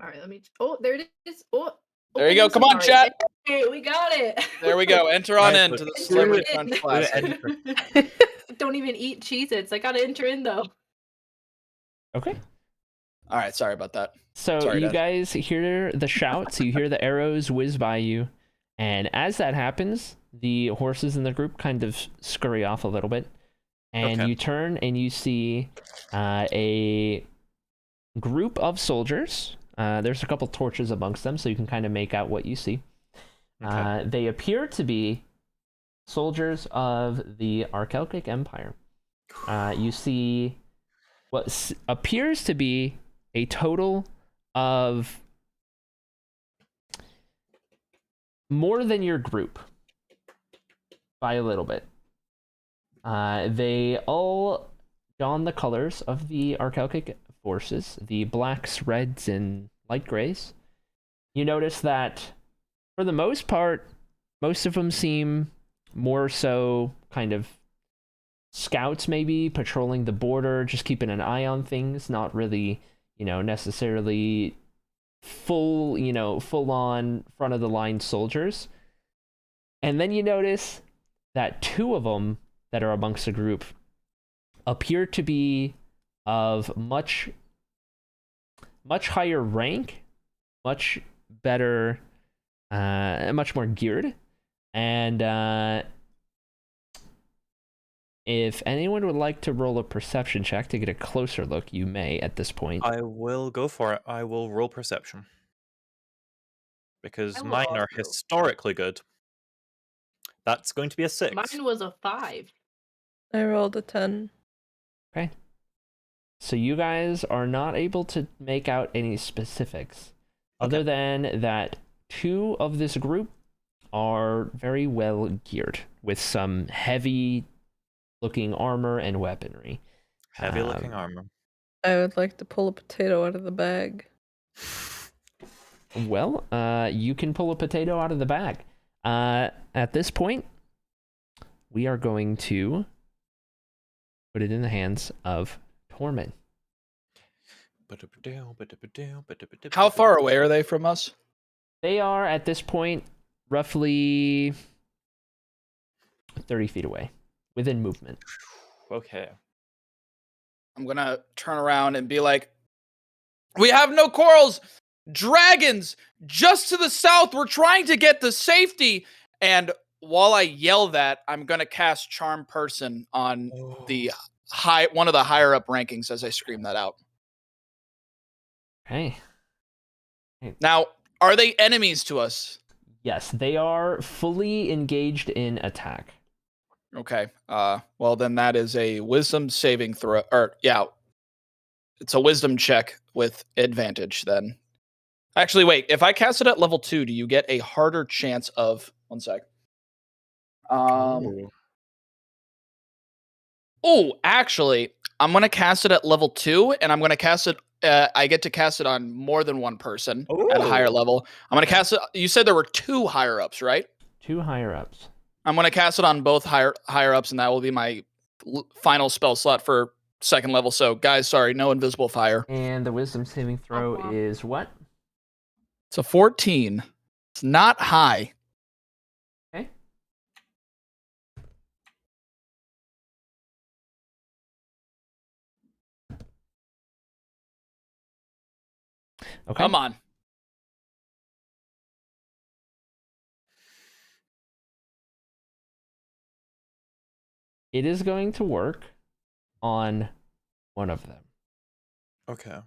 Speaker 5: all right. Let me. Oh, there it is. Oh,
Speaker 3: There you go.
Speaker 5: open
Speaker 3: Come on,
Speaker 5: this
Speaker 3: chat.
Speaker 5: part. Hey, we got it.
Speaker 3: There we go. Enter on
Speaker 2: Nice.
Speaker 3: in to the
Speaker 2: Enter
Speaker 3: Celebrity
Speaker 5: in.
Speaker 3: Crunch Classic.
Speaker 5: Don't even eat Cheez-Its. I gotta enter in though.
Speaker 1: okay.
Speaker 3: All right, sorry about that.
Speaker 1: So
Speaker 3: Sorry,
Speaker 1: you
Speaker 3: Dad.
Speaker 1: guys hear the shouts, you hear the arrows whiz by you, and as that happens, the horses in the group kind of scurry off a little bit, And
Speaker 2: Okay.
Speaker 1: you turn and you see a group of soldiers. There's a couple torches amongst them, so you can kind of make out what you see.
Speaker 2: Okay.
Speaker 1: They appear to be soldiers of the Acrylic Empire. You see what appears to be a total of more than your group by a little bit. They all don the colors of the Acrylic forces, the blacks, reds, and light grays. You notice that, for the most part, most of them seem more so kind of scouts, maybe patrolling the border, just keeping an eye on things, not really, necessarily full on front of the line soldiers. And then you notice that two of them that are amongst the group appear to be of much higher rank, much better, much more geared. And if anyone would like to roll a perception check to get a closer look, you may at this point.
Speaker 2: I will go for it. I will roll perception. Because
Speaker 5: I will
Speaker 2: mine are
Speaker 5: also.
Speaker 2: historically good. That's going to be a 6.
Speaker 5: Mine was a 5.
Speaker 4: I rolled a 10.
Speaker 1: Okay. So you guys are not able to make out any specifics, other than that two of this group are very well geared with some heavy looking armor and weaponry.
Speaker 2: Heavy looking armor.
Speaker 4: I would like to pull a potato out of the bag.
Speaker 1: Well, you can pull a potato out of the bag. At this point, we are going to put it in the hands of Torment.
Speaker 3: How far away are they from us?
Speaker 1: They are, at this point, roughly 30 feet away, within movement.
Speaker 2: Okay.
Speaker 3: I'm gonna turn around and be like, "We have no corals! Dragons! Just to the south! We're trying to get to safety!" And while I yell that, I'm gonna cast Charm Person on the one of the higher up rankings as I scream that out.
Speaker 1: Okay.
Speaker 3: Now, are they enemies to us?
Speaker 1: Yes, they are fully engaged in attack.
Speaker 3: Okay. Well, then that is a wisdom saving throw. Or, yeah. It's a wisdom check with advantage then. Actually, wait. If I cast it at level 2, do you get a harder chance of... One sec. Oh, actually, I'm going to cast it at level 2, and I'm going to cast it... I get to cast it on more than one person at a higher level. I'm going to cast it... You said there were 2 higher-ups, right?
Speaker 1: 2 higher-ups.
Speaker 3: I'm going to cast it on both higher-ups, and that will be my final spell slot for 2nd level. So, guys, sorry, no invisible fire.
Speaker 1: And the wisdom saving throw is what?
Speaker 3: It's a 14. It's not high.
Speaker 1: Okay. Okay.
Speaker 3: Come on.
Speaker 1: It is going to work on one of them.
Speaker 2: Okay.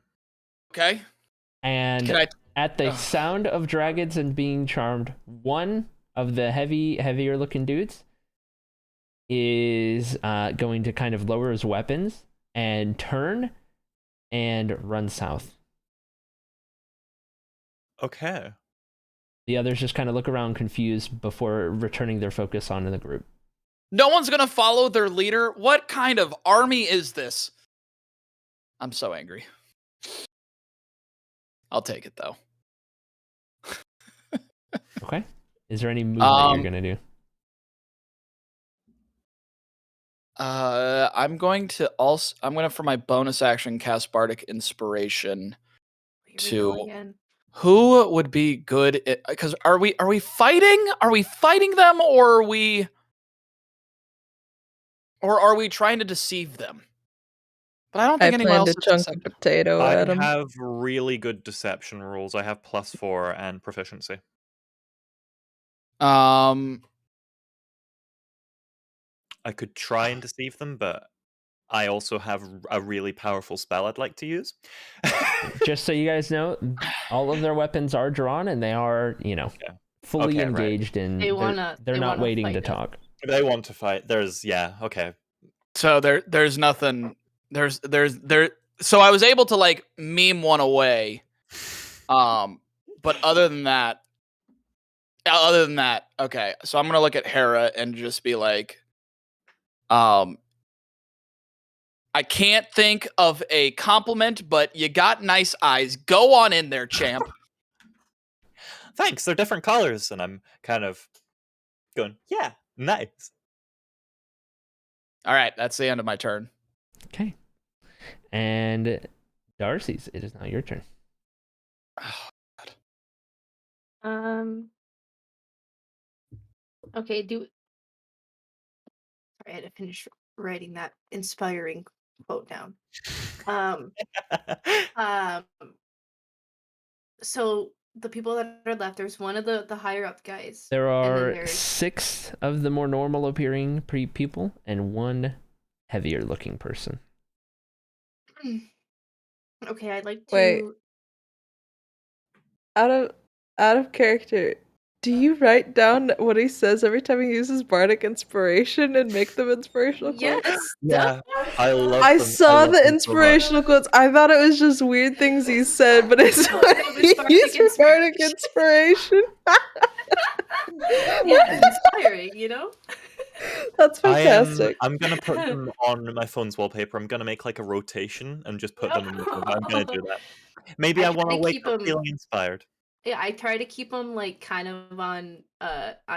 Speaker 3: Okay.
Speaker 1: And at the sound of dragons and being charmed, one of the heavier looking dudes is going to kind of lower his weapons and turn and run south.
Speaker 2: Okay.
Speaker 1: The others just kind of look around confused before returning their focus onto the group.
Speaker 3: No one's going to follow their leader? What kind of army is this? I'm so angry. I'll take it, though.
Speaker 1: Okay. Is there any movement you're going to do?
Speaker 3: I'm going to for my bonus action cast Bardic Inspiration Who would be good? Because are we fighting? Are we fighting them, or are we trying to deceive them? But I don't think anyone else
Speaker 4: to chunk a potato at him.
Speaker 2: I have really good deception rules. I have +4 and proficiency.
Speaker 3: I
Speaker 2: could try and deceive them, but I also have a really powerful spell I'd like to use.
Speaker 1: Just so you guys know, all of their weapons are drawn, and they are, fully
Speaker 2: Okay, right.
Speaker 1: engaged, and they're not waiting to talk.
Speaker 2: They want to fight. Okay.
Speaker 3: So there's nothing. So I was able to like meme one away. But other than that, okay. So I'm gonna look at Hera and just be like, I can't think of a compliment, but you got nice eyes. Go on in there, champ.
Speaker 2: Thanks. They're different colors, and I'm kind of going, yeah, nice.
Speaker 3: All right, that's the end of my turn.
Speaker 1: Okay. And Darcy's, it is now your turn.
Speaker 5: Okay, Sorry, I had to finish writing that inspiring quote down. So the people that are left, there's one of the higher up guys.
Speaker 1: There
Speaker 5: and then
Speaker 1: are
Speaker 5: there's
Speaker 1: 6 of the more normal appearing people and 1 heavier looking person.
Speaker 5: Okay, I'd like to.
Speaker 4: Wait. Out of character, do you write down what he says every time he uses bardic inspiration and make them inspirational quotes?
Speaker 5: Yes.
Speaker 2: Yeah, I love.
Speaker 4: I
Speaker 2: them.
Speaker 4: saw
Speaker 2: love
Speaker 4: the
Speaker 2: them so
Speaker 4: inspirational quotes. I thought it was just weird things he said, but it's what he used for bardic inspiration.
Speaker 5: Yeah, it's inspiring,
Speaker 4: That's fantastic.
Speaker 2: I'm gonna put them on my phone's wallpaper. I'm gonna make like a rotation and just put them in the phone. I'm gonna do that. Maybe I want to wake up feeling inspired.
Speaker 5: Yeah, I try to keep him like kind of on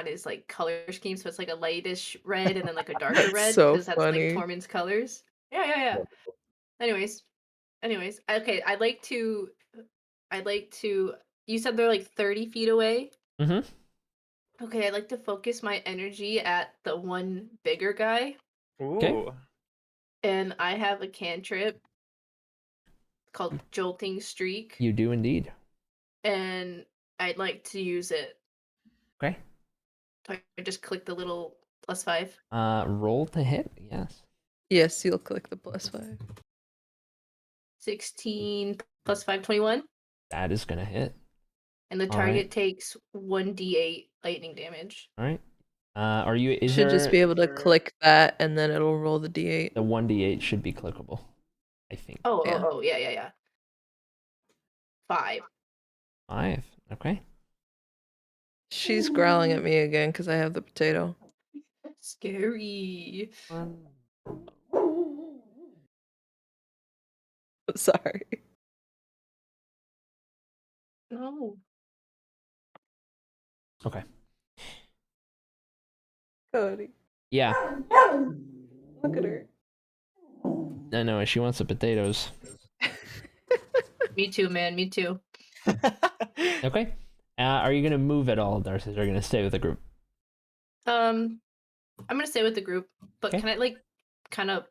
Speaker 5: his like color scheme, so it's like a lightish red and then like a darker red,
Speaker 4: So
Speaker 5: because that's like
Speaker 4: funny.
Speaker 5: Tormund's colors. Yeah. Anyways, okay. I'd like to. You said they're like 30 feet away.
Speaker 1: Mm-hmm.
Speaker 5: Okay, I'd like to focus my energy at the one bigger guy.
Speaker 2: Ooh.
Speaker 1: Okay.
Speaker 5: And I have a cantrip called Jolting Streak.
Speaker 1: You do indeed.
Speaker 5: And I'd like to use it.
Speaker 1: Okay.
Speaker 5: So I just click the little +5.
Speaker 1: Roll to hit, yes.
Speaker 4: Yes, you'll click the +5.
Speaker 5: 16 +5, 21.
Speaker 1: That is gonna hit.
Speaker 5: And the target takes 1d8 lightning damage.
Speaker 1: All right. Are you?
Speaker 4: Should just be able to click that, and then it'll roll the d8.
Speaker 1: The 1d8 should be clickable, I think.
Speaker 5: Yeah. 5.
Speaker 1: 5. Okay.
Speaker 4: She's growling at me again because I have the potato.
Speaker 5: Scary.
Speaker 4: Sorry.
Speaker 5: No.
Speaker 1: Okay.
Speaker 4: Cody.
Speaker 1: Yeah.
Speaker 4: Look at her.
Speaker 1: I know she wants the potatoes.
Speaker 5: Me too, man. Me too.
Speaker 1: Okay. Are you gonna move at all, Darcy? Or are you gonna stay with the group?
Speaker 5: I'm gonna stay with the group, but
Speaker 1: Okay.
Speaker 5: can I like kind of?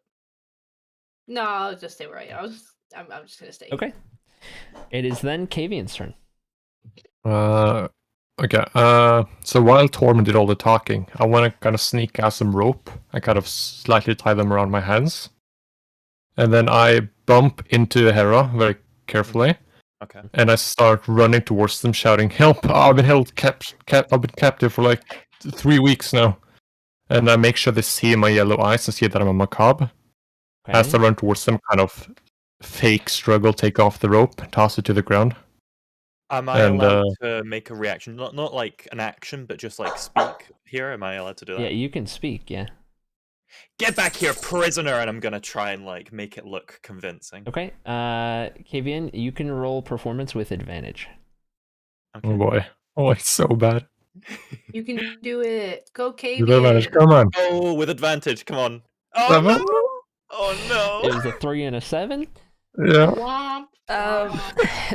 Speaker 5: No, I'll just stay where I am. I'm just gonna stay.
Speaker 1: Okay. It is then Kavian's turn.
Speaker 6: Okay. So while Tormund did all the talking, I want to kind of sneak out some rope. I kind of slightly tie them around my hands, and then I bump into Hera very carefully.
Speaker 2: Okay.
Speaker 6: And I start running towards them, shouting, "Help! I've been held I've been captive for like 3 weeks now." And I make sure they see my yellow eyes and see that I'm a macabre.
Speaker 1: Okay.
Speaker 6: As I run towards them, kind of fake struggle, take off the rope, toss it to the ground.
Speaker 2: Am I allowed to make a reaction? Not like an action, but just like speak here? Am I allowed to do that?
Speaker 1: Yeah, you can speak, yeah.
Speaker 2: Get back here, prisoner! And I'm gonna try and like make it look convincing.
Speaker 1: Okay. Kavian, you can roll performance with advantage.
Speaker 2: Okay.
Speaker 6: Oh boy. Oh, it's so bad.
Speaker 5: You can do it. Go,
Speaker 6: With advantage,
Speaker 5: Kavian.
Speaker 6: come on.
Speaker 2: Oh, with advantage, come on. Oh
Speaker 6: 7?
Speaker 2: no! Oh no!
Speaker 1: It was a 3 and a 7.
Speaker 6: Yeah.
Speaker 5: Womp.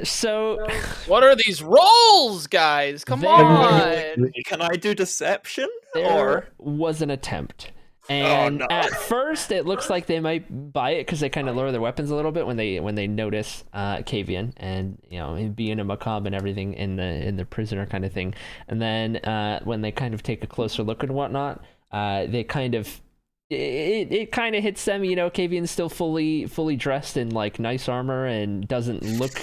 Speaker 1: So
Speaker 3: What are these rolls, guys? Come
Speaker 1: There-
Speaker 3: on.
Speaker 2: Can I do deception?
Speaker 1: there was an attempt. And
Speaker 2: no.
Speaker 1: at first, it looks like they might buy it because they kind of lower their weapons a little bit when they notice Kavian and him being a macabre and everything in the prisoner kind of thing. And then when they kind of take a closer look and whatnot, they kind of it kind of hits them. Kavian's still fully dressed in like nice armor and doesn't look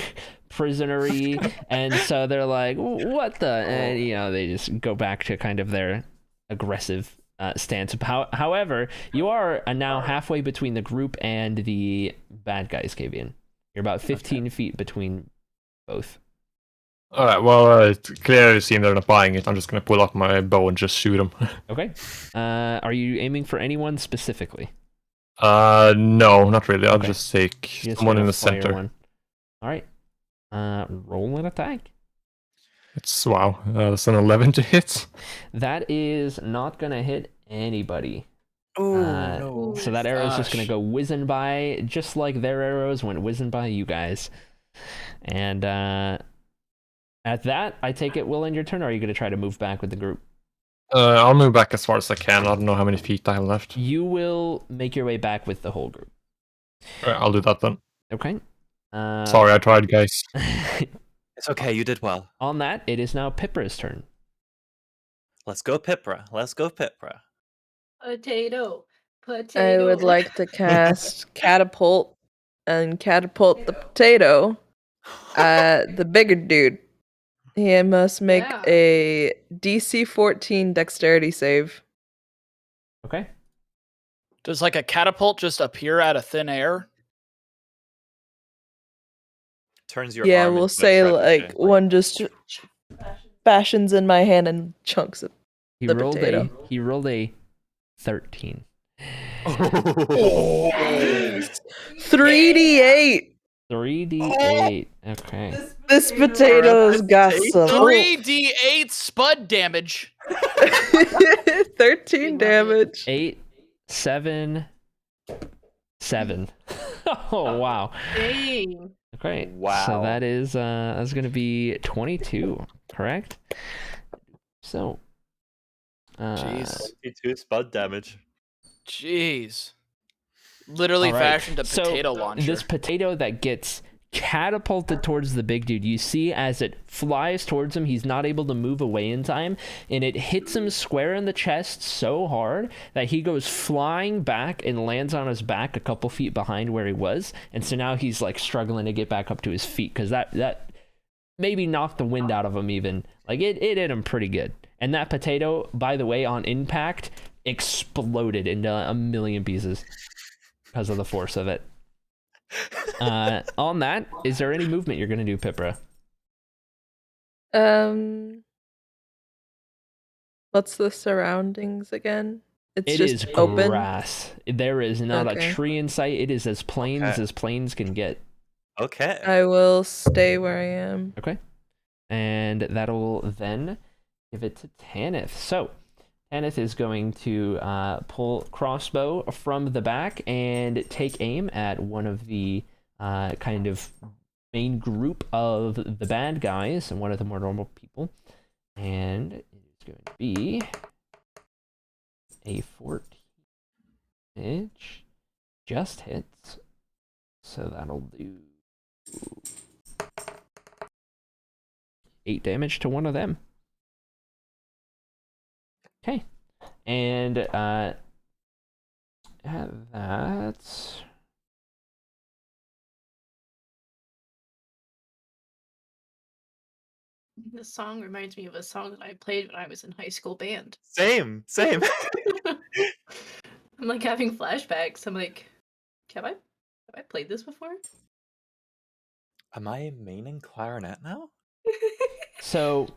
Speaker 1: prisonery, and so they're like, what the, and they just go back to kind of their aggressive stance. However, you are now halfway between the group and the bad guys, Kavian. You're about 15 feet between both.
Speaker 6: All right. Well, it clearly seems they're not buying it. I'm just gonna pull up my bow and just shoot them.
Speaker 1: Okay. Are you aiming for anyone specifically?
Speaker 6: No, not really. I'll
Speaker 1: Okay.
Speaker 6: just take
Speaker 1: You just
Speaker 6: someone in
Speaker 1: gotta
Speaker 6: the
Speaker 1: fire
Speaker 6: center.
Speaker 1: one. All right. Roll an attack.
Speaker 6: It's wow. That's an 11 to hit.
Speaker 1: That is not gonna hit anybody.
Speaker 2: Oh
Speaker 5: no.
Speaker 1: So that arrow is just gonna
Speaker 3: Gosh.
Speaker 1: go whizzing by, just like their arrows went whizzing by you guys. And at that, I take it, Will, end your turn, or are you gonna try to move back with the group?
Speaker 6: I'll move back as far as I can. I don't know how many feet I have left.
Speaker 1: You will make your way back with the whole group.
Speaker 6: All right, I'll do that then.
Speaker 1: Okay.
Speaker 6: Sorry, I tried, guys.
Speaker 2: It's okay, you did well.
Speaker 1: On that, it is now Pipra's turn.
Speaker 2: Let's go, Pipra. Let's go, Pipra.
Speaker 5: Potato.
Speaker 4: I would like to cast catapult and catapult the potato at the bigger dude. He must make
Speaker 5: Yeah.
Speaker 4: a DC 14 dexterity save.
Speaker 1: Okay.
Speaker 3: Does like a catapult just appear out of thin air?
Speaker 2: Turns your
Speaker 4: Yeah,
Speaker 2: arm
Speaker 4: we'll
Speaker 2: into a
Speaker 4: say
Speaker 2: trebuchet.
Speaker 4: like one just fashions in my hand and chunks it.
Speaker 1: He
Speaker 4: The
Speaker 1: rolled
Speaker 4: potato.
Speaker 1: he rolled a 13.
Speaker 4: 3d8.
Speaker 1: 3d8. Okay.
Speaker 4: This potato's got some
Speaker 3: 3d8 spud damage.
Speaker 4: 13 damage.
Speaker 1: 8, 7, 7. Oh wow.
Speaker 5: Dang.
Speaker 1: Okay.
Speaker 2: Wow.
Speaker 1: So that's gonna be 22, correct? So.
Speaker 3: Jeez.
Speaker 2: 52 spud damage.
Speaker 3: Jeez. Literally
Speaker 1: All right.
Speaker 3: fashioned a
Speaker 1: So,
Speaker 3: potato launcher.
Speaker 1: This potato that gets catapulted towards the big dude, you see as it flies towards him, he's not able to move away in time, and it hits him square in the chest so hard that he goes flying back and lands on his back a couple feet behind where he was, and so now he's like struggling to get back up to his feet because that maybe knocked the wind out of him even. Like it hit him pretty good. And that potato, by the way, on impact, exploded into a million pieces because of the force of it. On that, is there any movement you're gonna do, Pipra?
Speaker 4: What's the surroundings again? It's
Speaker 1: It
Speaker 4: just
Speaker 1: is
Speaker 4: open.
Speaker 1: grass. There is not a
Speaker 4: Okay.
Speaker 1: tree in sight. It is as plains
Speaker 2: Okay.
Speaker 1: as plains can get.
Speaker 2: Okay.
Speaker 4: I will stay where I am.
Speaker 1: Okay. And that'll then give it to Tanith. So Tanith is going to pull crossbow from the back and take aim at one of the kind of main group of the bad guys and one of the more normal people. And it is going to be a 14 inch. Just hits. So that'll do 8 damage to one of them. Okay. And that's...
Speaker 5: This song reminds me of a song that I played when I was in high school band.
Speaker 2: Same.
Speaker 5: I'm like having flashbacks. I'm like, have I played this before?
Speaker 2: Am I maining clarinet now?
Speaker 1: So...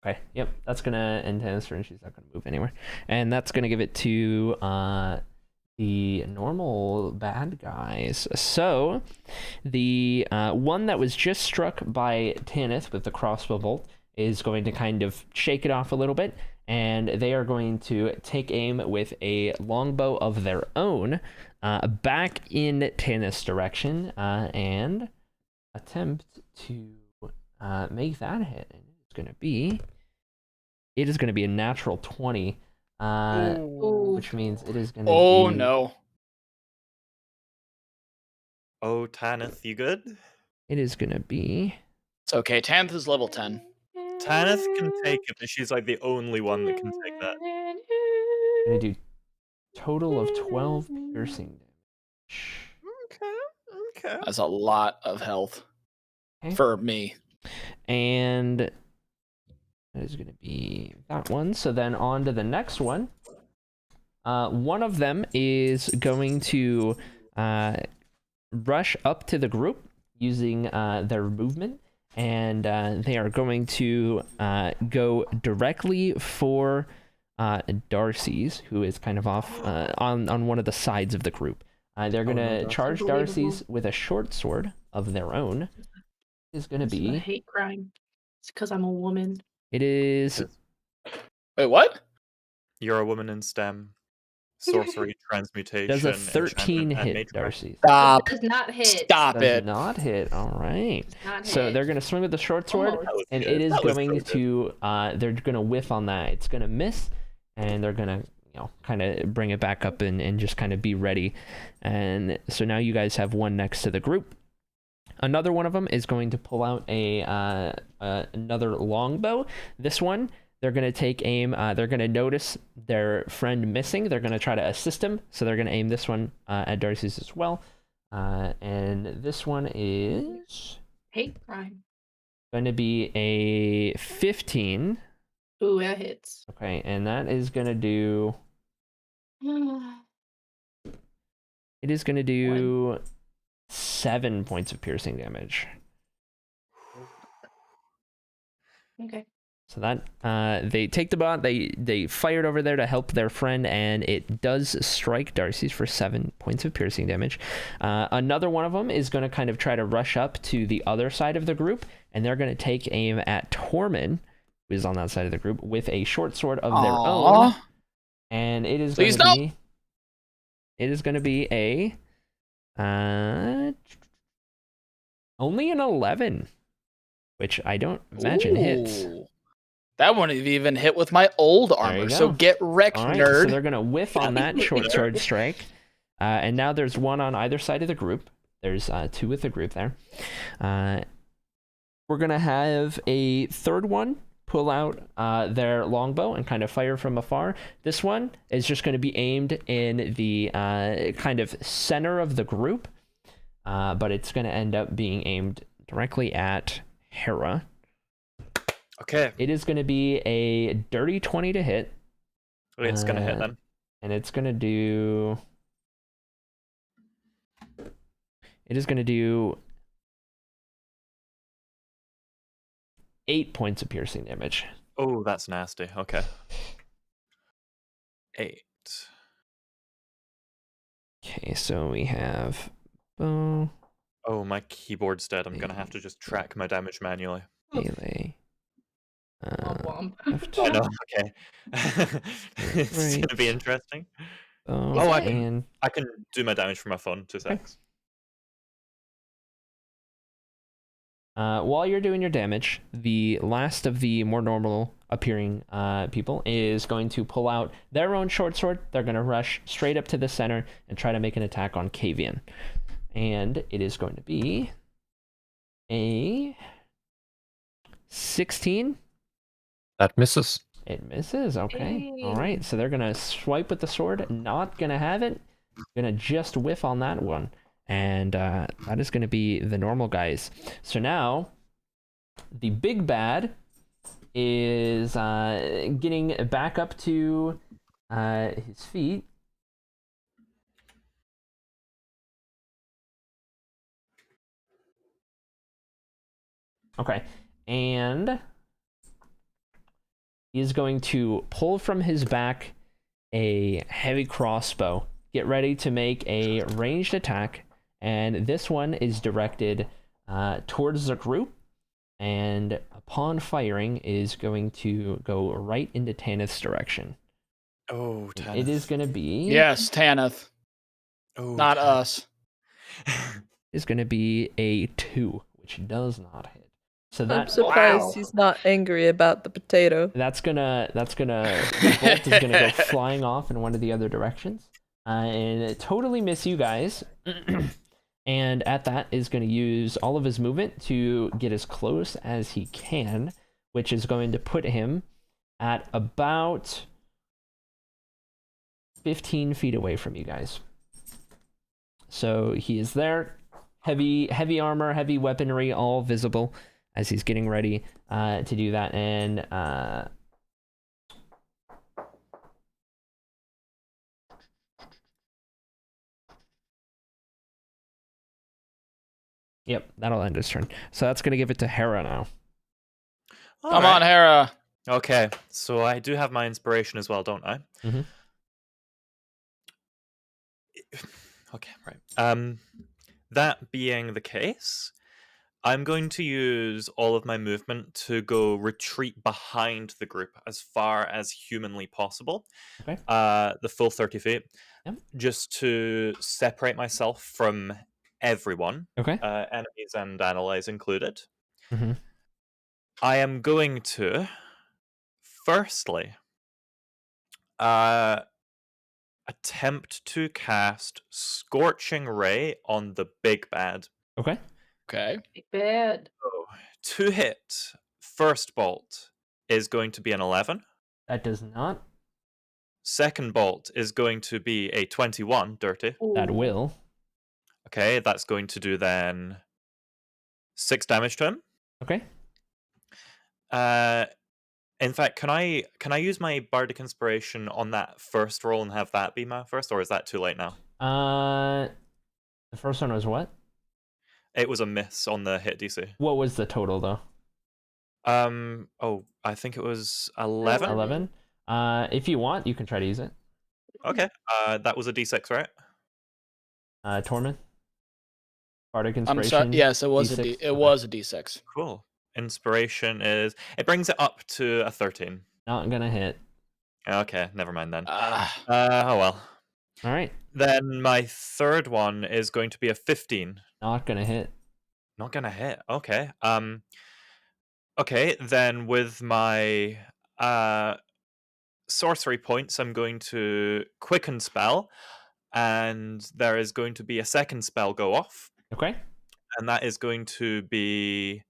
Speaker 1: Okay, yep, that's gonna end Tanith's turn. She's not gonna move anywhere. And that's gonna give it to the normal bad guys. So, the one that was just struck by Tanith with the crossbow bolt is going to kind of shake it off a little bit, and they are going to take aim with a longbow of their own back in Tanith's direction and attempt to make that hit. It's going to be... It is going to be a natural 20, which means it is going to
Speaker 3: Oh
Speaker 1: be...
Speaker 3: no.
Speaker 2: Oh, Tanith, you good?
Speaker 1: It is going to be...
Speaker 3: It's okay. Tanith is level 10.
Speaker 2: Tanith can take it, but she's like the only one that can take that.
Speaker 1: Gonna do total of 12 piercing damage.
Speaker 2: Okay.
Speaker 3: That's a lot of health
Speaker 1: Okay.
Speaker 3: for me.
Speaker 1: And that is gonna be that one. So then on to the next one. One of them is going to rush up to the group using their movement, and they are going to go directly for Darcy's, who is kind of off on one of the sides of the group. They're going to charge Darcy's with a short sword of their own. Is going to
Speaker 5: It's a
Speaker 1: be...
Speaker 5: hate crime. It's because I'm a woman.
Speaker 1: It is...
Speaker 3: Wait, what?
Speaker 2: You're a woman in STEM. Sorcery, transmutation.
Speaker 1: Does a 13
Speaker 2: enchantment, and
Speaker 1: hit,
Speaker 2: nature.
Speaker 1: Darcy?
Speaker 3: Stop.
Speaker 5: Does not hit.
Speaker 3: Stop
Speaker 1: Does
Speaker 3: it.
Speaker 1: not hit. All right.
Speaker 5: Does not
Speaker 1: So
Speaker 5: hit.
Speaker 1: they're going to swing with the short sword,
Speaker 5: Almost.
Speaker 1: and it is going to, they're going to whiff on that. It's going to miss, and they're going to, kind of bring it back up and just kind of be ready. And so now you guys have one next to the group. Another one of them is going to pull out another longbow. This one, they're going to take aim. They're going to notice their friend missing. They're going to try to assist him. So they're going to aim this one at Darcy's as well. And this one is
Speaker 5: Hate crime.
Speaker 1: going to be a 15.
Speaker 5: Ooh, that hits.
Speaker 1: Okay, and that is going to do... It is going to do 7 points of piercing damage.
Speaker 5: Okay.
Speaker 1: So that they take the bot, they fired over there to help their friend, and it does strike Darcy's for 7 points of piercing damage. Another one of them is going to kind of try to rush up to the other side of the group, and they're going to take aim at Tormund, who is on that side of the group, with a short sword of their own. And it is going to be... It is going to be a... only an 11, which I don't imagine hits.
Speaker 3: Ooh. That wouldn't have even hit with my old armor, so
Speaker 1: go.
Speaker 3: get wrecked,
Speaker 1: All right,
Speaker 3: nerd.
Speaker 1: so they're going to whiff on that short sword strike. And now there's one on either side of the group. There's two with the group there. We're going to have a third one pull out their longbow and kind of fire from afar. This one is just going to be aimed in the kind of center of the group, but it's going to end up being aimed directly at Hera.
Speaker 2: Okay.
Speaker 1: It is going to be a dirty 20 to hit.
Speaker 2: It's going to hit then.
Speaker 1: And it's going to do... It is going to do 8 points of piercing damage.
Speaker 2: Oh, that's nasty. Okay. 8.
Speaker 1: Okay, so we have bow,
Speaker 2: Oh, my keyboard's dead. I'm going to have to just track my damage manually.
Speaker 1: melee.
Speaker 5: Womp
Speaker 1: left,
Speaker 2: I know, okay. It's
Speaker 1: Right.
Speaker 2: going to be interesting.
Speaker 1: bow,
Speaker 2: Oh,
Speaker 1: and
Speaker 2: I can do my damage from my phone. 2 seconds.
Speaker 1: while you're doing your damage, the last of the more normal appearing people is going to pull out their own short sword. They're going to rush straight up to the center and try to make an attack on Kavian. And it is going to be a 16.
Speaker 6: That misses.
Speaker 1: It misses. Okay.
Speaker 5: Hey.
Speaker 1: All right. So they're going to swipe with the sword. Not going to have it. Going to just whiff on that one. And that is going to be the normal guys. So now the big bad is getting back up to his feet. Okay. And he's going to pull from his back a heavy crossbow. Get ready to make a ranged attack. And this one is directed towards the group. And upon firing is going to go right into Tanith's direction.
Speaker 2: Oh, Tanith.
Speaker 1: It is going to be...
Speaker 3: Yes, Tanith.
Speaker 2: Oh,
Speaker 3: Not
Speaker 2: Tanith.
Speaker 3: us.
Speaker 1: Is going to be a 2, which does not hit. So
Speaker 4: I'm
Speaker 1: that
Speaker 4: surprised
Speaker 3: Wow.
Speaker 4: he's not angry about the potato.
Speaker 1: the bolt is gonna go flying off in one of the other directions, and totally miss you guys. And at that is going to use all of his movement to get as close as he can, which is going to put him at about 15 feet away from you guys. So he is there. Heavy armor, heavy weaponry, all visible as he's getting ready to do that. And yep, that'll end his turn. So that's going to give it to Hera now.
Speaker 3: Come on, Hera.
Speaker 2: Okay, so I do have my inspiration as well, don't I?
Speaker 1: Mhm.
Speaker 2: Okay, right. That being the case, I'm going to use all of my movement to go retreat behind the group as far as humanly possible.
Speaker 1: Okay.
Speaker 2: The full 30 feet.
Speaker 1: Yep.
Speaker 2: Just to separate myself from everyone,
Speaker 1: Okay.
Speaker 2: enemies and allies included.
Speaker 1: Mhm.
Speaker 2: I am going to, firstly, attempt to cast Scorching Ray on the big bad.
Speaker 1: Okay.
Speaker 3: Okay.
Speaker 5: Big bad.
Speaker 2: So, to hit, first bolt is going to be an 11.
Speaker 1: That does not.
Speaker 2: Second bolt is going to be a 21, dirty.
Speaker 1: That
Speaker 5: Ooh.
Speaker 1: will.
Speaker 2: Okay, that's going to do then 6 damage to him.
Speaker 1: Okay.
Speaker 2: In fact, can I use my bardic inspiration on that first roll and have that be my first, or is that too late now?
Speaker 1: The first one was what?
Speaker 2: It was a miss on the hit DC.
Speaker 1: What was the total though?
Speaker 2: Oh, I think it was 11.
Speaker 1: 11. If you want, you can try to use it.
Speaker 2: Okay. That was a D6, right?
Speaker 1: Torment. Bardic
Speaker 3: I'm
Speaker 1: inspiration.
Speaker 3: sorry. Yes, it was
Speaker 1: D6?
Speaker 3: it
Speaker 1: Okay.
Speaker 3: was a D6.
Speaker 2: Cool. Inspiration is it brings it up to a 13.
Speaker 1: Not gonna hit.
Speaker 2: Okay, never mind then.
Speaker 3: Ah,
Speaker 2: Oh well.
Speaker 1: All right.
Speaker 2: Then my third one is going to be a 15.
Speaker 1: Not gonna hit.
Speaker 2: Not gonna hit. Okay. Okay, then with my sorcery points, I'm going to quicken spell, and there is going to be a second spell go off,
Speaker 1: Okay.
Speaker 2: and that is going to be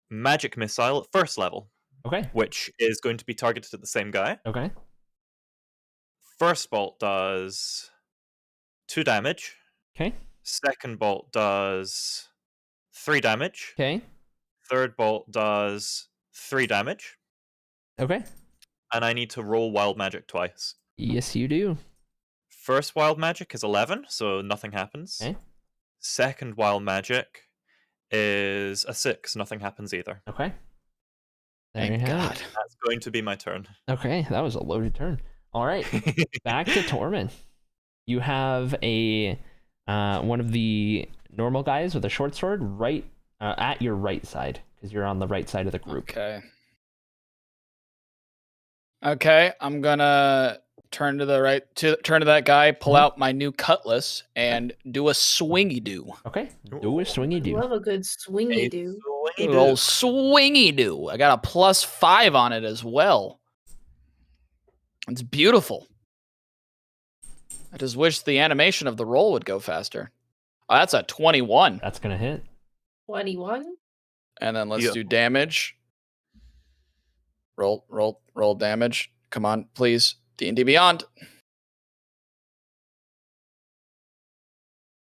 Speaker 2: magic missile at first level,
Speaker 1: Okay.
Speaker 2: which is going to be targeted at the same guy.
Speaker 1: Okay.
Speaker 2: First bolt does 2 damage.
Speaker 1: Okay.
Speaker 2: Second bolt does 3 damage.
Speaker 1: Okay.
Speaker 2: Third bolt does 3 damage.
Speaker 1: Okay.
Speaker 2: And I need to roll wild magic twice.
Speaker 1: Yes, you do.
Speaker 2: First wild magic is 11, so nothing happens.
Speaker 1: Okay.
Speaker 2: Second wild magic is a 6, nothing happens either.
Speaker 1: Okay. There
Speaker 3: thank
Speaker 1: you have
Speaker 3: God.
Speaker 1: it.
Speaker 2: That's going to be my turn.
Speaker 1: Okay, that was a loaded turn. All right, back to Tormund. You have a one of the normal guys with a short sword right at your right side because you're on the right side of the group.
Speaker 3: Okay. Okay, I'm gonna turn to the right, turn to that guy, pull out my new cutlass, and do a swingy do.
Speaker 1: Okay, do a swingy do.
Speaker 5: Love a good swingy do.
Speaker 3: Good old swingy do. I got a +5 on it as well. It's beautiful. I just wish the animation of the roll would go faster. Oh, that's a 21.
Speaker 1: That's gonna hit.
Speaker 5: 21?
Speaker 3: And then let's
Speaker 2: Yeah.
Speaker 3: do damage. Roll damage. Come on, please. D&D Beyond.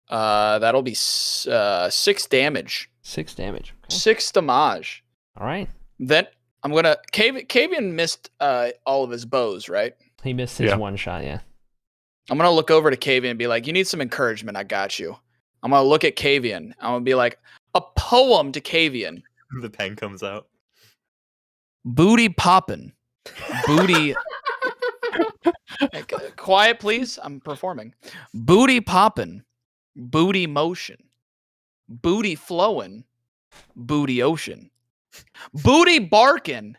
Speaker 3: That'll be 6 damage.
Speaker 1: 6 damage. Okay.
Speaker 3: 6 damage.
Speaker 1: All right.
Speaker 3: Then I'm gonna Kavian missed all of his bows, right?
Speaker 1: He missed his
Speaker 6: Yeah.
Speaker 1: one shot. Yeah.
Speaker 3: I'm gonna look over to Kavian and be like, "You need some encouragement. I got you." I'm gonna look at Kavian. I'm gonna be like, a poem to Kavian.
Speaker 2: The pen comes out.
Speaker 3: Booty poppin'. Booty. Quiet, please. I'm performing. Booty poppin'. Booty motion. Booty flowin'. Booty ocean. Booty barkin'.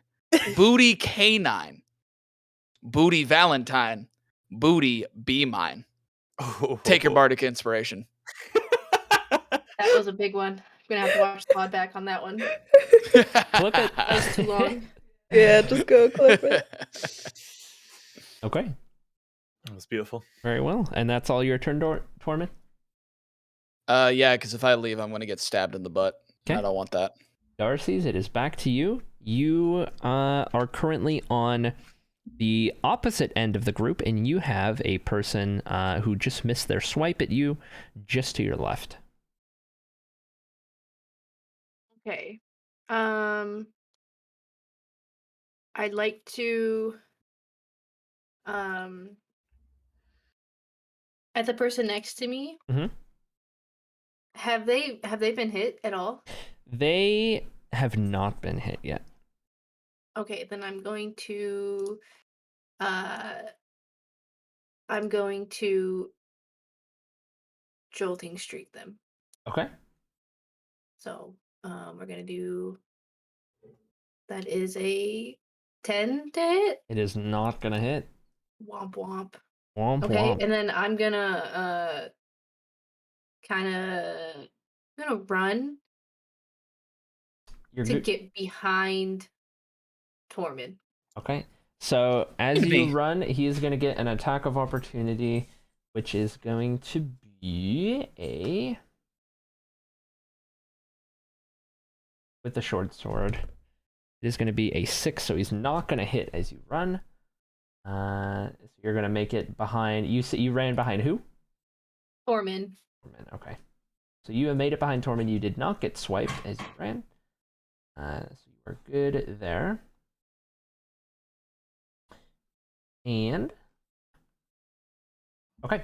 Speaker 3: Booty canine. Booty Valentine. Booty be mine. Take your bardic inspiration.
Speaker 5: That was a big one. I'm gonna have to watch the pod back on that one.
Speaker 1: Flip it.
Speaker 5: That was too long.
Speaker 4: Yeah, just go clip it.
Speaker 1: Okay.
Speaker 2: That was beautiful.
Speaker 1: Very well. And that's all your turn, Tormund?
Speaker 3: Yeah, because if I leave, I'm gonna get stabbed in the butt.
Speaker 1: Okay.
Speaker 3: I don't want that.
Speaker 1: Darcy's, it is back to you. You are currently on the opposite end of the group, and you have a person who just missed their swipe at you just to your left.
Speaker 5: Okay. I'd like to at the person next to me.
Speaker 1: Mhm.
Speaker 5: Have they been hit at all?
Speaker 1: They have not been hit yet.
Speaker 5: Okay, then I'm going to jolting streak them.
Speaker 1: Okay.
Speaker 5: So we're gonna do, that is a 10 to hit.
Speaker 1: It is not gonna hit.
Speaker 5: Womp womp.
Speaker 1: Womp
Speaker 5: Okay,
Speaker 1: womp.
Speaker 5: and then I'm gonna run
Speaker 1: You're
Speaker 5: to
Speaker 1: good.
Speaker 5: get behind Tormund.
Speaker 1: Okay. So as
Speaker 3: Give
Speaker 1: you
Speaker 3: me.
Speaker 1: run, he is going to get an attack of opportunity, which is going to be with the short sword. It is going to be a 6, so he's not going to hit as you run. So you're going to make it behind. You ran behind who?
Speaker 5: Tormund.
Speaker 1: Tormund. Okay. So you have made it behind Tormund. You did not get swiped as you ran. So you are good there. And okay,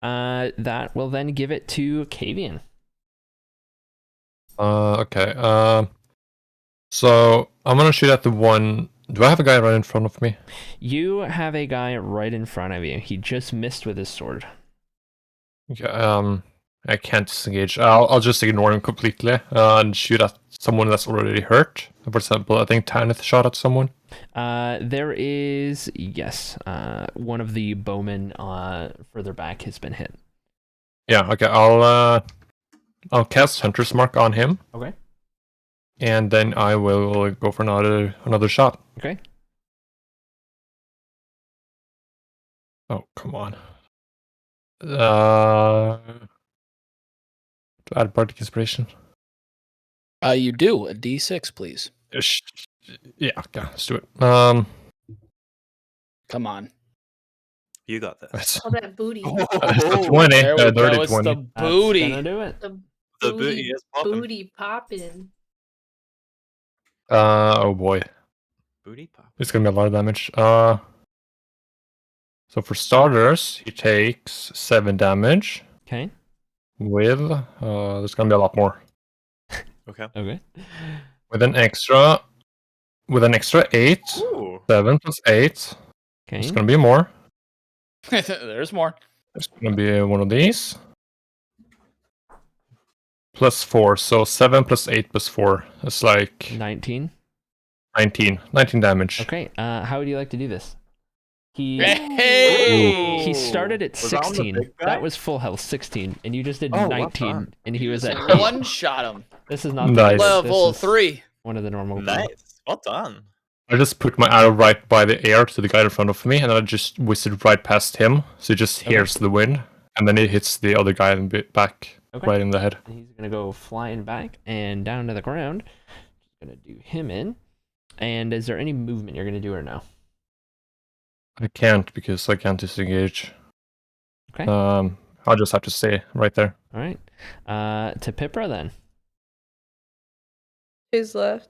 Speaker 1: that will then give it to Kavian.
Speaker 6: Okay. So I'm gonna shoot at the one. Do I have a guy right in front of me?
Speaker 1: You have a guy right in front of you. He just missed with his sword.
Speaker 6: Okay, I can't disengage. I'll just ignore him completely and shoot at someone that's already hurt. For example, I think Tanith shot at someone.
Speaker 1: There is, yes, one of the bowmen further back has been hit.
Speaker 6: Yeah. Okay. I'll cast Hunter's Mark on him.
Speaker 1: Okay.
Speaker 6: And then I will go for another shot.
Speaker 1: Okay.
Speaker 6: Oh, come on. Add Bardic Inspiration.
Speaker 3: You do a D6, please.
Speaker 6: Yeah, okay, let's do it.
Speaker 3: Come on.
Speaker 2: You got this.
Speaker 6: That's
Speaker 5: All that booty.
Speaker 6: it's a 20.
Speaker 3: There we go.
Speaker 6: Dirty
Speaker 3: It's
Speaker 6: 20.
Speaker 3: the booty.
Speaker 1: That's gonna do it.
Speaker 5: The
Speaker 2: The booty is popping.
Speaker 5: booty popping.
Speaker 6: Oh boy,
Speaker 2: Booty pop.
Speaker 6: it's gonna be a lot of damage. So for starters, he takes 7 damage.
Speaker 1: Okay.
Speaker 6: With there's gonna be a lot more.
Speaker 2: Okay.
Speaker 1: Okay.
Speaker 6: With an extra 8.
Speaker 2: Ooh.
Speaker 6: 7 plus 8.
Speaker 1: Okay.
Speaker 6: It's gonna be more.
Speaker 3: There's more.
Speaker 6: There's gonna be one of these. Plus 4, so 7 plus 8 plus 4. It's like
Speaker 1: 19.
Speaker 6: 19. 19 damage.
Speaker 1: Okay. How would you like to do this?
Speaker 3: Hey!
Speaker 1: He started at
Speaker 2: Was that on the
Speaker 1: 16.
Speaker 2: big guy?
Speaker 1: That was full health 16, and you just did
Speaker 2: Oh, well
Speaker 1: 19,
Speaker 2: done.
Speaker 1: and he was at 8.
Speaker 3: One shot him.
Speaker 1: This is not
Speaker 6: Nice.
Speaker 1: the
Speaker 3: Level
Speaker 1: this is
Speaker 3: 3.
Speaker 1: One of the normal.
Speaker 2: Nice. Well done.
Speaker 6: I just put my arrow right by the air to the guy in front of me, and I just whistled right past him, so he just hears the wind, and then it hits the other guy in the back,
Speaker 1: Okay.
Speaker 6: right in the head.
Speaker 1: And he's gonna go flying back and down to the ground. Just gonna do him in. And is there any movement you're gonna do or no?
Speaker 6: I can't because I can't disengage.
Speaker 1: Okay.
Speaker 6: I'll just have to stay right there.
Speaker 1: All right. To Pipra then.
Speaker 4: Who's left?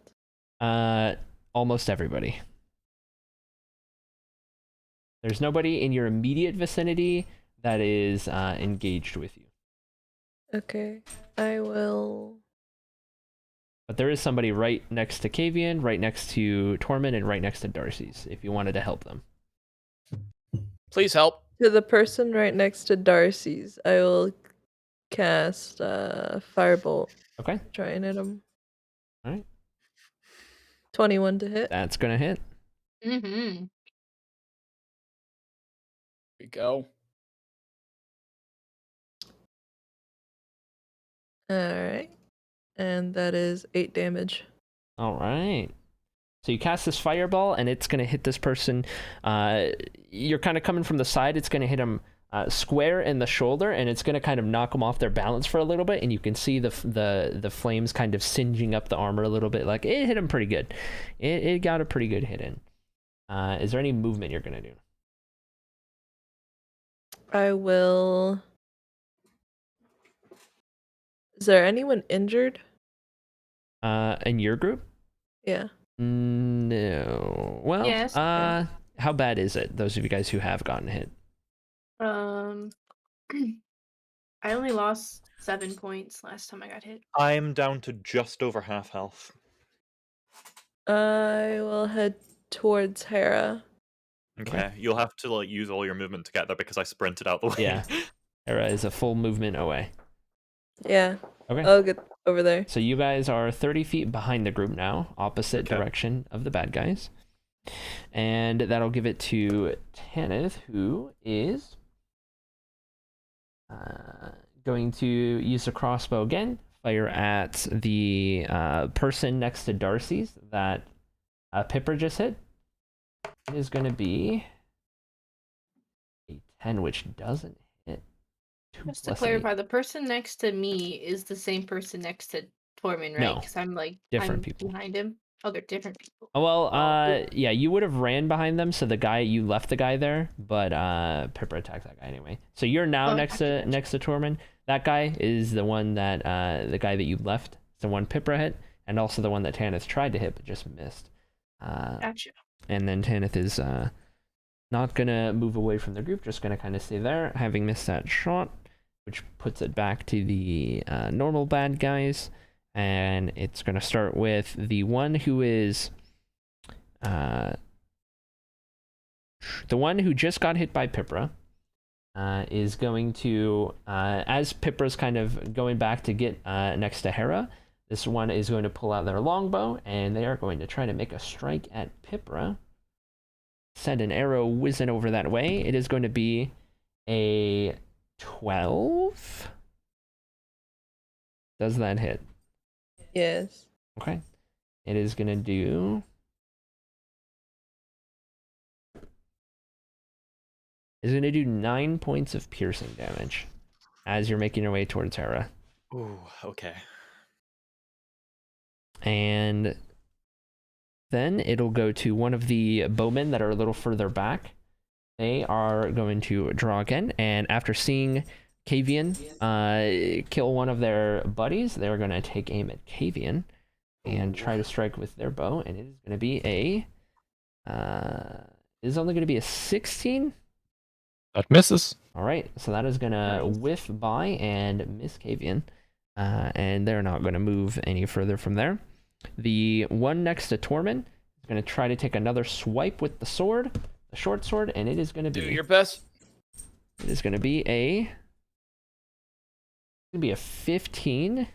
Speaker 1: Almost everybody. There's nobody in your immediate vicinity that is engaged with you.
Speaker 4: Okay, I will.
Speaker 1: But there is somebody right next to Kavian, right next to Tormund, and right next to Darcy's, if you wanted to help them.
Speaker 3: Please help.
Speaker 4: To the person right next to Darcy's, I will cast Firebolt.
Speaker 1: Okay.
Speaker 4: Try and hit him.
Speaker 1: Alright.
Speaker 4: 21 to hit.
Speaker 1: That's gonna hit.
Speaker 5: Mm-hmm.
Speaker 3: Here we go.
Speaker 4: Alright. And that is 8 damage.
Speaker 1: All right. So you cast this fireball, and it's going to hit this person. You're kind of coming from the side. It's going to hit him square in the shoulder, and it's going to kind of knock them off their balance for a little bit. And you can see the flames kind of singeing up the armor a little bit. Like, it hit him pretty good. It got a pretty good hit in. Is there any movement you're gonna do?
Speaker 4: I will. Is there anyone injured?
Speaker 1: In your group?
Speaker 4: Yeah.
Speaker 1: No. Well,
Speaker 5: Yes.
Speaker 1: how bad is it? Those of you guys who have gotten hit.
Speaker 5: I only lost 7 points last time I got hit.
Speaker 2: I'm down to just over half health.
Speaker 4: I will head towards Hera.
Speaker 2: Okay, you'll have to like use all your movement to get there because I sprinted out the way.
Speaker 1: Yeah. Hera is a full movement away.
Speaker 4: Yeah.
Speaker 1: Okay.
Speaker 4: I'll get over there.
Speaker 1: So you guys are 30 feet behind the group now, opposite direction of the bad guys. And that'll give it to Tanith, who is going to use the crossbow again, fire at the person next to Darcy's that Pipper just hit. It is going to be a 10, which doesn't hit.
Speaker 5: Just to clarify, the person next to me is the same person next to Tormund, right?
Speaker 1: No.
Speaker 5: Because I'm like
Speaker 1: Different
Speaker 5: I'm
Speaker 1: people.
Speaker 5: behind him. Oh, they're different people.
Speaker 1: Well,
Speaker 5: Oh.
Speaker 1: yeah, you would have ran behind them, so the guy you left the guy there, but Pippa attacked that guy anyway. So you're now next to Tormund. That guy is the one that the guy that you left, the one Pippa hit, and also the one that Tanith tried to hit but just missed.
Speaker 5: Gotcha.
Speaker 1: And then Tanith is not gonna move away from the group, just gonna kind of stay there, having missed that shot, which puts it back to the normal bad guys. And it's going to start with the one who is the one who just got hit by Pipra is going to, as Pipra's kind of going back to get next to Hera, this one is going to pull out their longbow, and they are going to try to make a strike at Pipra. Send an arrow whizzing over that way. It is going to be a 12. Does that hit?
Speaker 4: Yes.
Speaker 1: Okay. It is going to do... It's going to do 9 points of piercing damage as you're making your way towards Hera.
Speaker 2: Ooh, okay.
Speaker 1: And then it'll go to one of the bowmen that are a little further back. They are going to draw again, and after seeing Kavian kill one of their buddies, they're going to take aim at Kavian and try to strike with their bow, and it is going to be a... it is only going to be a 16?
Speaker 6: That misses.
Speaker 1: All right, so that is going to whiff by and miss Kavian, and they're not going to move any further from there. The one next to Tormund is going to try to take another swipe with the sword, the short sword, and it is going to be...
Speaker 3: Do your best.
Speaker 1: It is going to be a... It's going to be a 15.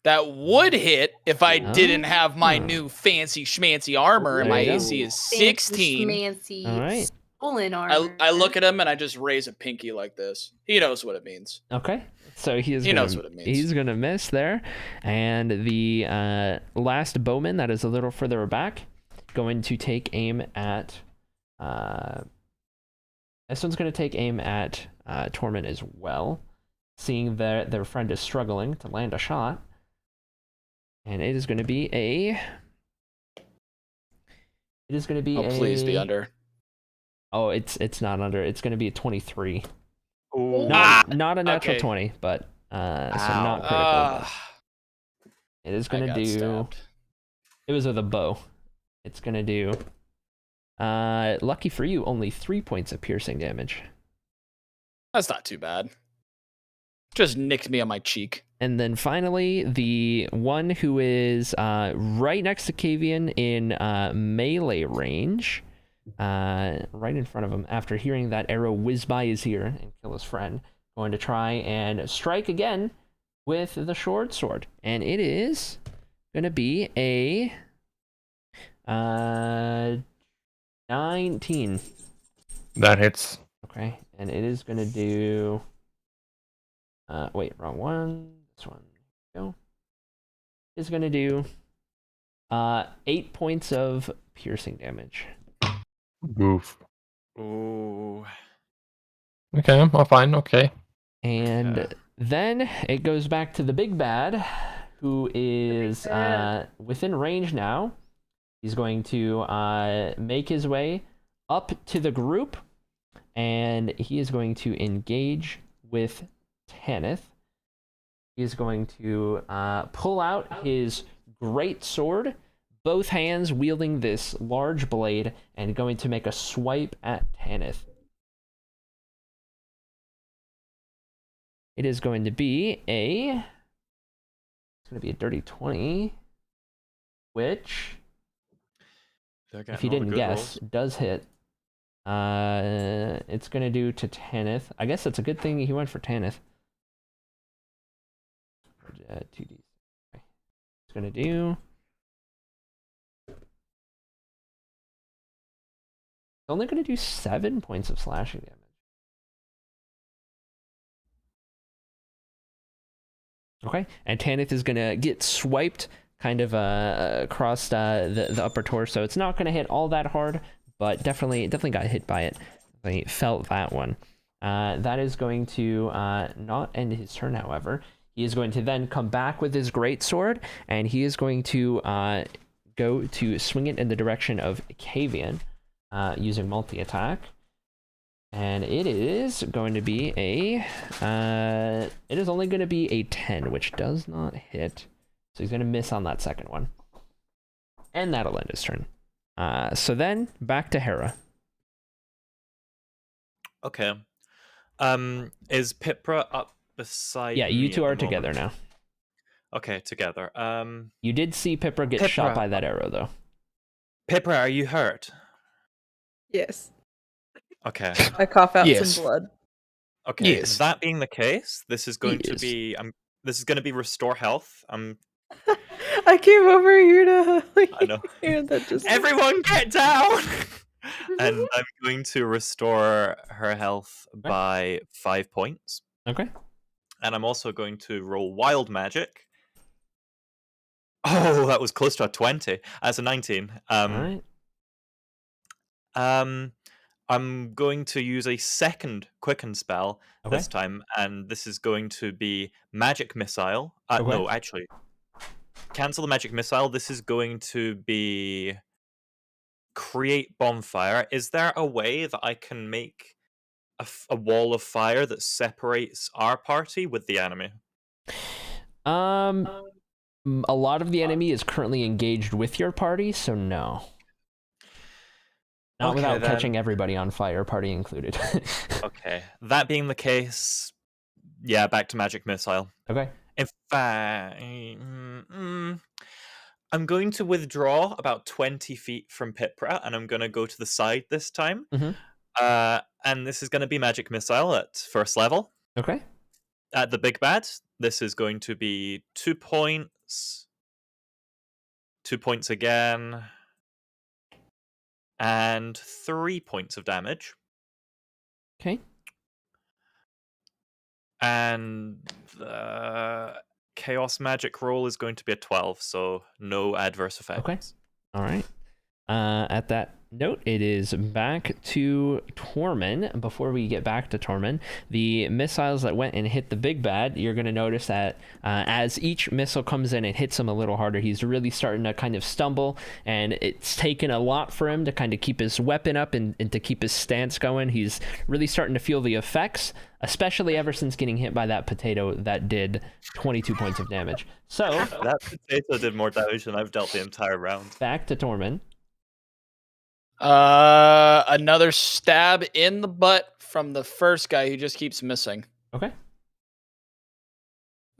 Speaker 3: That would hit if I didn't have my new fancy schmancy armor, and my
Speaker 1: There you
Speaker 3: AC
Speaker 1: go.
Speaker 3: is 16.
Speaker 5: Fancy
Speaker 1: All right.
Speaker 5: stolen armor.
Speaker 3: I look at him and I just raise a pinky like this. He knows what it means.
Speaker 1: Okay. So he
Speaker 3: knows what it means.
Speaker 1: He's going to miss there. And the last bowman that is a little further back, going to take aim at... this one's going to take aim at Tormund as well, seeing that their friend is struggling to land a shot. And it is going to be a... It is going to be
Speaker 3: Oh, please be under.
Speaker 1: Oh, it's not under. It's going to be a 23.
Speaker 2: Ooh.
Speaker 1: Not a natural
Speaker 3: okay.
Speaker 1: 20, but so
Speaker 2: Ow.
Speaker 1: not critical. But it is
Speaker 3: I
Speaker 1: going to
Speaker 3: got
Speaker 1: do...
Speaker 3: stabbed.
Speaker 1: It was with a bow. It's going to do... lucky for you, only 3 points of piercing damage.
Speaker 3: That's not too bad. Just nicked me on my cheek.
Speaker 1: And then finally, the one who is right next to Kavian in melee range, right in front of him, after hearing that arrow whiz by his ear and kill his friend, going to try and strike again with the short sword. And it is going to be a 19.
Speaker 6: That hits.
Speaker 1: Okay, and it is going to do... wait, wrong one. This one. Go. Is going to do 8 points of piercing damage.
Speaker 6: Oof.
Speaker 2: Ooh.
Speaker 6: Okay, I'm fine. Okay.
Speaker 1: And
Speaker 2: Okay.
Speaker 1: then it goes back to the big bad, who is within range now. He's going to make his way up to the group, and he is going to engage with Tanith. He is going to pull out his great sword, both hands wielding this large blade, and going to make a swipe at Tanith. It is going to be a dirty 20, which, if you didn't guess, does hit. It's going to do to Tanith. I guess it's a good thing he went for Tanith. 2d. Okay. It's going to do... It's only going to do 7 points of slashing damage. Okay, and Tanith is going to get swiped kind of across the upper torso. It's not going to hit all that hard, but definitely got hit by it. He felt that one. That is going to not end his turn, however. He is going to then come back with his greatsword, and he is going to go to swing it in the direction of Kavian using multi-attack. And it is going to be a... it is only going to be a 10, which does not hit. So he's going to miss on that second one. And that'll end his turn. So then, back to Hera.
Speaker 2: Okay. Is Pipra up beside
Speaker 1: Yeah, you
Speaker 2: me
Speaker 1: two
Speaker 2: at
Speaker 1: are
Speaker 2: the
Speaker 1: together
Speaker 2: moment?
Speaker 1: now.
Speaker 2: Okay, together.
Speaker 1: You did see Pipra get shot by that arrow, though.
Speaker 2: Pipra, are you hurt?
Speaker 4: Yes.
Speaker 2: Okay.
Speaker 4: I cough out
Speaker 3: Yes.
Speaker 4: some blood.
Speaker 2: Okay.
Speaker 3: Yes.
Speaker 2: That being the case, this is going to
Speaker 3: Yes.
Speaker 2: be this is going to be restore health.
Speaker 4: I came over here to
Speaker 2: I know.
Speaker 4: hear that just
Speaker 2: Everyone get down. And I'm going to restore her health by 5 points.
Speaker 1: Okay.
Speaker 2: And I'm also going to roll wild magic. Oh, that was close to a 20. That's a 19.
Speaker 1: All right.
Speaker 2: I'm going to use a second quicken spell
Speaker 1: Okay.
Speaker 2: this time, and this is going to be magic missile.
Speaker 1: Okay.
Speaker 2: No, actually, cancel the magic missile. This is going to be create bonfire. Is there a way that I can make a wall of fire that separates our party with the enemy?
Speaker 1: A lot of the enemy is currently engaged with your party, so no. Not
Speaker 2: Okay,
Speaker 1: without
Speaker 2: then.
Speaker 1: catching everybody on fire, party included.
Speaker 2: Okay, that being the case, yeah, back to magic missile.
Speaker 1: Okay.
Speaker 2: In fact, I'm going to withdraw about 20 feet from Pipra, and I'm going to go to the side this time.
Speaker 1: Mhm.
Speaker 2: And this is going to be magic missile at first level.
Speaker 1: Okay.
Speaker 2: At the big bad, this is going to be 2 points. 2 points again. And 3 points of damage.
Speaker 1: Okay.
Speaker 2: And the chaos magic roll is going to be a 12, so no adverse effects.
Speaker 1: Okay. All right. At that note, it is back to Tormund. Before we get back to Tormund, the missiles that went and hit the big bad, you're going to notice that as each missile comes in and hits him a little harder, he's really starting to kind of stumble, and it's taken a lot for him to kind of keep his weapon up and to keep his stance going. He's really starting to feel the effects, especially ever since getting hit by that potato that did 22 points of damage. So,
Speaker 2: That potato did more damage than I've dealt the entire round.
Speaker 1: back to Tormund.
Speaker 3: Another stab in the butt from the first guy who just keeps missing.
Speaker 1: Okay.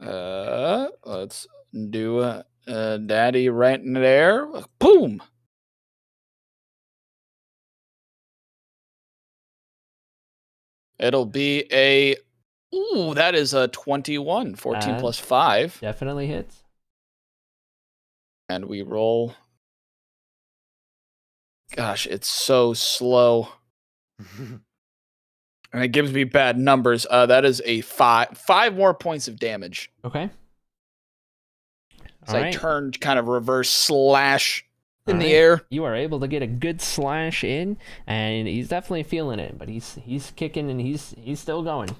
Speaker 3: Let's do a daddy right in there. Boom. It'll be a... Ooh, that is a 21. 14 plus 5.
Speaker 1: Definitely hits.
Speaker 3: And we roll... Gosh, it's so slow. And it gives me bad numbers. That is a 5. 5 more points of damage.
Speaker 1: Okay.
Speaker 3: So I turned kind of reverse slash in the
Speaker 1: Alright.
Speaker 3: air.
Speaker 1: You are able to get a good slash in, and he's definitely feeling it, but he's kicking and he's still going.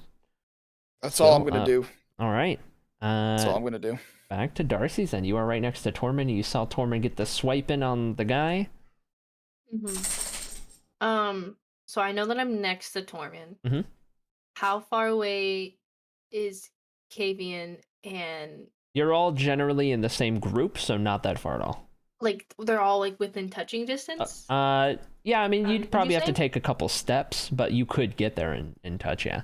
Speaker 3: That's all I'm
Speaker 1: Still
Speaker 3: going to do.
Speaker 1: All right.
Speaker 3: That's all I'm going to do.
Speaker 1: Back to Darcy's, and you are right next to Tormund. You saw Tormund get the swipe in on the guy.
Speaker 5: So I know that I'm next to Tormund.
Speaker 1: Mhm.
Speaker 5: How far away is Kavian and
Speaker 1: You're all generally in the same group, so not that far at all.
Speaker 5: like they're all like within touching distance?
Speaker 1: Yeah, I mean, you'd
Speaker 5: Did you
Speaker 1: probably have to
Speaker 5: say?
Speaker 1: take a couple steps, but you could get there in touch, yeah.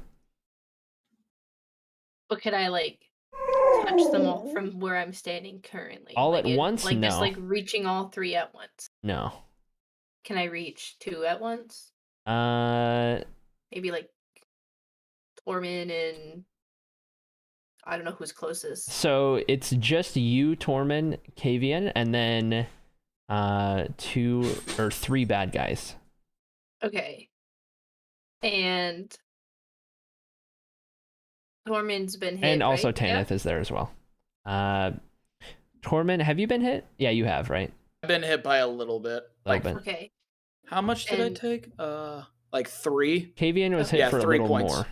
Speaker 5: But could I like touch them all from where I'm standing currently?
Speaker 1: All
Speaker 5: Like,
Speaker 1: at once?
Speaker 5: Like just
Speaker 1: No.
Speaker 5: like reaching all three at once.
Speaker 1: No.
Speaker 5: Can I reach two at once?
Speaker 1: Uh,
Speaker 5: Maybe like Tormund and I don't know who's closest.
Speaker 1: so it's just you, Tormund, Kavian, and then 2 or 3 bad guys.
Speaker 5: Okay. And Tormund's been hit.
Speaker 1: And also
Speaker 5: right? Yeah?
Speaker 1: Tanith is there as well. Tormund, have you been hit? Yeah, you have, right?
Speaker 3: I've been hit by a little bit.
Speaker 1: Little
Speaker 3: Like,
Speaker 1: bit.
Speaker 5: Okay.
Speaker 3: how much did I
Speaker 5: And-
Speaker 3: take? Like 3.
Speaker 1: Kavian was hit
Speaker 3: Yeah,
Speaker 1: for a
Speaker 3: 3
Speaker 1: little
Speaker 3: points.
Speaker 1: more.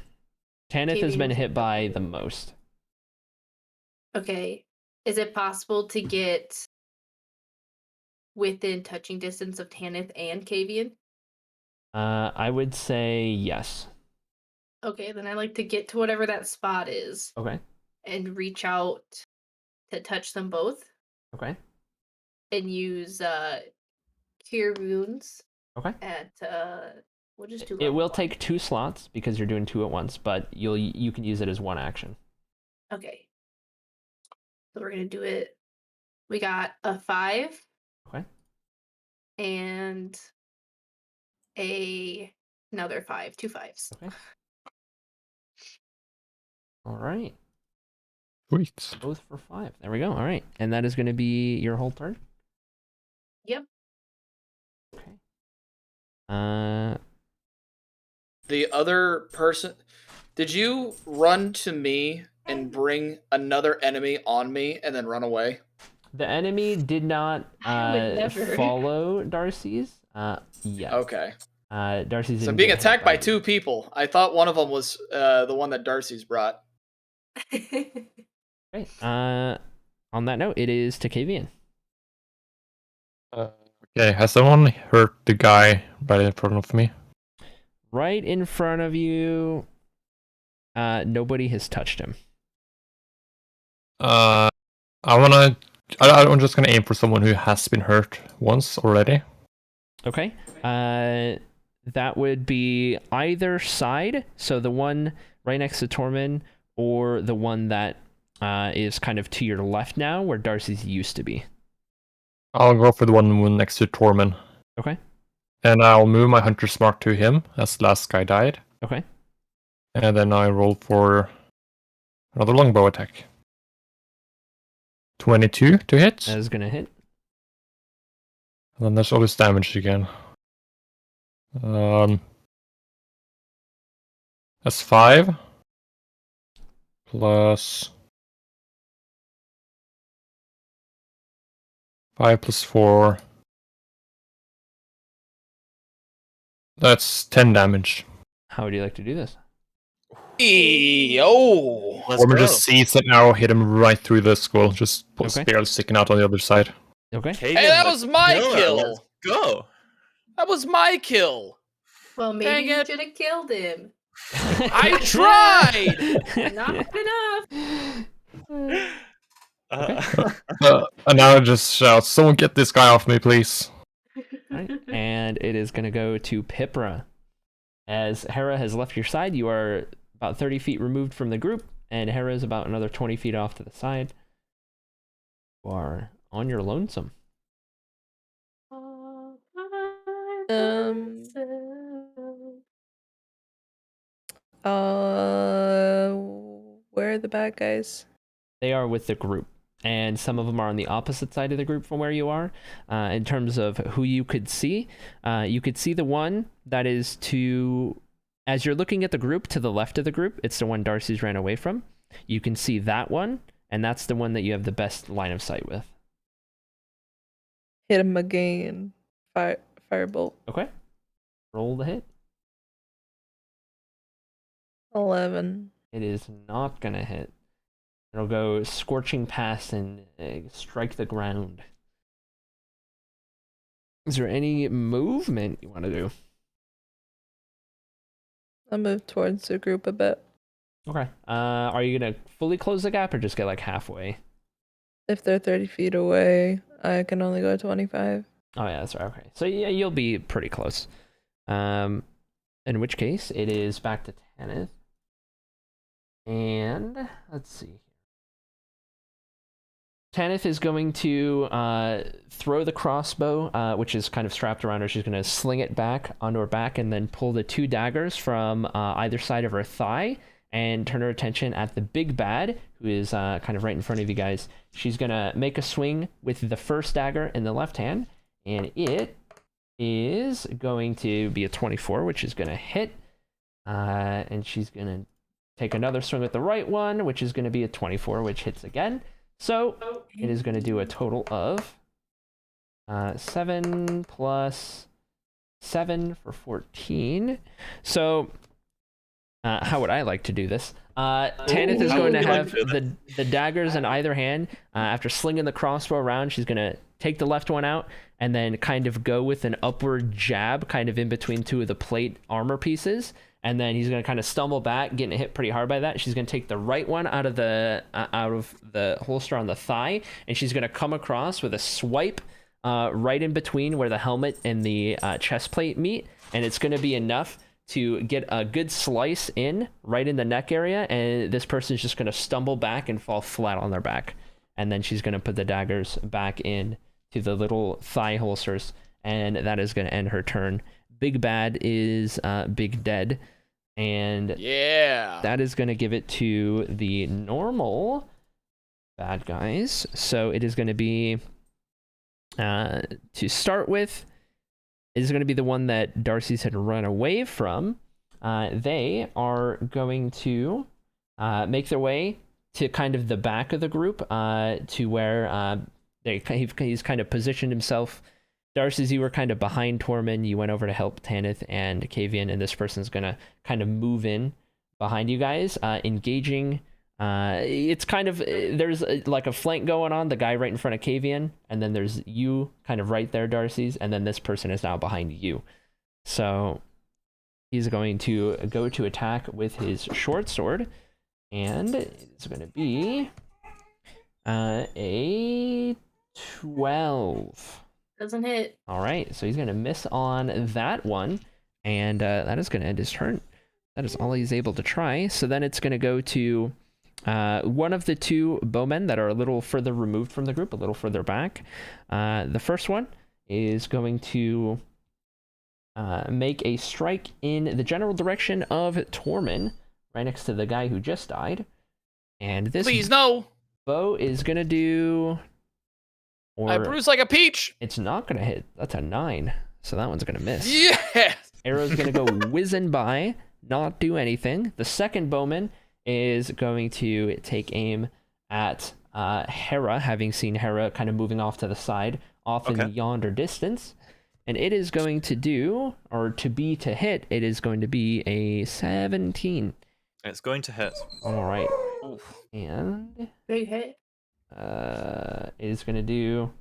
Speaker 1: Tanith has
Speaker 5: Kavian
Speaker 1: been
Speaker 5: was
Speaker 1: hit
Speaker 5: hit
Speaker 1: by
Speaker 5: for-
Speaker 1: the most.
Speaker 5: Okay. Is it possible to get within touching distance of Tanith and Kavian?
Speaker 1: I would say yes.
Speaker 5: Okay, then I like to get to whatever that spot is
Speaker 1: Okay.
Speaker 5: and reach out to touch them both
Speaker 1: Okay.
Speaker 5: and use cure wounds
Speaker 1: Okay.
Speaker 5: at we'll just do
Speaker 1: It
Speaker 5: level
Speaker 1: will
Speaker 5: 1.
Speaker 1: take 2 slots because you're doing 2 at once, but you can use it as 1 action.
Speaker 5: Okay. So we're gonna do it. We got a 5.
Speaker 1: Okay.
Speaker 5: And another 5, 2 5s.
Speaker 1: Okay. All right.
Speaker 6: Sweet.
Speaker 1: Both for 5. There we go. All right. And that is going to be your whole turn?
Speaker 5: Yep.
Speaker 1: Okay.
Speaker 3: The other person, did you run to me and bring another enemy on me and then run away?
Speaker 1: The enemy did not
Speaker 5: I would never.
Speaker 1: follow Darcy's yet.
Speaker 3: Okay.
Speaker 1: Darcy's
Speaker 3: So I'm
Speaker 1: didn't
Speaker 3: being
Speaker 1: get hit
Speaker 3: attacked by
Speaker 1: you.
Speaker 3: 2 people. I thought one of them was the one that Darcy's brought.
Speaker 1: Okay. On that note, it is to Kavian.
Speaker 6: Okay, has someone hurt the guy right in front of me?
Speaker 1: Right in front of you. Nobody has touched him.
Speaker 6: I'm just gonna aim for someone who has been hurt once already.
Speaker 1: Okay. That would be either side. So the one right next to Tormund, or the one that is kind of to your left now, where Darcy's used to be.
Speaker 6: I'll go for the one next to Tormund.
Speaker 1: Okay.
Speaker 6: And I'll move my Hunter's Mark to him, as the last guy died.
Speaker 1: Okay.
Speaker 6: And then I roll for another longbow attack. 22 to hit.
Speaker 1: That is gonna hit.
Speaker 6: And then there's all this damage again. That's 5. Plus 5 plus 4. That's 10 damage.
Speaker 1: How would you like to do this?
Speaker 3: Oh!
Speaker 2: Let's
Speaker 6: Orman
Speaker 2: go.
Speaker 6: just sees an arrow hit him right through the skull, just
Speaker 1: Okay.
Speaker 6: barely sticking out on the other side.
Speaker 1: Okay.
Speaker 2: Kagan,
Speaker 3: Hey, that
Speaker 2: let's
Speaker 3: was my
Speaker 2: kill her.
Speaker 3: kill!
Speaker 2: Let's go.
Speaker 3: That was my kill!
Speaker 5: Well, maybe
Speaker 3: Dang
Speaker 5: you
Speaker 3: it.
Speaker 5: should have killed him.
Speaker 3: I tried!
Speaker 5: Not enough.
Speaker 6: And now it just shouts, "Someone get this guy off me, please!"
Speaker 1: Right. And it is gonna go to Pipra. As Hera has left your side, you are about 30 feet removed from the group, and Hera is about another 20 feet off to the side. You are on your lonesome.
Speaker 4: Where are the bad guys?
Speaker 1: They are with the group, and some of them are on the opposite side of the group from where you are. In terms of who you could see the one that is to, as you're looking at the group to the left of the group, it's the one Darcy's ran away from. You can see that one, and that's the one that you have the best line of sight with.
Speaker 4: Hit him again. Firebolt.
Speaker 1: Okay. Roll the hit.
Speaker 4: 11.
Speaker 1: It is not gonna hit. It'll go scorching past and strike the ground. Is there any movement you want to do?
Speaker 4: I'll move towards the group a bit.
Speaker 1: Okay. Are you gonna fully close the gap or just get like halfway?
Speaker 4: If they're 30 feet away, I can only go 25.
Speaker 1: Oh yeah, that's right. Okay. So yeah, you'll be pretty close. In which case, it is back to Tanith. And let's see. Tanith is going to throw the crossbow, which is kind of strapped around her. She's going to sling it back onto her back and then pull the 2 daggers from either side of her thigh and turn her attention at the big bad, who is kind of right in front of you guys. She's going to make a swing with the first dagger in the left hand, and it is going to be a 24, which is going to hit. And she's going to take another swing with the right one, which is going to be a 24, which hits again. So it is going to do a total of 7 plus 7 for 14. So how would I like to do this? Tanith is going to have the daggers in either hand. After slinging the crossbow around, she's going to take the left one out and then kind of go with an upward jab kind of in between 2 of the plate armor pieces. And then he's going to kind of stumble back, getting hit pretty hard by that. She's going to take the right one out of the holster on the thigh, and she's going to come across with a swipe right in between where the helmet and the chest plate meet. And it's going to be enough to get a good slice in right in the neck area, and this person's just going to stumble back and fall flat on their back. And then she's going to put the daggers back in to the little thigh holsters, and that is going to end her turn. Big bad is big dead, and
Speaker 3: Yeah.
Speaker 1: that is going to give it to the normal bad guys. So it is going to be, to start with, is going to be the one that Darcy's had run away from. They are going to make their way to kind of the back of the group, to where he's kind of positioned himself. Darcy, you were kind of behind Tormund. You went over to help Tanith and Kavian, and this person's going to kind of move in behind you guys, engaging. It's kind of, there's like a flank going on, the guy right in front of Kavian, and then there's you kind of right there, Darcy's, and then this person is now behind you. So he's going to go to attack with his short sword, and it's going to be a 12.
Speaker 5: Doesn't hit.
Speaker 1: All right, so he's going to miss on that one, and that is going to end his turn. That is all he's able to try. So then it's going to go to one of the 2 bowmen that are a little further removed from the group, a little further back. The first one is going to make a strike in the general direction of Tormund, right next to the guy who just died. And this
Speaker 3: Please, no.
Speaker 1: bow is going to do...
Speaker 3: I bruise like a peach.
Speaker 1: It's not going to hit. That's a 9. So that one's going to miss.
Speaker 3: Yes.
Speaker 1: Arrow's going to go whizzing by, not do anything. The second bowman is going to take aim at Hera, having seen Hera kind of moving off to the side, off in yonder distance. And it is going to do, or to hit, it is going to be a 17.
Speaker 2: It's going to hit.
Speaker 1: All right.
Speaker 3: Oof.
Speaker 5: And big hit.
Speaker 1: It is going to do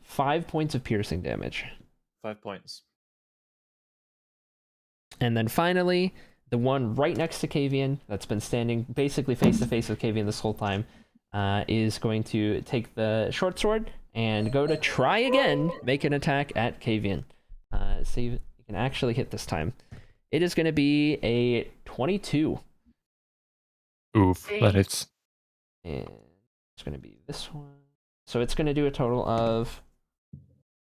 Speaker 1: 5 points of piercing damage.
Speaker 2: 5 points.
Speaker 1: And then finally, the one right next to Kavian, that's been standing basically face to face with Kavian this whole time, is going to take the short sword and go to try again, make an attack at Kavian. See if you can actually hit this time. It is going to be a 22.
Speaker 6: Oof, that hits.
Speaker 1: And it's going to be this one. So it's going to do a total of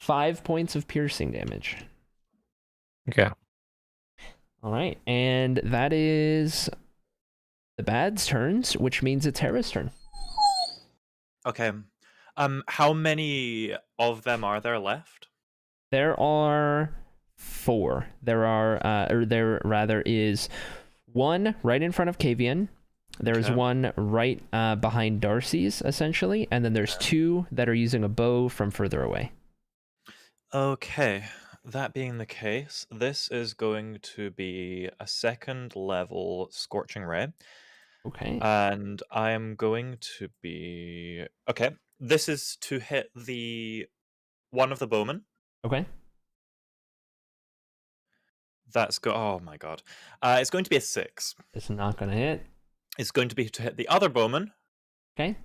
Speaker 1: 5 points of piercing damage.
Speaker 6: Okay.
Speaker 1: All right, and that is the bad's turns, which means it's Hera's turn.
Speaker 2: Okay. How many of them are there left?
Speaker 1: There are 4. There rather is one right in front of Kavian. There's one right behind Darcy's, essentially, and then there's 2 that are using a bow from further away.
Speaker 2: Okay. That being the case, this is going to be a 2nd level Scorching Ray.
Speaker 1: Okay.
Speaker 2: And I am going to be okay. This is to hit the one of the bowmen.
Speaker 1: Okay.
Speaker 2: Oh my god. It's going to be a 6.
Speaker 1: It's not gonna hit.
Speaker 2: It's going to be to hit the other bowman.
Speaker 1: Okay.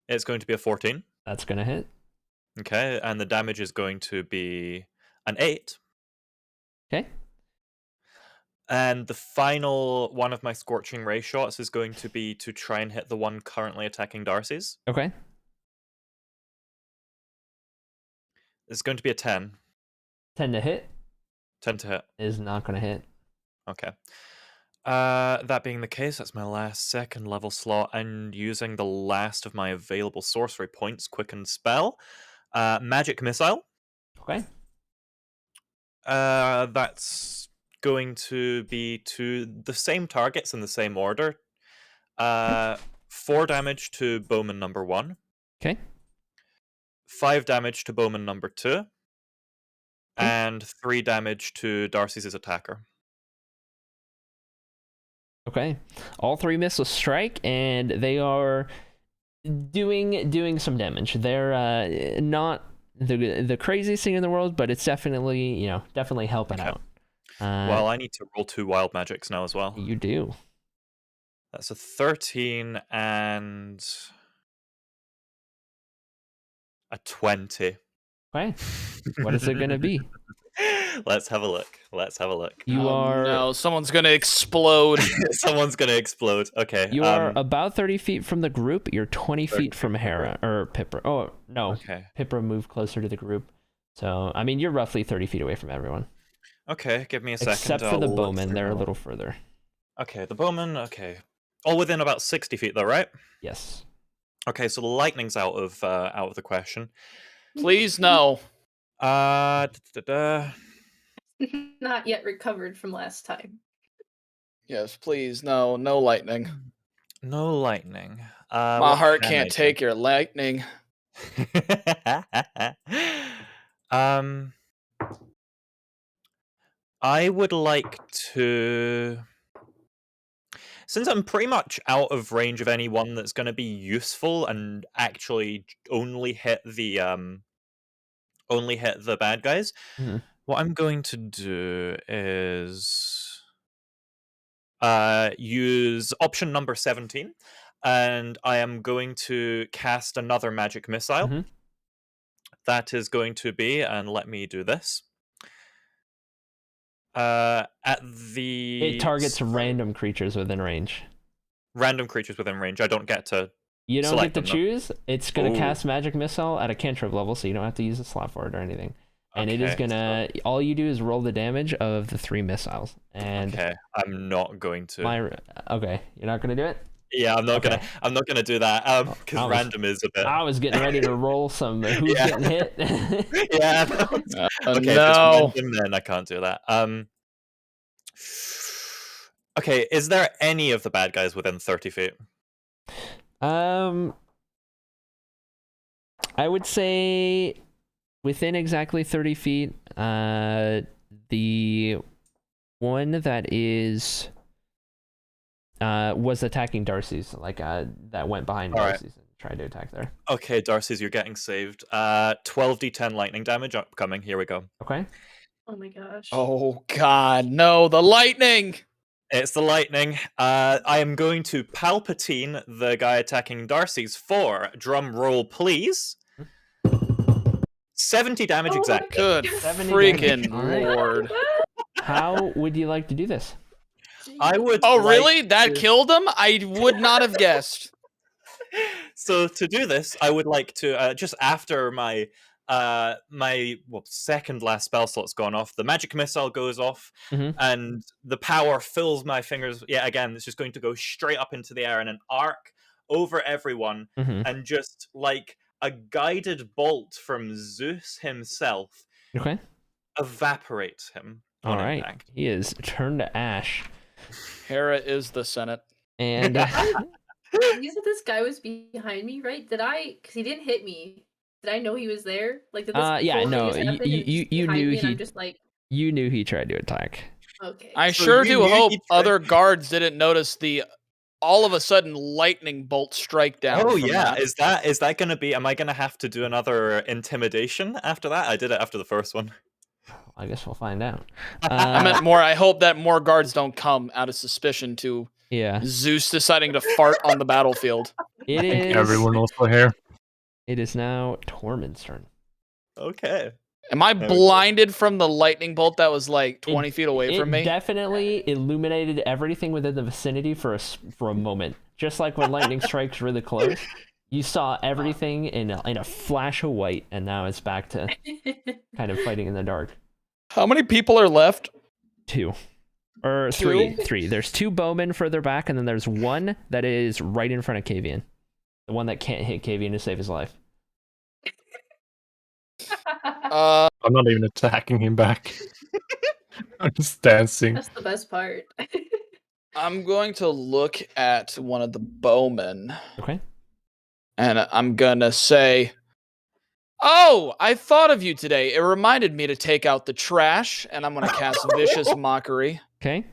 Speaker 2: It's going to be a 14.
Speaker 1: That's gonna hit.
Speaker 2: Okay, and the damage is going to be an 8.
Speaker 1: Okay.
Speaker 2: And the final one of my Scorching Ray shots is going to be to try and hit the one currently attacking Darcy's.
Speaker 1: Okay.
Speaker 2: It's going to be a 10.
Speaker 1: 10 to hit
Speaker 2: 10 to hit.
Speaker 1: is not gonna hit.
Speaker 2: Okay. That being the case, that's my last 2nd level slot, and using the last of my available sorcery points, Quicken Spell. Magic Missile.
Speaker 1: Okay.
Speaker 2: That's going to be to the same targets in the same order. 4 damage to bowman number 1.
Speaker 1: Okay.
Speaker 2: 5 damage to bowman number 2. And 3 damage to Darcy's attacker.
Speaker 1: Okay. All 3 missiles strike, and they are doing some damage. They're not the craziest thing in the world, but it's definitely definitely helping out.
Speaker 2: Well, I need to roll 2 wild magics now as well.
Speaker 1: You do.
Speaker 2: That's a 13 and a 20.
Speaker 1: Okay. What is it gonna be?
Speaker 2: Let's have a look.
Speaker 1: You are
Speaker 3: No, someone's gonna explode.
Speaker 2: Someone's gonna explode. Okay.
Speaker 1: You are about 30 feet from the group. You're 20 feet from Hera or Pipra. Oh no.
Speaker 2: Okay.
Speaker 1: Pipra moved closer to the group. So I mean, you're roughly 30 feet away from everyone.
Speaker 2: Okay, give me a second.
Speaker 1: Except for the bowmen, they're a little further.
Speaker 2: Okay, the bowmen. Okay, all within about 60 feet, though, right?
Speaker 1: Yes.
Speaker 2: Okay, so the lightning's out of the question.
Speaker 3: Please no.
Speaker 5: Not yet recovered from last time.
Speaker 3: Yes, please no. No lightning.
Speaker 2: No lightning.
Speaker 3: My heart can't take your lightning.
Speaker 2: I would like to, since I'm pretty much out of range of anyone that's going to be useful and actually only hit the bad guys.
Speaker 1: Mhm.
Speaker 2: What I'm going to do is use option number 17, and I am going to cast another magic missile.
Speaker 1: Mhm.
Speaker 2: That is going to be, and let me do this. At the
Speaker 1: It targets random creatures within range.
Speaker 2: random creatures within range. I don't get to.
Speaker 1: You don't
Speaker 2: Select
Speaker 1: get to
Speaker 2: them, though.
Speaker 1: choose. It's gonna
Speaker 2: Ooh.
Speaker 1: cast magic missile at a cantrip level, so you don't have to use a slot for it or anything. And it is
Speaker 2: Okay,
Speaker 1: gonna. All you do is roll the damage of the 3 missiles. And
Speaker 2: Okay, I'm not going to.
Speaker 1: okay, you're not gonna do it.
Speaker 2: Yeah, I'm not
Speaker 1: Okay.
Speaker 2: gonna do that.
Speaker 1: I
Speaker 2: Because
Speaker 1: was-
Speaker 2: random is a bit.
Speaker 1: I was getting ready to roll some. Who's
Speaker 2: Yeah.
Speaker 1: getting hit?
Speaker 2: Yeah. Okay, if it's
Speaker 3: No.
Speaker 2: random, then I can't do that. Okay, is there any of the bad guys within 30 feet?
Speaker 1: I would say within exactly 30 feet. The one that is was attacking Darcy's, that went behind
Speaker 2: All right.
Speaker 1: Darcy's and tried to attack there.
Speaker 2: Okay, Darcy's, you're getting saved. 12d10 lightning damage upcoming. Here we go.
Speaker 1: Okay.
Speaker 5: Oh my gosh.
Speaker 3: Oh God, no! The lightning.
Speaker 2: It's the lightning. I am going to Palpatine the guy attacking Darcy's for, drum roll please, 70 damage
Speaker 5: Oh my
Speaker 2: exactly.
Speaker 3: Good
Speaker 1: 70
Speaker 3: freaking
Speaker 1: damage. All right.
Speaker 3: lord.
Speaker 1: How would you like to do this?
Speaker 2: I would.
Speaker 3: Oh
Speaker 2: like
Speaker 3: really? That
Speaker 2: to-
Speaker 3: killed him? I would not have guessed.
Speaker 2: So to do this, I would like to just after my second last spell slot's gone off, the magic missile goes off,
Speaker 1: Mhm.
Speaker 2: and the power fills my fingers. Yeah, again, it's just going to go straight up into the air in an arc over everyone,
Speaker 1: Mhm.
Speaker 2: and just like a guided bolt from Zeus himself
Speaker 1: Okay.
Speaker 2: evaporates him.
Speaker 1: All
Speaker 2: on
Speaker 1: right.
Speaker 2: impact.
Speaker 1: He is turned to ash,
Speaker 3: Hera is the Senate.
Speaker 1: and
Speaker 5: You said this guy was behind me, right? Because he didn't hit me. Did I know he was there? Like, did this
Speaker 1: Yeah,
Speaker 5: whole thing
Speaker 1: no,
Speaker 5: just happen and he's
Speaker 1: you
Speaker 5: behind
Speaker 1: knew
Speaker 5: me and
Speaker 1: he-
Speaker 5: I'm just like,
Speaker 1: you knew he tried to attack.
Speaker 5: okay.
Speaker 3: I
Speaker 2: So
Speaker 3: sure
Speaker 2: you
Speaker 3: do
Speaker 2: knew
Speaker 3: hope
Speaker 2: he tried-
Speaker 3: other guards didn't notice the all of a sudden lightning bolts strike down.
Speaker 2: Oh
Speaker 3: from
Speaker 2: yeah,
Speaker 3: that.
Speaker 2: is that gonna be? Am I gonna have to do another intimidation after that? I did it after the first one.
Speaker 1: I guess we'll find out.
Speaker 3: I meant more. I hope that more guards don't come out of suspicion to
Speaker 1: Yeah.
Speaker 3: Zeus deciding to fart on the battlefield.
Speaker 1: It
Speaker 6: I think
Speaker 1: is.
Speaker 6: everyone also here.
Speaker 1: It is now Tormund's turn.
Speaker 2: Okay.
Speaker 3: Am I
Speaker 2: There we go.
Speaker 3: blinded from the lightning bolt that was like 20 feet away
Speaker 1: It
Speaker 3: from me?
Speaker 1: definitely illuminated everything within the vicinity for a moment. Just like when lightning strikes really close, you saw everything in a flash of white, and now it's back to kind of fighting in the dark.
Speaker 3: How many people are left?
Speaker 1: 2. Or 3. 3. There's 2 bowmen further back, and then there's one that is right in front of Kavian. The one that can't hit Kavian to save his life.
Speaker 6: I'm not even attacking him back. I'm just dancing.
Speaker 5: That's the best part.
Speaker 3: I'm going to look at one of the bowmen,
Speaker 1: Okay.
Speaker 3: and I'm gonna say, "Oh, I thought of you today. It reminded me to take out the trash," and I'm gonna cast Vicious Mockery.
Speaker 1: Okay.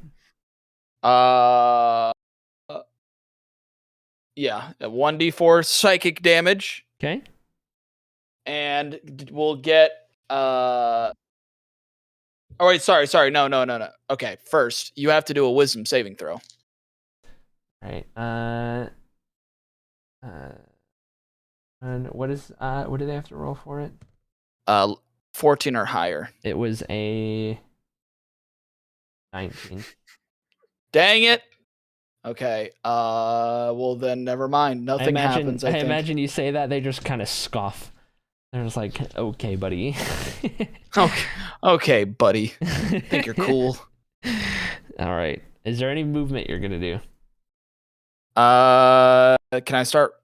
Speaker 3: Yeah, 1d4 psychic damage,
Speaker 1: Okay.
Speaker 3: and we'll get Oh wait, sorry, no. Okay, first you have to do a Wisdom saving throw.
Speaker 1: All right. And what do they have to roll for it?
Speaker 3: 14 or higher.
Speaker 1: It was a 19.
Speaker 3: Dang it. Okay. Well then, never mind. Nothing happens. I think.
Speaker 1: imagine you say that, they just kind of scoff. They're just like, "Okay, buddy."
Speaker 3: Okay, buddy. Think you're cool.
Speaker 1: All right. Is there any movement you're gonna do?
Speaker 3: Can I start?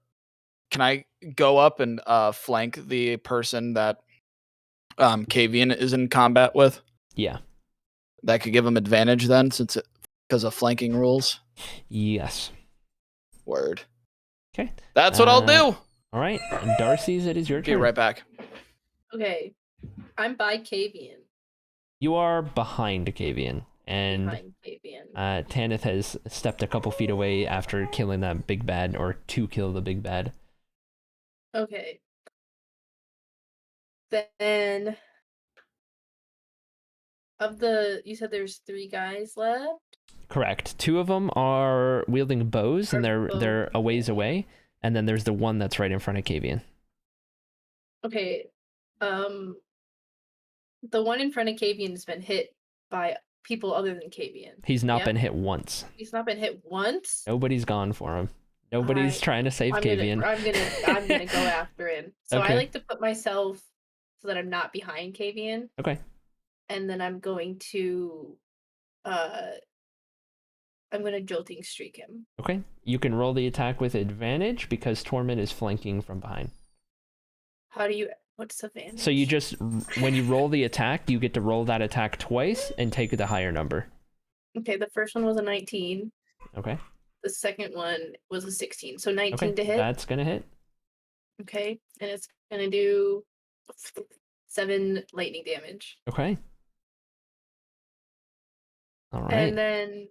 Speaker 3: Can I go up and flank the person that Kavian is in combat with?
Speaker 1: Yeah.
Speaker 3: That could give him advantage then, since because of flanking rules.
Speaker 1: Yes.
Speaker 3: Word.
Speaker 1: Okay.
Speaker 3: That's what I'll do.
Speaker 1: All right. Darcy's, it is your
Speaker 3: Be
Speaker 1: turn.
Speaker 3: right back.
Speaker 5: Okay. I'm by Kavian.
Speaker 1: You are behind Kavian, and
Speaker 5: Behind Kavian.
Speaker 1: Tanith has stepped a couple feet away after killing that big bad, or to kill the big bad.
Speaker 5: Okay. Then you said there's 3 guys left?
Speaker 1: Correct. 2 of them are wielding bows, and they're a ways away, and then there's the one that's right in front of Kavian.
Speaker 5: Okay. The one in front of Kavian has been hit by people other than Kavian.
Speaker 1: He's not
Speaker 5: Yeah?
Speaker 1: been hit once.
Speaker 5: He's not been hit once?
Speaker 1: Nobody's gone for him. Nobody's trying to save Kavian.
Speaker 5: I'm gonna go after him. So
Speaker 1: Okay.
Speaker 5: I like to put myself so that I'm not behind Kavian,
Speaker 1: Okay.
Speaker 5: and then I'm going to jolting streak him.
Speaker 1: Okay. You can roll the attack with advantage because Tormund is flanking from behind.
Speaker 5: What's the advantage?
Speaker 1: So you just, when you roll the attack, you get to roll that attack twice and take the higher number.
Speaker 5: Okay, the first one was a 19.
Speaker 1: Okay.
Speaker 5: The second one was a 16. So 19
Speaker 1: Okay.
Speaker 5: to hit.
Speaker 1: That's gonna hit.
Speaker 5: Okay, and it's gonna do 7 lightning damage.
Speaker 1: Okay. All right.
Speaker 5: And then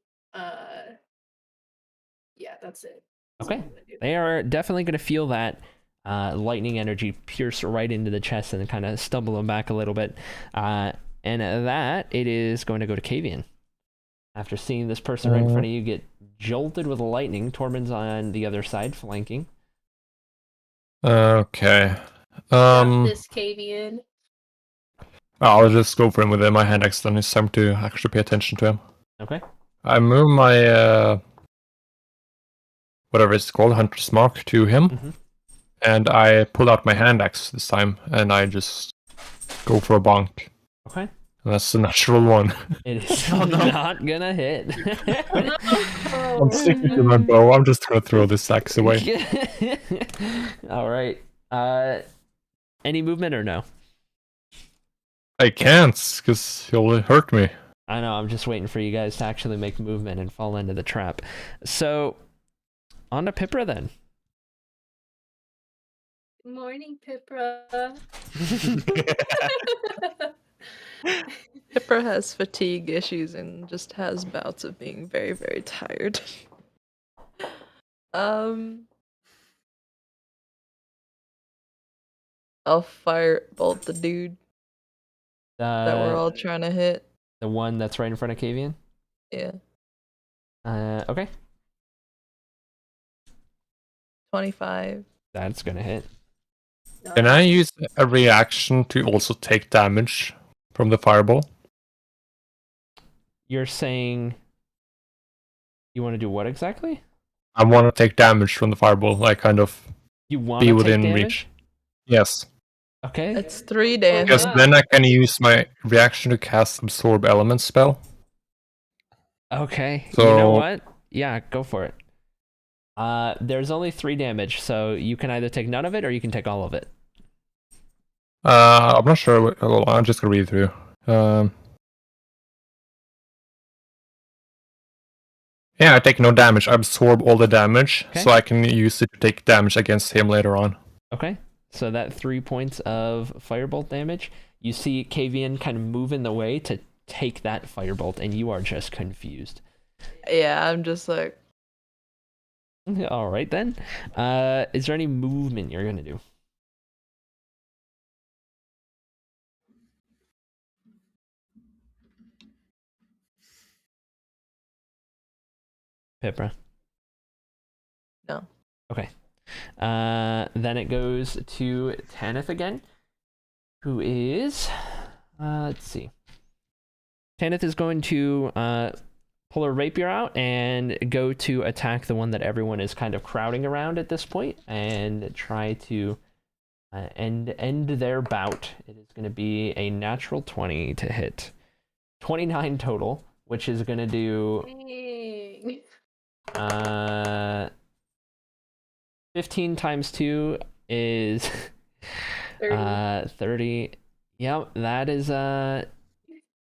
Speaker 5: yeah, that's it. That's
Speaker 1: Okay.
Speaker 5: all I'm gonna do.
Speaker 1: They are definitely going to feel that lightning energy pierce right into the chest and kind of stumble them back a little bit. And that, it is going to go to Kavian. After seeing this person right in front of you get jolted with lightning, Tormund's on the other side, flanking.
Speaker 6: Okay.
Speaker 5: Got this, Kavian.
Speaker 6: I'll just go for him with my hand axe, then it's time to actually pay attention to him.
Speaker 1: Okay.
Speaker 6: I move my whatever it's called, Hunter's Mark, to him,
Speaker 1: Mhm.
Speaker 6: and I pull out my hand axe this time, and I just go for a bonk.
Speaker 1: Okay.
Speaker 6: And that's a natural one.
Speaker 1: It is
Speaker 2: Oh, no.
Speaker 1: not going to hit.
Speaker 6: I'm sticking to my bow. I'm just gonna throw this axe away.
Speaker 1: All right. Any movement or no?
Speaker 6: I can't, because he'll hurt me.
Speaker 1: I know, I'm just waiting for you guys to actually make movement and fall into the trap. So, on to Pipra then.
Speaker 5: Good morning, Pipra.
Speaker 4: Pipra has fatigue issues and just has bouts of being very, very tired. I'll firebolt the dude that we're all trying to hit.
Speaker 1: The one that's right in front of Kavian?
Speaker 4: Yeah.
Speaker 1: Okay.
Speaker 4: 25.
Speaker 1: That's gonna hit.
Speaker 6: Can I use a reaction to also take damage from the fireball?
Speaker 1: You're saying you want to do what exactly?
Speaker 6: I want to take damage from the fireball. Like, kind of
Speaker 1: You want
Speaker 6: be
Speaker 1: to
Speaker 6: within
Speaker 1: take damage?
Speaker 6: reach. Yes.
Speaker 1: Okay.
Speaker 4: It's 3 damage.
Speaker 6: Because then I can use my reaction to cast Absorb Elements spell.
Speaker 1: Okay.
Speaker 6: So,
Speaker 1: you know what? Yeah, go for it. There's only 3 damage, so you can either take none of it or you can take all of it.
Speaker 6: I'm not sure. I'm just gonna read through. Yeah, I take no damage. I absorb all the damage,
Speaker 1: Okay.
Speaker 6: so I can use it to take damage against him later on.
Speaker 1: Okay. So that 3 points of firebolt damage, you see Kavian kind of move in the way to take that firebolt, and you are just confused.
Speaker 4: Yeah, I'm just like,
Speaker 1: All right then. Is there any movement you're gonna do? Pipra.
Speaker 4: no.
Speaker 1: Okay. Then it goes to Tanith again, who is, let's see. Tanith is going to pull her rapier out and go to attack the one that everyone is kind of crowding around at this point and try to end their bout. It is going to be a natural 20 to hit. 29 total, which is going to do 15 times 2 is 30. Yep, that is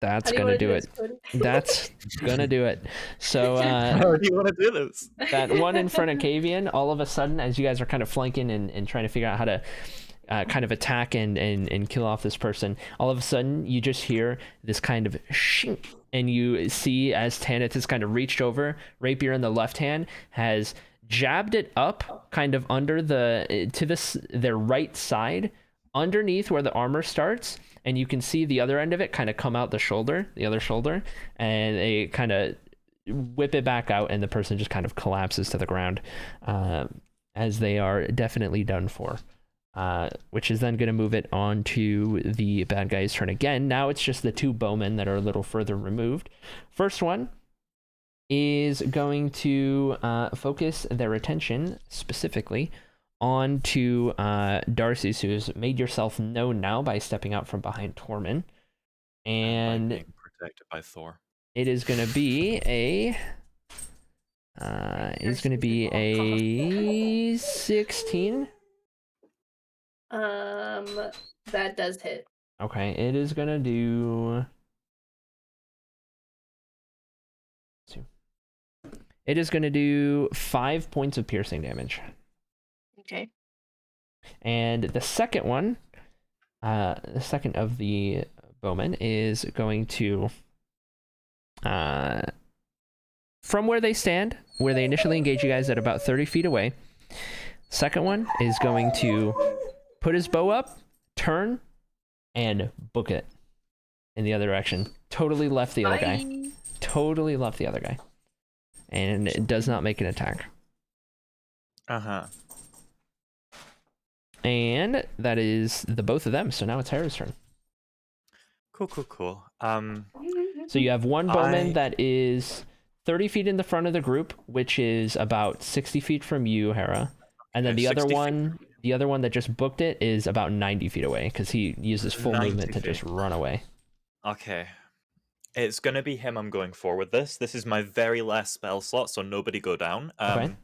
Speaker 1: that's gonna do it. That's gonna do it. So
Speaker 2: How do you want to do this?
Speaker 1: that one in front of Kavian, all of a sudden, as you guys are kind of flanking and trying to figure out how to kind of attack and kill off this person, all of a sudden you just hear this kind of shink, and you see as Tanith has kind of reached over, rapier in the left hand, has jabbed it up kind of under their right side, underneath where the armor starts, and you can see the other end of it kind of come out the other shoulder, and they kind of whip it back out, and the person just kind of collapses to the ground as they are definitely done for. Which is then going to move it on to the bad guy's turn again. Now it's just the 2 bowmen that are a little further removed. First one is going to focus their attention specifically onto Darcy's, who's made yourself known now by stepping out from behind Tormund. And
Speaker 2: being protected by Thor.
Speaker 1: it is going to be a 16.
Speaker 5: That does hit.
Speaker 1: Okay, it is gonna do. It is gonna do 5 points of piercing damage.
Speaker 5: Okay.
Speaker 1: And the second one, the second of the bowmen is going to, from where they stand, where they initially engage you guys at about 30 feet away. Second one is going to put his bow up, turn, and book it in the other direction. Totally left the other guy. Totally left the other guy. And it does not make an attack.
Speaker 2: Uh-huh.
Speaker 1: And that is the both of them. So now it's Hera's turn.
Speaker 2: Cool.
Speaker 1: So you have one bowman that is 30 feet in the front of the group, which is about 60 feet from you, Hera. And then
Speaker 2: Okay,
Speaker 1: the other
Speaker 2: 60
Speaker 1: one, the other one that just booked it is about 90 feet away because he uses full
Speaker 2: 90
Speaker 1: movement to
Speaker 2: feet.
Speaker 1: just run away.
Speaker 2: Okay. It's going to be him I'm going for with this. This is my very last spell slot, so nobody go down.
Speaker 1: Okay.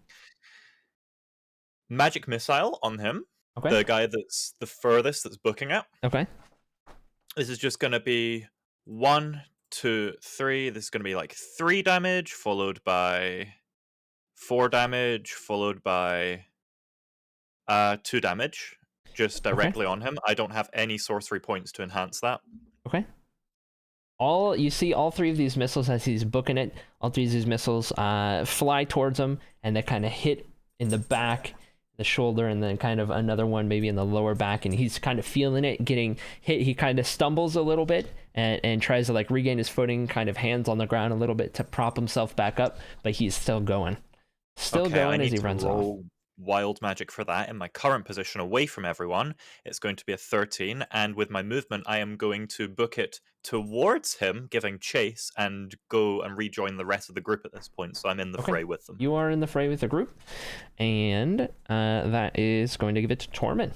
Speaker 2: Magic Missile on him.
Speaker 1: Okay.
Speaker 2: The guy that's the furthest that's booking it.
Speaker 1: Okay.
Speaker 2: This is just going to be 1, 2, 3. This is going to be like 3 damage, followed by 4 damage, followed by 2 damage. Just directly on him. I don't have any sorcery points to enhance that.
Speaker 1: Okay. You see all 3 of these missiles as he's booking it. All 3 of these missiles fly towards him, and they kind of hit in the back, the shoulder, and then kind of another one maybe in the lower back, and he's kind of feeling it, getting hit. He kind of stumbles a little bit and tries to like regain his footing, kind of hands on the ground a little bit to prop himself back up, but he's still going. Still going as he runs off.
Speaker 2: Wild magic for that. In my current position away from everyone, it's going to be a 13, and with my movement I am going to book it towards him, giving chase, and go and rejoin the rest of the group at this point, so I'm in the fray with them.
Speaker 1: You are in the fray with the group, and that is going to give it to Tormund.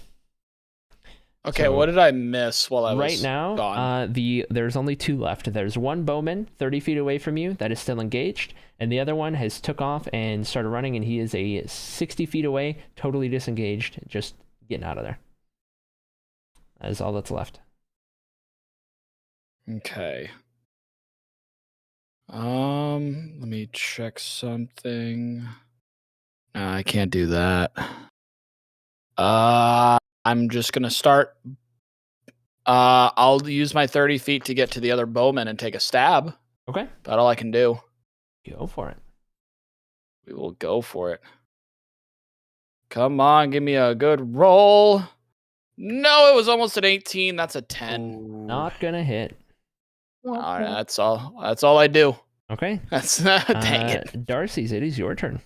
Speaker 3: Okay,
Speaker 1: So,
Speaker 3: what did I miss while I was
Speaker 1: right now,
Speaker 3: gone?
Speaker 1: There's only 2 left. There's one bowman 30 feet away from you that is still engaged, and the other one has took off and started running, and he is a 60 feet away, totally disengaged, just getting out of there. That is all that's left.
Speaker 3: Okay. Let me check something. No, I can't do that. I'm just gonna start. I'll use my 30 feet to get to the other bowman and take a stab.
Speaker 1: Okay.
Speaker 3: That's all I can do.
Speaker 1: Go for it.
Speaker 3: We will go for it. Come on, give me a good roll. No, it was almost an 18. That's a 10.
Speaker 1: Not gonna hit.
Speaker 3: All right, that's all I do.
Speaker 1: Okay.
Speaker 3: That's dang it.
Speaker 1: Darcy's, it is your turn.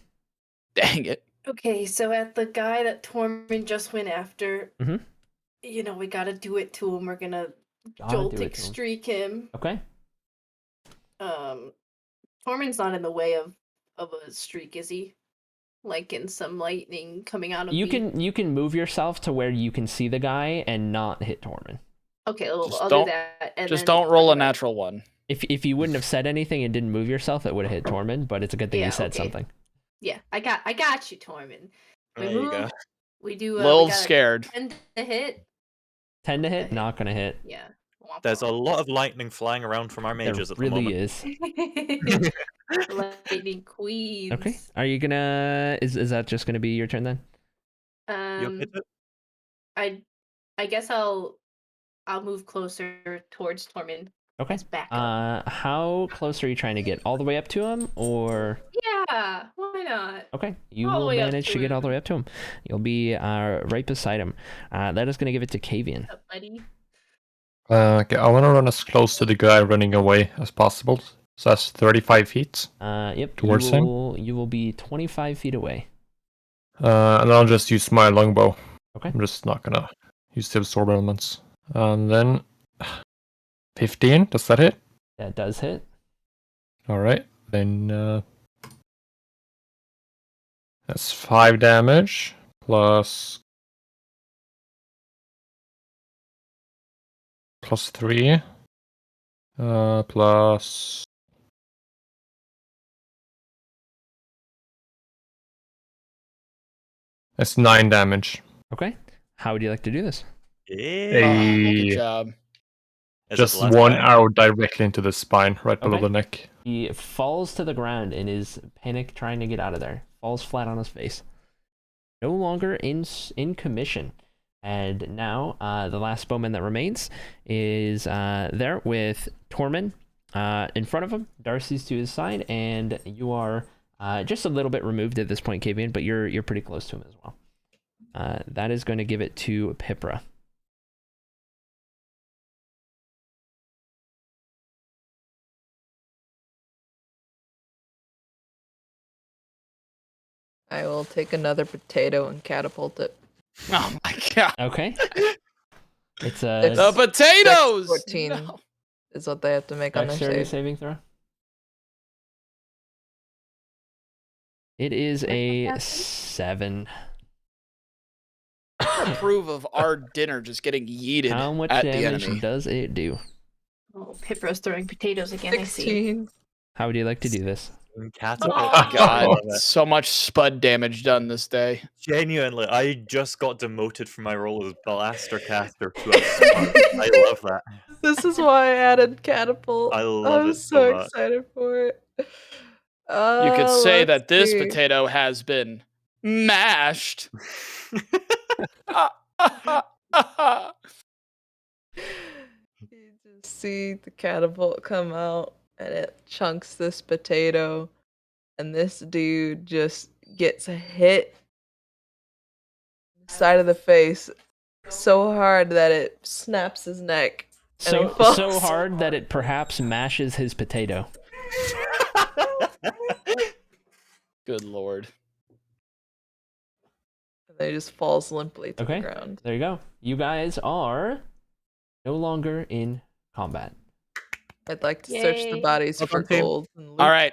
Speaker 3: Dang it.
Speaker 5: Okay, so at the guy that Tormund just went after, you know, we gotta do it to him. We're gonna joltic streak him.
Speaker 1: Okay.
Speaker 5: Tormund's not in the way of a streak, is he? Like in some lightning coming out of
Speaker 1: you can move yourself to where you can see the guy and not hit Tormund.
Speaker 5: Okay, I'll do that. And
Speaker 3: just
Speaker 5: then
Speaker 3: don't roll a natural one.
Speaker 1: If you wouldn't have said anything and didn't move yourself, it would have hit Tormund, but it's a good thing you said something.
Speaker 5: Yeah, I got you, Tormund.
Speaker 2: There you go.
Speaker 5: We do
Speaker 3: Little scared.
Speaker 5: 10 to hit.
Speaker 1: 10 to hit, not gonna hit.
Speaker 5: Yeah.
Speaker 2: There's a lot of lightning flying around from our mages at the moment.
Speaker 1: Is.
Speaker 5: Lightning queens.
Speaker 1: Okay. Are you gonna? Is that just gonna be your turn then?
Speaker 2: You'll hit it?
Speaker 5: I guess I'll move closer towards Tormund.
Speaker 1: Okay.
Speaker 5: Back up.
Speaker 1: How close are you trying to get? All the way up to him, or?
Speaker 5: Yeah. Why not?
Speaker 1: Okay. You will manage to get all the way up to him. You'll be right beside him. That is gonna give it to Kavian.
Speaker 5: What's up, buddy?
Speaker 6: Okay, I want to run as close to the guy running away as possible. So that's 35 feet.
Speaker 1: Yep.
Speaker 6: Towards him.
Speaker 1: You will be 25 feet away.
Speaker 6: And I'll just use my longbow.
Speaker 1: Okay.
Speaker 6: I'm just not gonna use the absorb elements. And then 15. Does that hit?
Speaker 1: That does hit.
Speaker 6: All right. Then that's 5 damage plus 3 plus. That's 9 damage.
Speaker 1: Okay. How would you like to do this?
Speaker 3: Good job.
Speaker 6: Just one arrow directly into the spine, right below the neck.
Speaker 1: He falls to the ground in his panic, trying to get out of there. Falls flat on his face. No longer in commission. And now, the last bowman that remains is there with Tormund in front of him. Darcy's to his side, and you are just a little bit removed at this point, Kavian, but you're pretty close to him as well. That is going to give it to Pipra.
Speaker 4: I will take another potato and catapult it.
Speaker 3: Oh my god.
Speaker 1: Okay. It's
Speaker 3: the potatoes.
Speaker 4: 14 is what they have to make on their
Speaker 1: dexterity
Speaker 4: save.
Speaker 1: saving throw. It is a 7.
Speaker 3: Approve of our dinner just getting yeeted
Speaker 1: How much
Speaker 3: at the
Speaker 1: damage
Speaker 3: enemy.
Speaker 1: does it do?
Speaker 5: Oh, Pipra's throwing potatoes again. I see.
Speaker 4: 16.
Speaker 1: How would you like to do this?
Speaker 3: Oh my god, so much spud damage done this day.
Speaker 2: Genuinely, I just got demoted from my role as Blaster Caster to a Spud. I love that.
Speaker 4: This is why I added catapult.
Speaker 2: I love
Speaker 4: I'm
Speaker 2: it
Speaker 4: so
Speaker 2: much.
Speaker 4: excited for it.
Speaker 3: You could say that this
Speaker 4: see.
Speaker 3: potato has been mashed.
Speaker 4: You just see the catapult come out and it chunks this potato, and this dude just gets hit side of the face so hard that it snaps his neck. And he
Speaker 1: So
Speaker 4: falls.
Speaker 1: hard that it perhaps mashes his potato.
Speaker 3: Good lord.
Speaker 4: And then he just falls limply to
Speaker 1: Okay.
Speaker 4: the ground.
Speaker 1: There you go. You guys are no longer in combat.
Speaker 4: I'd like to search the
Speaker 5: Yay.
Speaker 4: bodies
Speaker 2: Well
Speaker 4: for
Speaker 2: done, team.
Speaker 4: gold and loot.
Speaker 3: All right.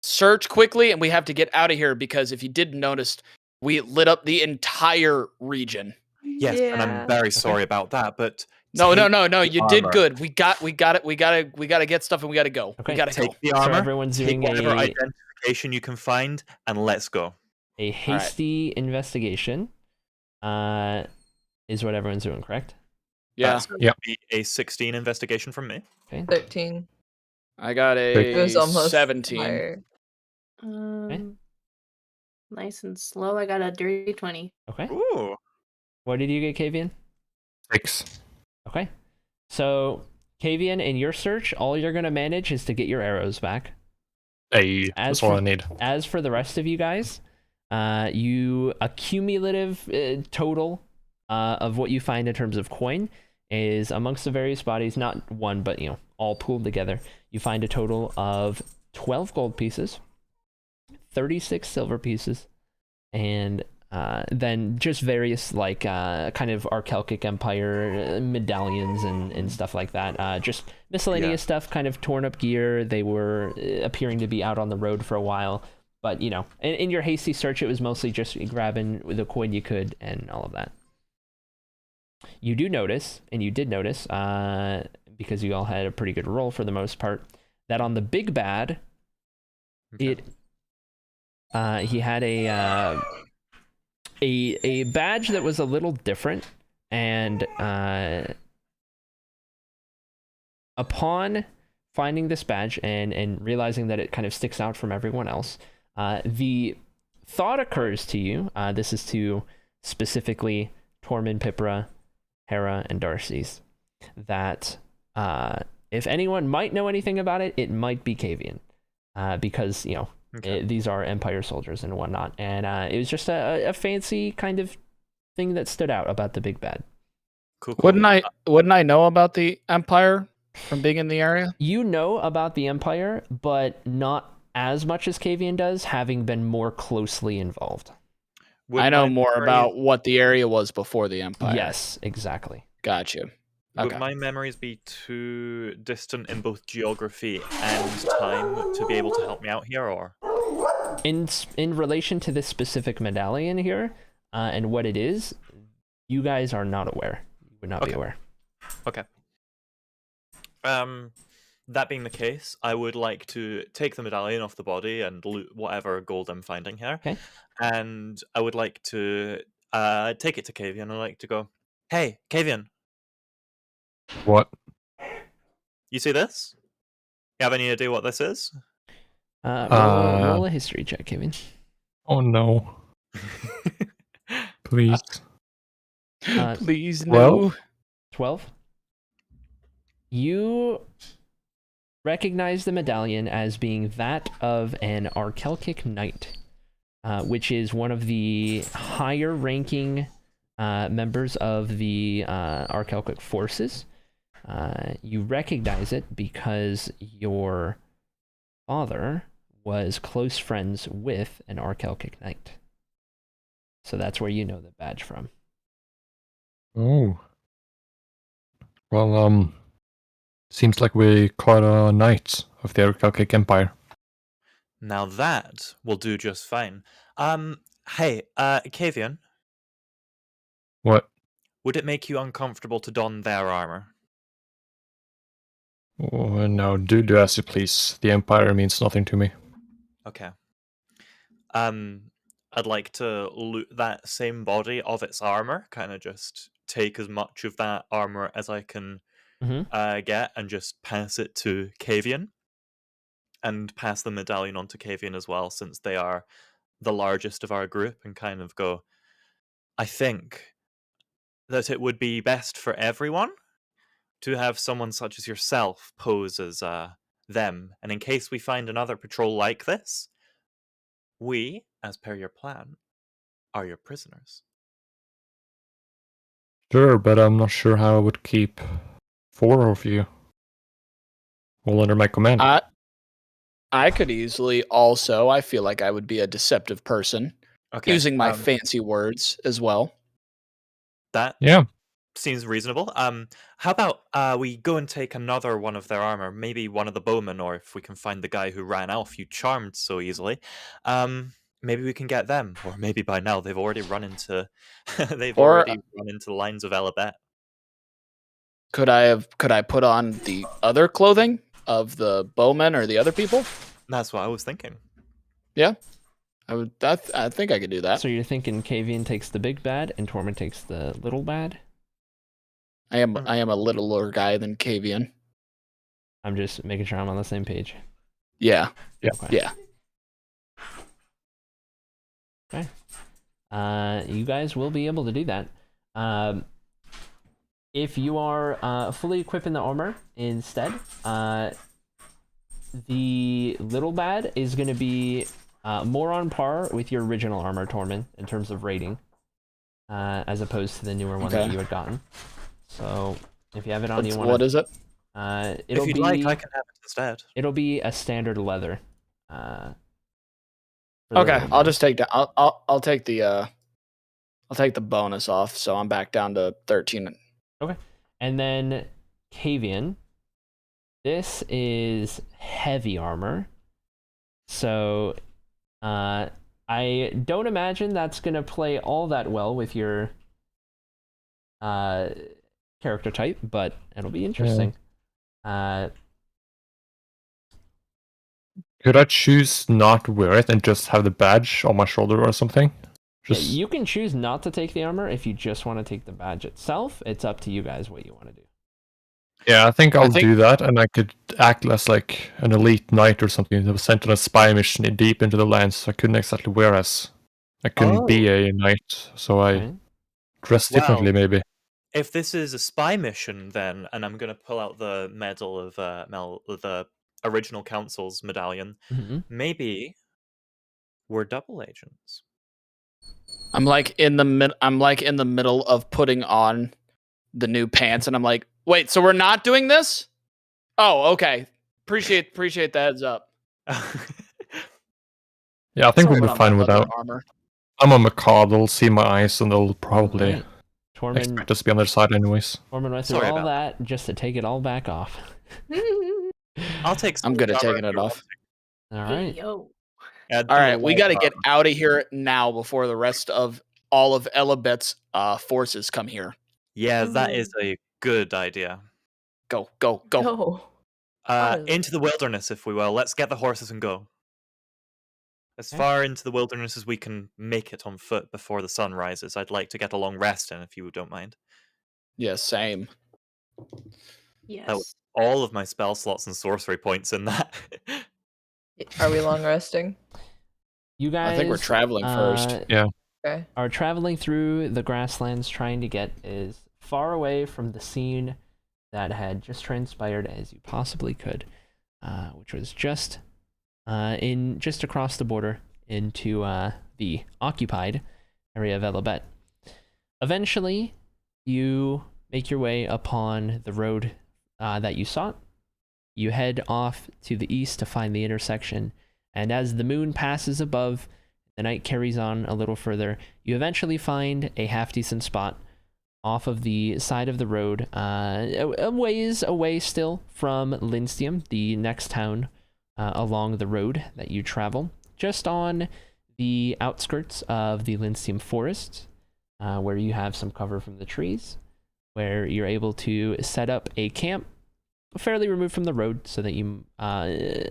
Speaker 3: Search quickly, and we have to get out of here because if you didn't notice, we lit up the entire region.
Speaker 2: Yes, and I'm very sorry about that, but
Speaker 3: No.
Speaker 2: take
Speaker 3: You
Speaker 2: the
Speaker 3: did
Speaker 2: armor.
Speaker 3: good. We got it. We gotta get stuff, and we gotta go.
Speaker 1: Okay.
Speaker 3: We gotta
Speaker 2: Take
Speaker 3: go.
Speaker 2: the
Speaker 1: So
Speaker 2: armor,
Speaker 1: everyone's
Speaker 2: take
Speaker 1: doing
Speaker 2: whatever
Speaker 1: a
Speaker 2: identification you can find, and let's go.
Speaker 1: hasty investigation. Is what everyone's doing, correct?
Speaker 3: Yeah,
Speaker 2: That's going
Speaker 6: Yep.
Speaker 2: to be a 16 investigation from me.
Speaker 1: Okay.
Speaker 4: 13.
Speaker 3: I got
Speaker 4: It was
Speaker 3: a
Speaker 4: almost
Speaker 3: 17.
Speaker 4: higher.
Speaker 5: Nice and slow. I got a dirty 20.
Speaker 1: Okay.
Speaker 2: Ooh.
Speaker 1: What did you get, Kavian?
Speaker 6: 6.
Speaker 1: Okay. So, Kavian, in your search, all you're going to manage is to get your arrows back.
Speaker 6: Hey,
Speaker 1: As
Speaker 6: that's all
Speaker 1: for-
Speaker 6: I need.
Speaker 1: As for the rest of you guys, a cumulative total of what you find in terms of coin is amongst the various bodies, not one, but all pooled together. You find a total of 12 gold pieces, 36 silver pieces, and then just various kind of Acrylic Empire medallions and stuff like that. Just miscellaneous stuff, kind of torn up gear. They were appearing to be out on the road for a while. But, in your hasty search, it was mostly just grabbing the coin you could and all of that. You did notice, because you all had a pretty good roll for the most part, that on the big bad, he had a badge that was a little different, and upon finding this badge and realizing that it kind of sticks out from everyone else, the thought occurs to you, this is to specifically Tormund, Pipra, Hera, and Darcy's, that if anyone might know anything about it, it might be Kavian, because, these are Empire soldiers and whatnot, and it was just a fancy kind of thing that stood out about the big bad.
Speaker 2: Cool.
Speaker 3: Wouldn't I know about the Empire from being in the area?
Speaker 1: You know about the Empire, but not as much as Kavian does, having been more closely involved.
Speaker 2: Would
Speaker 3: I know
Speaker 2: my
Speaker 3: more
Speaker 2: memory-
Speaker 3: about what the area was before the Empire.
Speaker 1: Yes, exactly.
Speaker 3: Gotcha.
Speaker 2: Would
Speaker 3: Okay.
Speaker 2: my memories be too distant in both geography and time to be able to help me out here, or?
Speaker 1: In relation to this specific medallion here, and what it is, you guys are not aware. You would not be aware.
Speaker 2: Okay. That being the case, I would like to take the medallion off the body and loot whatever gold I'm finding here.
Speaker 1: Okay.
Speaker 2: And I would like to take it to Kavian. I'd like to go, hey, Kavian,
Speaker 6: What?
Speaker 2: you see this? You have any idea what this is?
Speaker 1: Roll a history check, Kevin.
Speaker 6: Oh no. Please.
Speaker 3: Please
Speaker 6: Well-
Speaker 3: no.
Speaker 1: 12. You recognize the medallion as being that of an Acrylic knight, which is one of the higher ranking members of the Acrylic forces. You recognize it because your father was close friends with an Acrylic knight. So that's where you know the badge from.
Speaker 6: Oh. Well, seems like we're quite a knights of the Acrylic Empire.
Speaker 2: Now that will do just fine. Hey, Kavian,
Speaker 6: What?
Speaker 2: would it make you uncomfortable to don their armor?
Speaker 6: Oh, no, do as you please. The Empire means nothing to me.
Speaker 2: Okay. I'd like to loot that same body of its armor, kind of just take as much of that armor as I can get and just pass it to Kavian. And pass the medallion on to Kavian as well, since they are the largest of our group, and kind of go, I think that it would be best for everyone to have someone such as yourself pose as them, and in case we find another patrol like this, we, as per your plan, are your prisoners.
Speaker 6: Sure, but I'm not sure how I would keep 4 of you all under my command.
Speaker 3: I could easily also. I feel like I would be a deceptive person,
Speaker 2: Okay.
Speaker 3: using my fancy words as well.
Speaker 2: That
Speaker 6: Yeah.
Speaker 2: seems reasonable. How about we go and take another one of their armor, maybe one of the bowmen, or if we can find the guy who ran off you charmed so easily, maybe we can get them. Or maybe by now they've already run into the lines of Elabet.
Speaker 3: Could I put on the other clothing of the bowmen or the other people?
Speaker 2: That's what I was thinking.
Speaker 3: Yeah, I think I could do that.
Speaker 1: So you're thinking Kavian takes the big bad and Tormund takes the little bad?
Speaker 3: I am a littler guy than Kavian.
Speaker 1: I'm just making sure I'm on the same page.
Speaker 3: Yeah.
Speaker 1: Okay.
Speaker 3: Yeah.
Speaker 1: Okay. You guys will be able to do that. If you are fully equipping the armor instead, the little bad is going to be more on par with your original armor, Tormund, in terms of rating, as opposed to the newer one that you had gotten. So if you have it on, you want.
Speaker 3: What is it?
Speaker 2: If you'd like, I can have it instead.
Speaker 1: It'll be a standard leather.
Speaker 3: Okay, I'll just take that. I'll take the bonus off, so I'm back down to 13.
Speaker 1: Okay, and then Kavian. This is heavy armor, so I don't imagine that's gonna play all that well with your character type, but it'll be interesting.
Speaker 6: Could I choose not to wear it and just have the badge on my shoulder or something? Just...
Speaker 1: Yeah, you can choose not to take the armor if you just want to take the badge itself. It's up to you guys what you want to do.
Speaker 6: Yeah, I think I'll do that, and I could act as like an elite knight or something that was sent on a spy mission deep into the lands, so I couldn't exactly wear as. I couldn't be a knight, so I dress differently, maybe.
Speaker 2: If this is a spy mission, then, and I'm going to pull out the medal of the original council's medallion, maybe we're double agents.
Speaker 3: I'm like in the middle of putting on the new pants, and I'm like, wait, so we're not doing this? Oh, okay. Appreciate the heads up.
Speaker 6: Yeah, I think we'll be fine without
Speaker 3: armor.
Speaker 6: I'm a macaw, they'll see my eyes and they'll probably expect us to be on their side anyways.
Speaker 1: Tormund went through all that just to take it all back off.
Speaker 3: I'm good at taking it off.
Speaker 1: All right.
Speaker 5: Yo.
Speaker 3: All right, we got to get out of here now before the rest of all of Elabet's forces come here.
Speaker 2: Yeah, that is a good idea.
Speaker 3: Go.
Speaker 4: No.
Speaker 2: Into the wilderness, if we will. Let's get the horses and go. As far into the wilderness as we can make it on foot before the sun rises. I'd like to get a long rest in, if you don't mind.
Speaker 3: Yeah, same.
Speaker 5: Yes.
Speaker 2: That was all of my spell slots and sorcery points in that.
Speaker 4: Are we long resting?
Speaker 1: You guys,
Speaker 3: I think we're traveling first.
Speaker 6: Yeah.
Speaker 4: Okay.
Speaker 1: Are traveling through the grasslands, trying to get as far away from the scene that had just transpired as you possibly could, which was just across the border into the occupied area of Elabet. Eventually, you make your way upon the road that you sought. You head off to the east to find the intersection, and as the moon passes above, the night carries on a little further. You eventually find a half-decent spot off of the side of the road, a ways away still from Lindstium, the next town along the road that you travel, just on the outskirts of the Lindstium forest, where you have some cover from the trees, where you're able to set up a camp fairly removed from the road so that you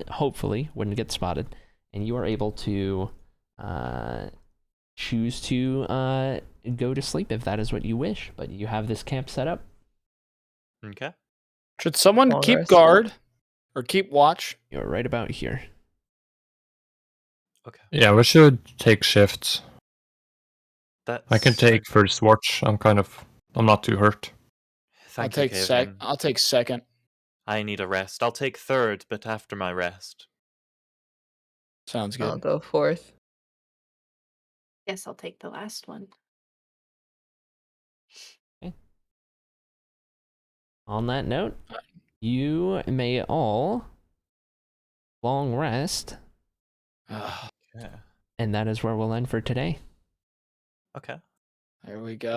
Speaker 1: hopefully wouldn't get spotted, and you are able to choose to go to sleep if that is what you wish, but you have this camp set up.
Speaker 2: Okay.
Speaker 3: Should someone keep guard or keep watch?
Speaker 1: You're right about here.
Speaker 2: Okay.
Speaker 6: Yeah, we should take shifts. I can take first watch. I'm not too hurt.
Speaker 3: I'll take second.
Speaker 2: I need a rest. I'll take third, but after my rest.
Speaker 3: Sounds good.
Speaker 4: I'll go fourth.
Speaker 5: Guess I'll take the last one.
Speaker 1: Okay. on that note, you may all long rest,
Speaker 3: Ah,
Speaker 2: Yeah.
Speaker 1: and that is where we'll end for today.
Speaker 2: Okay.
Speaker 3: there we go.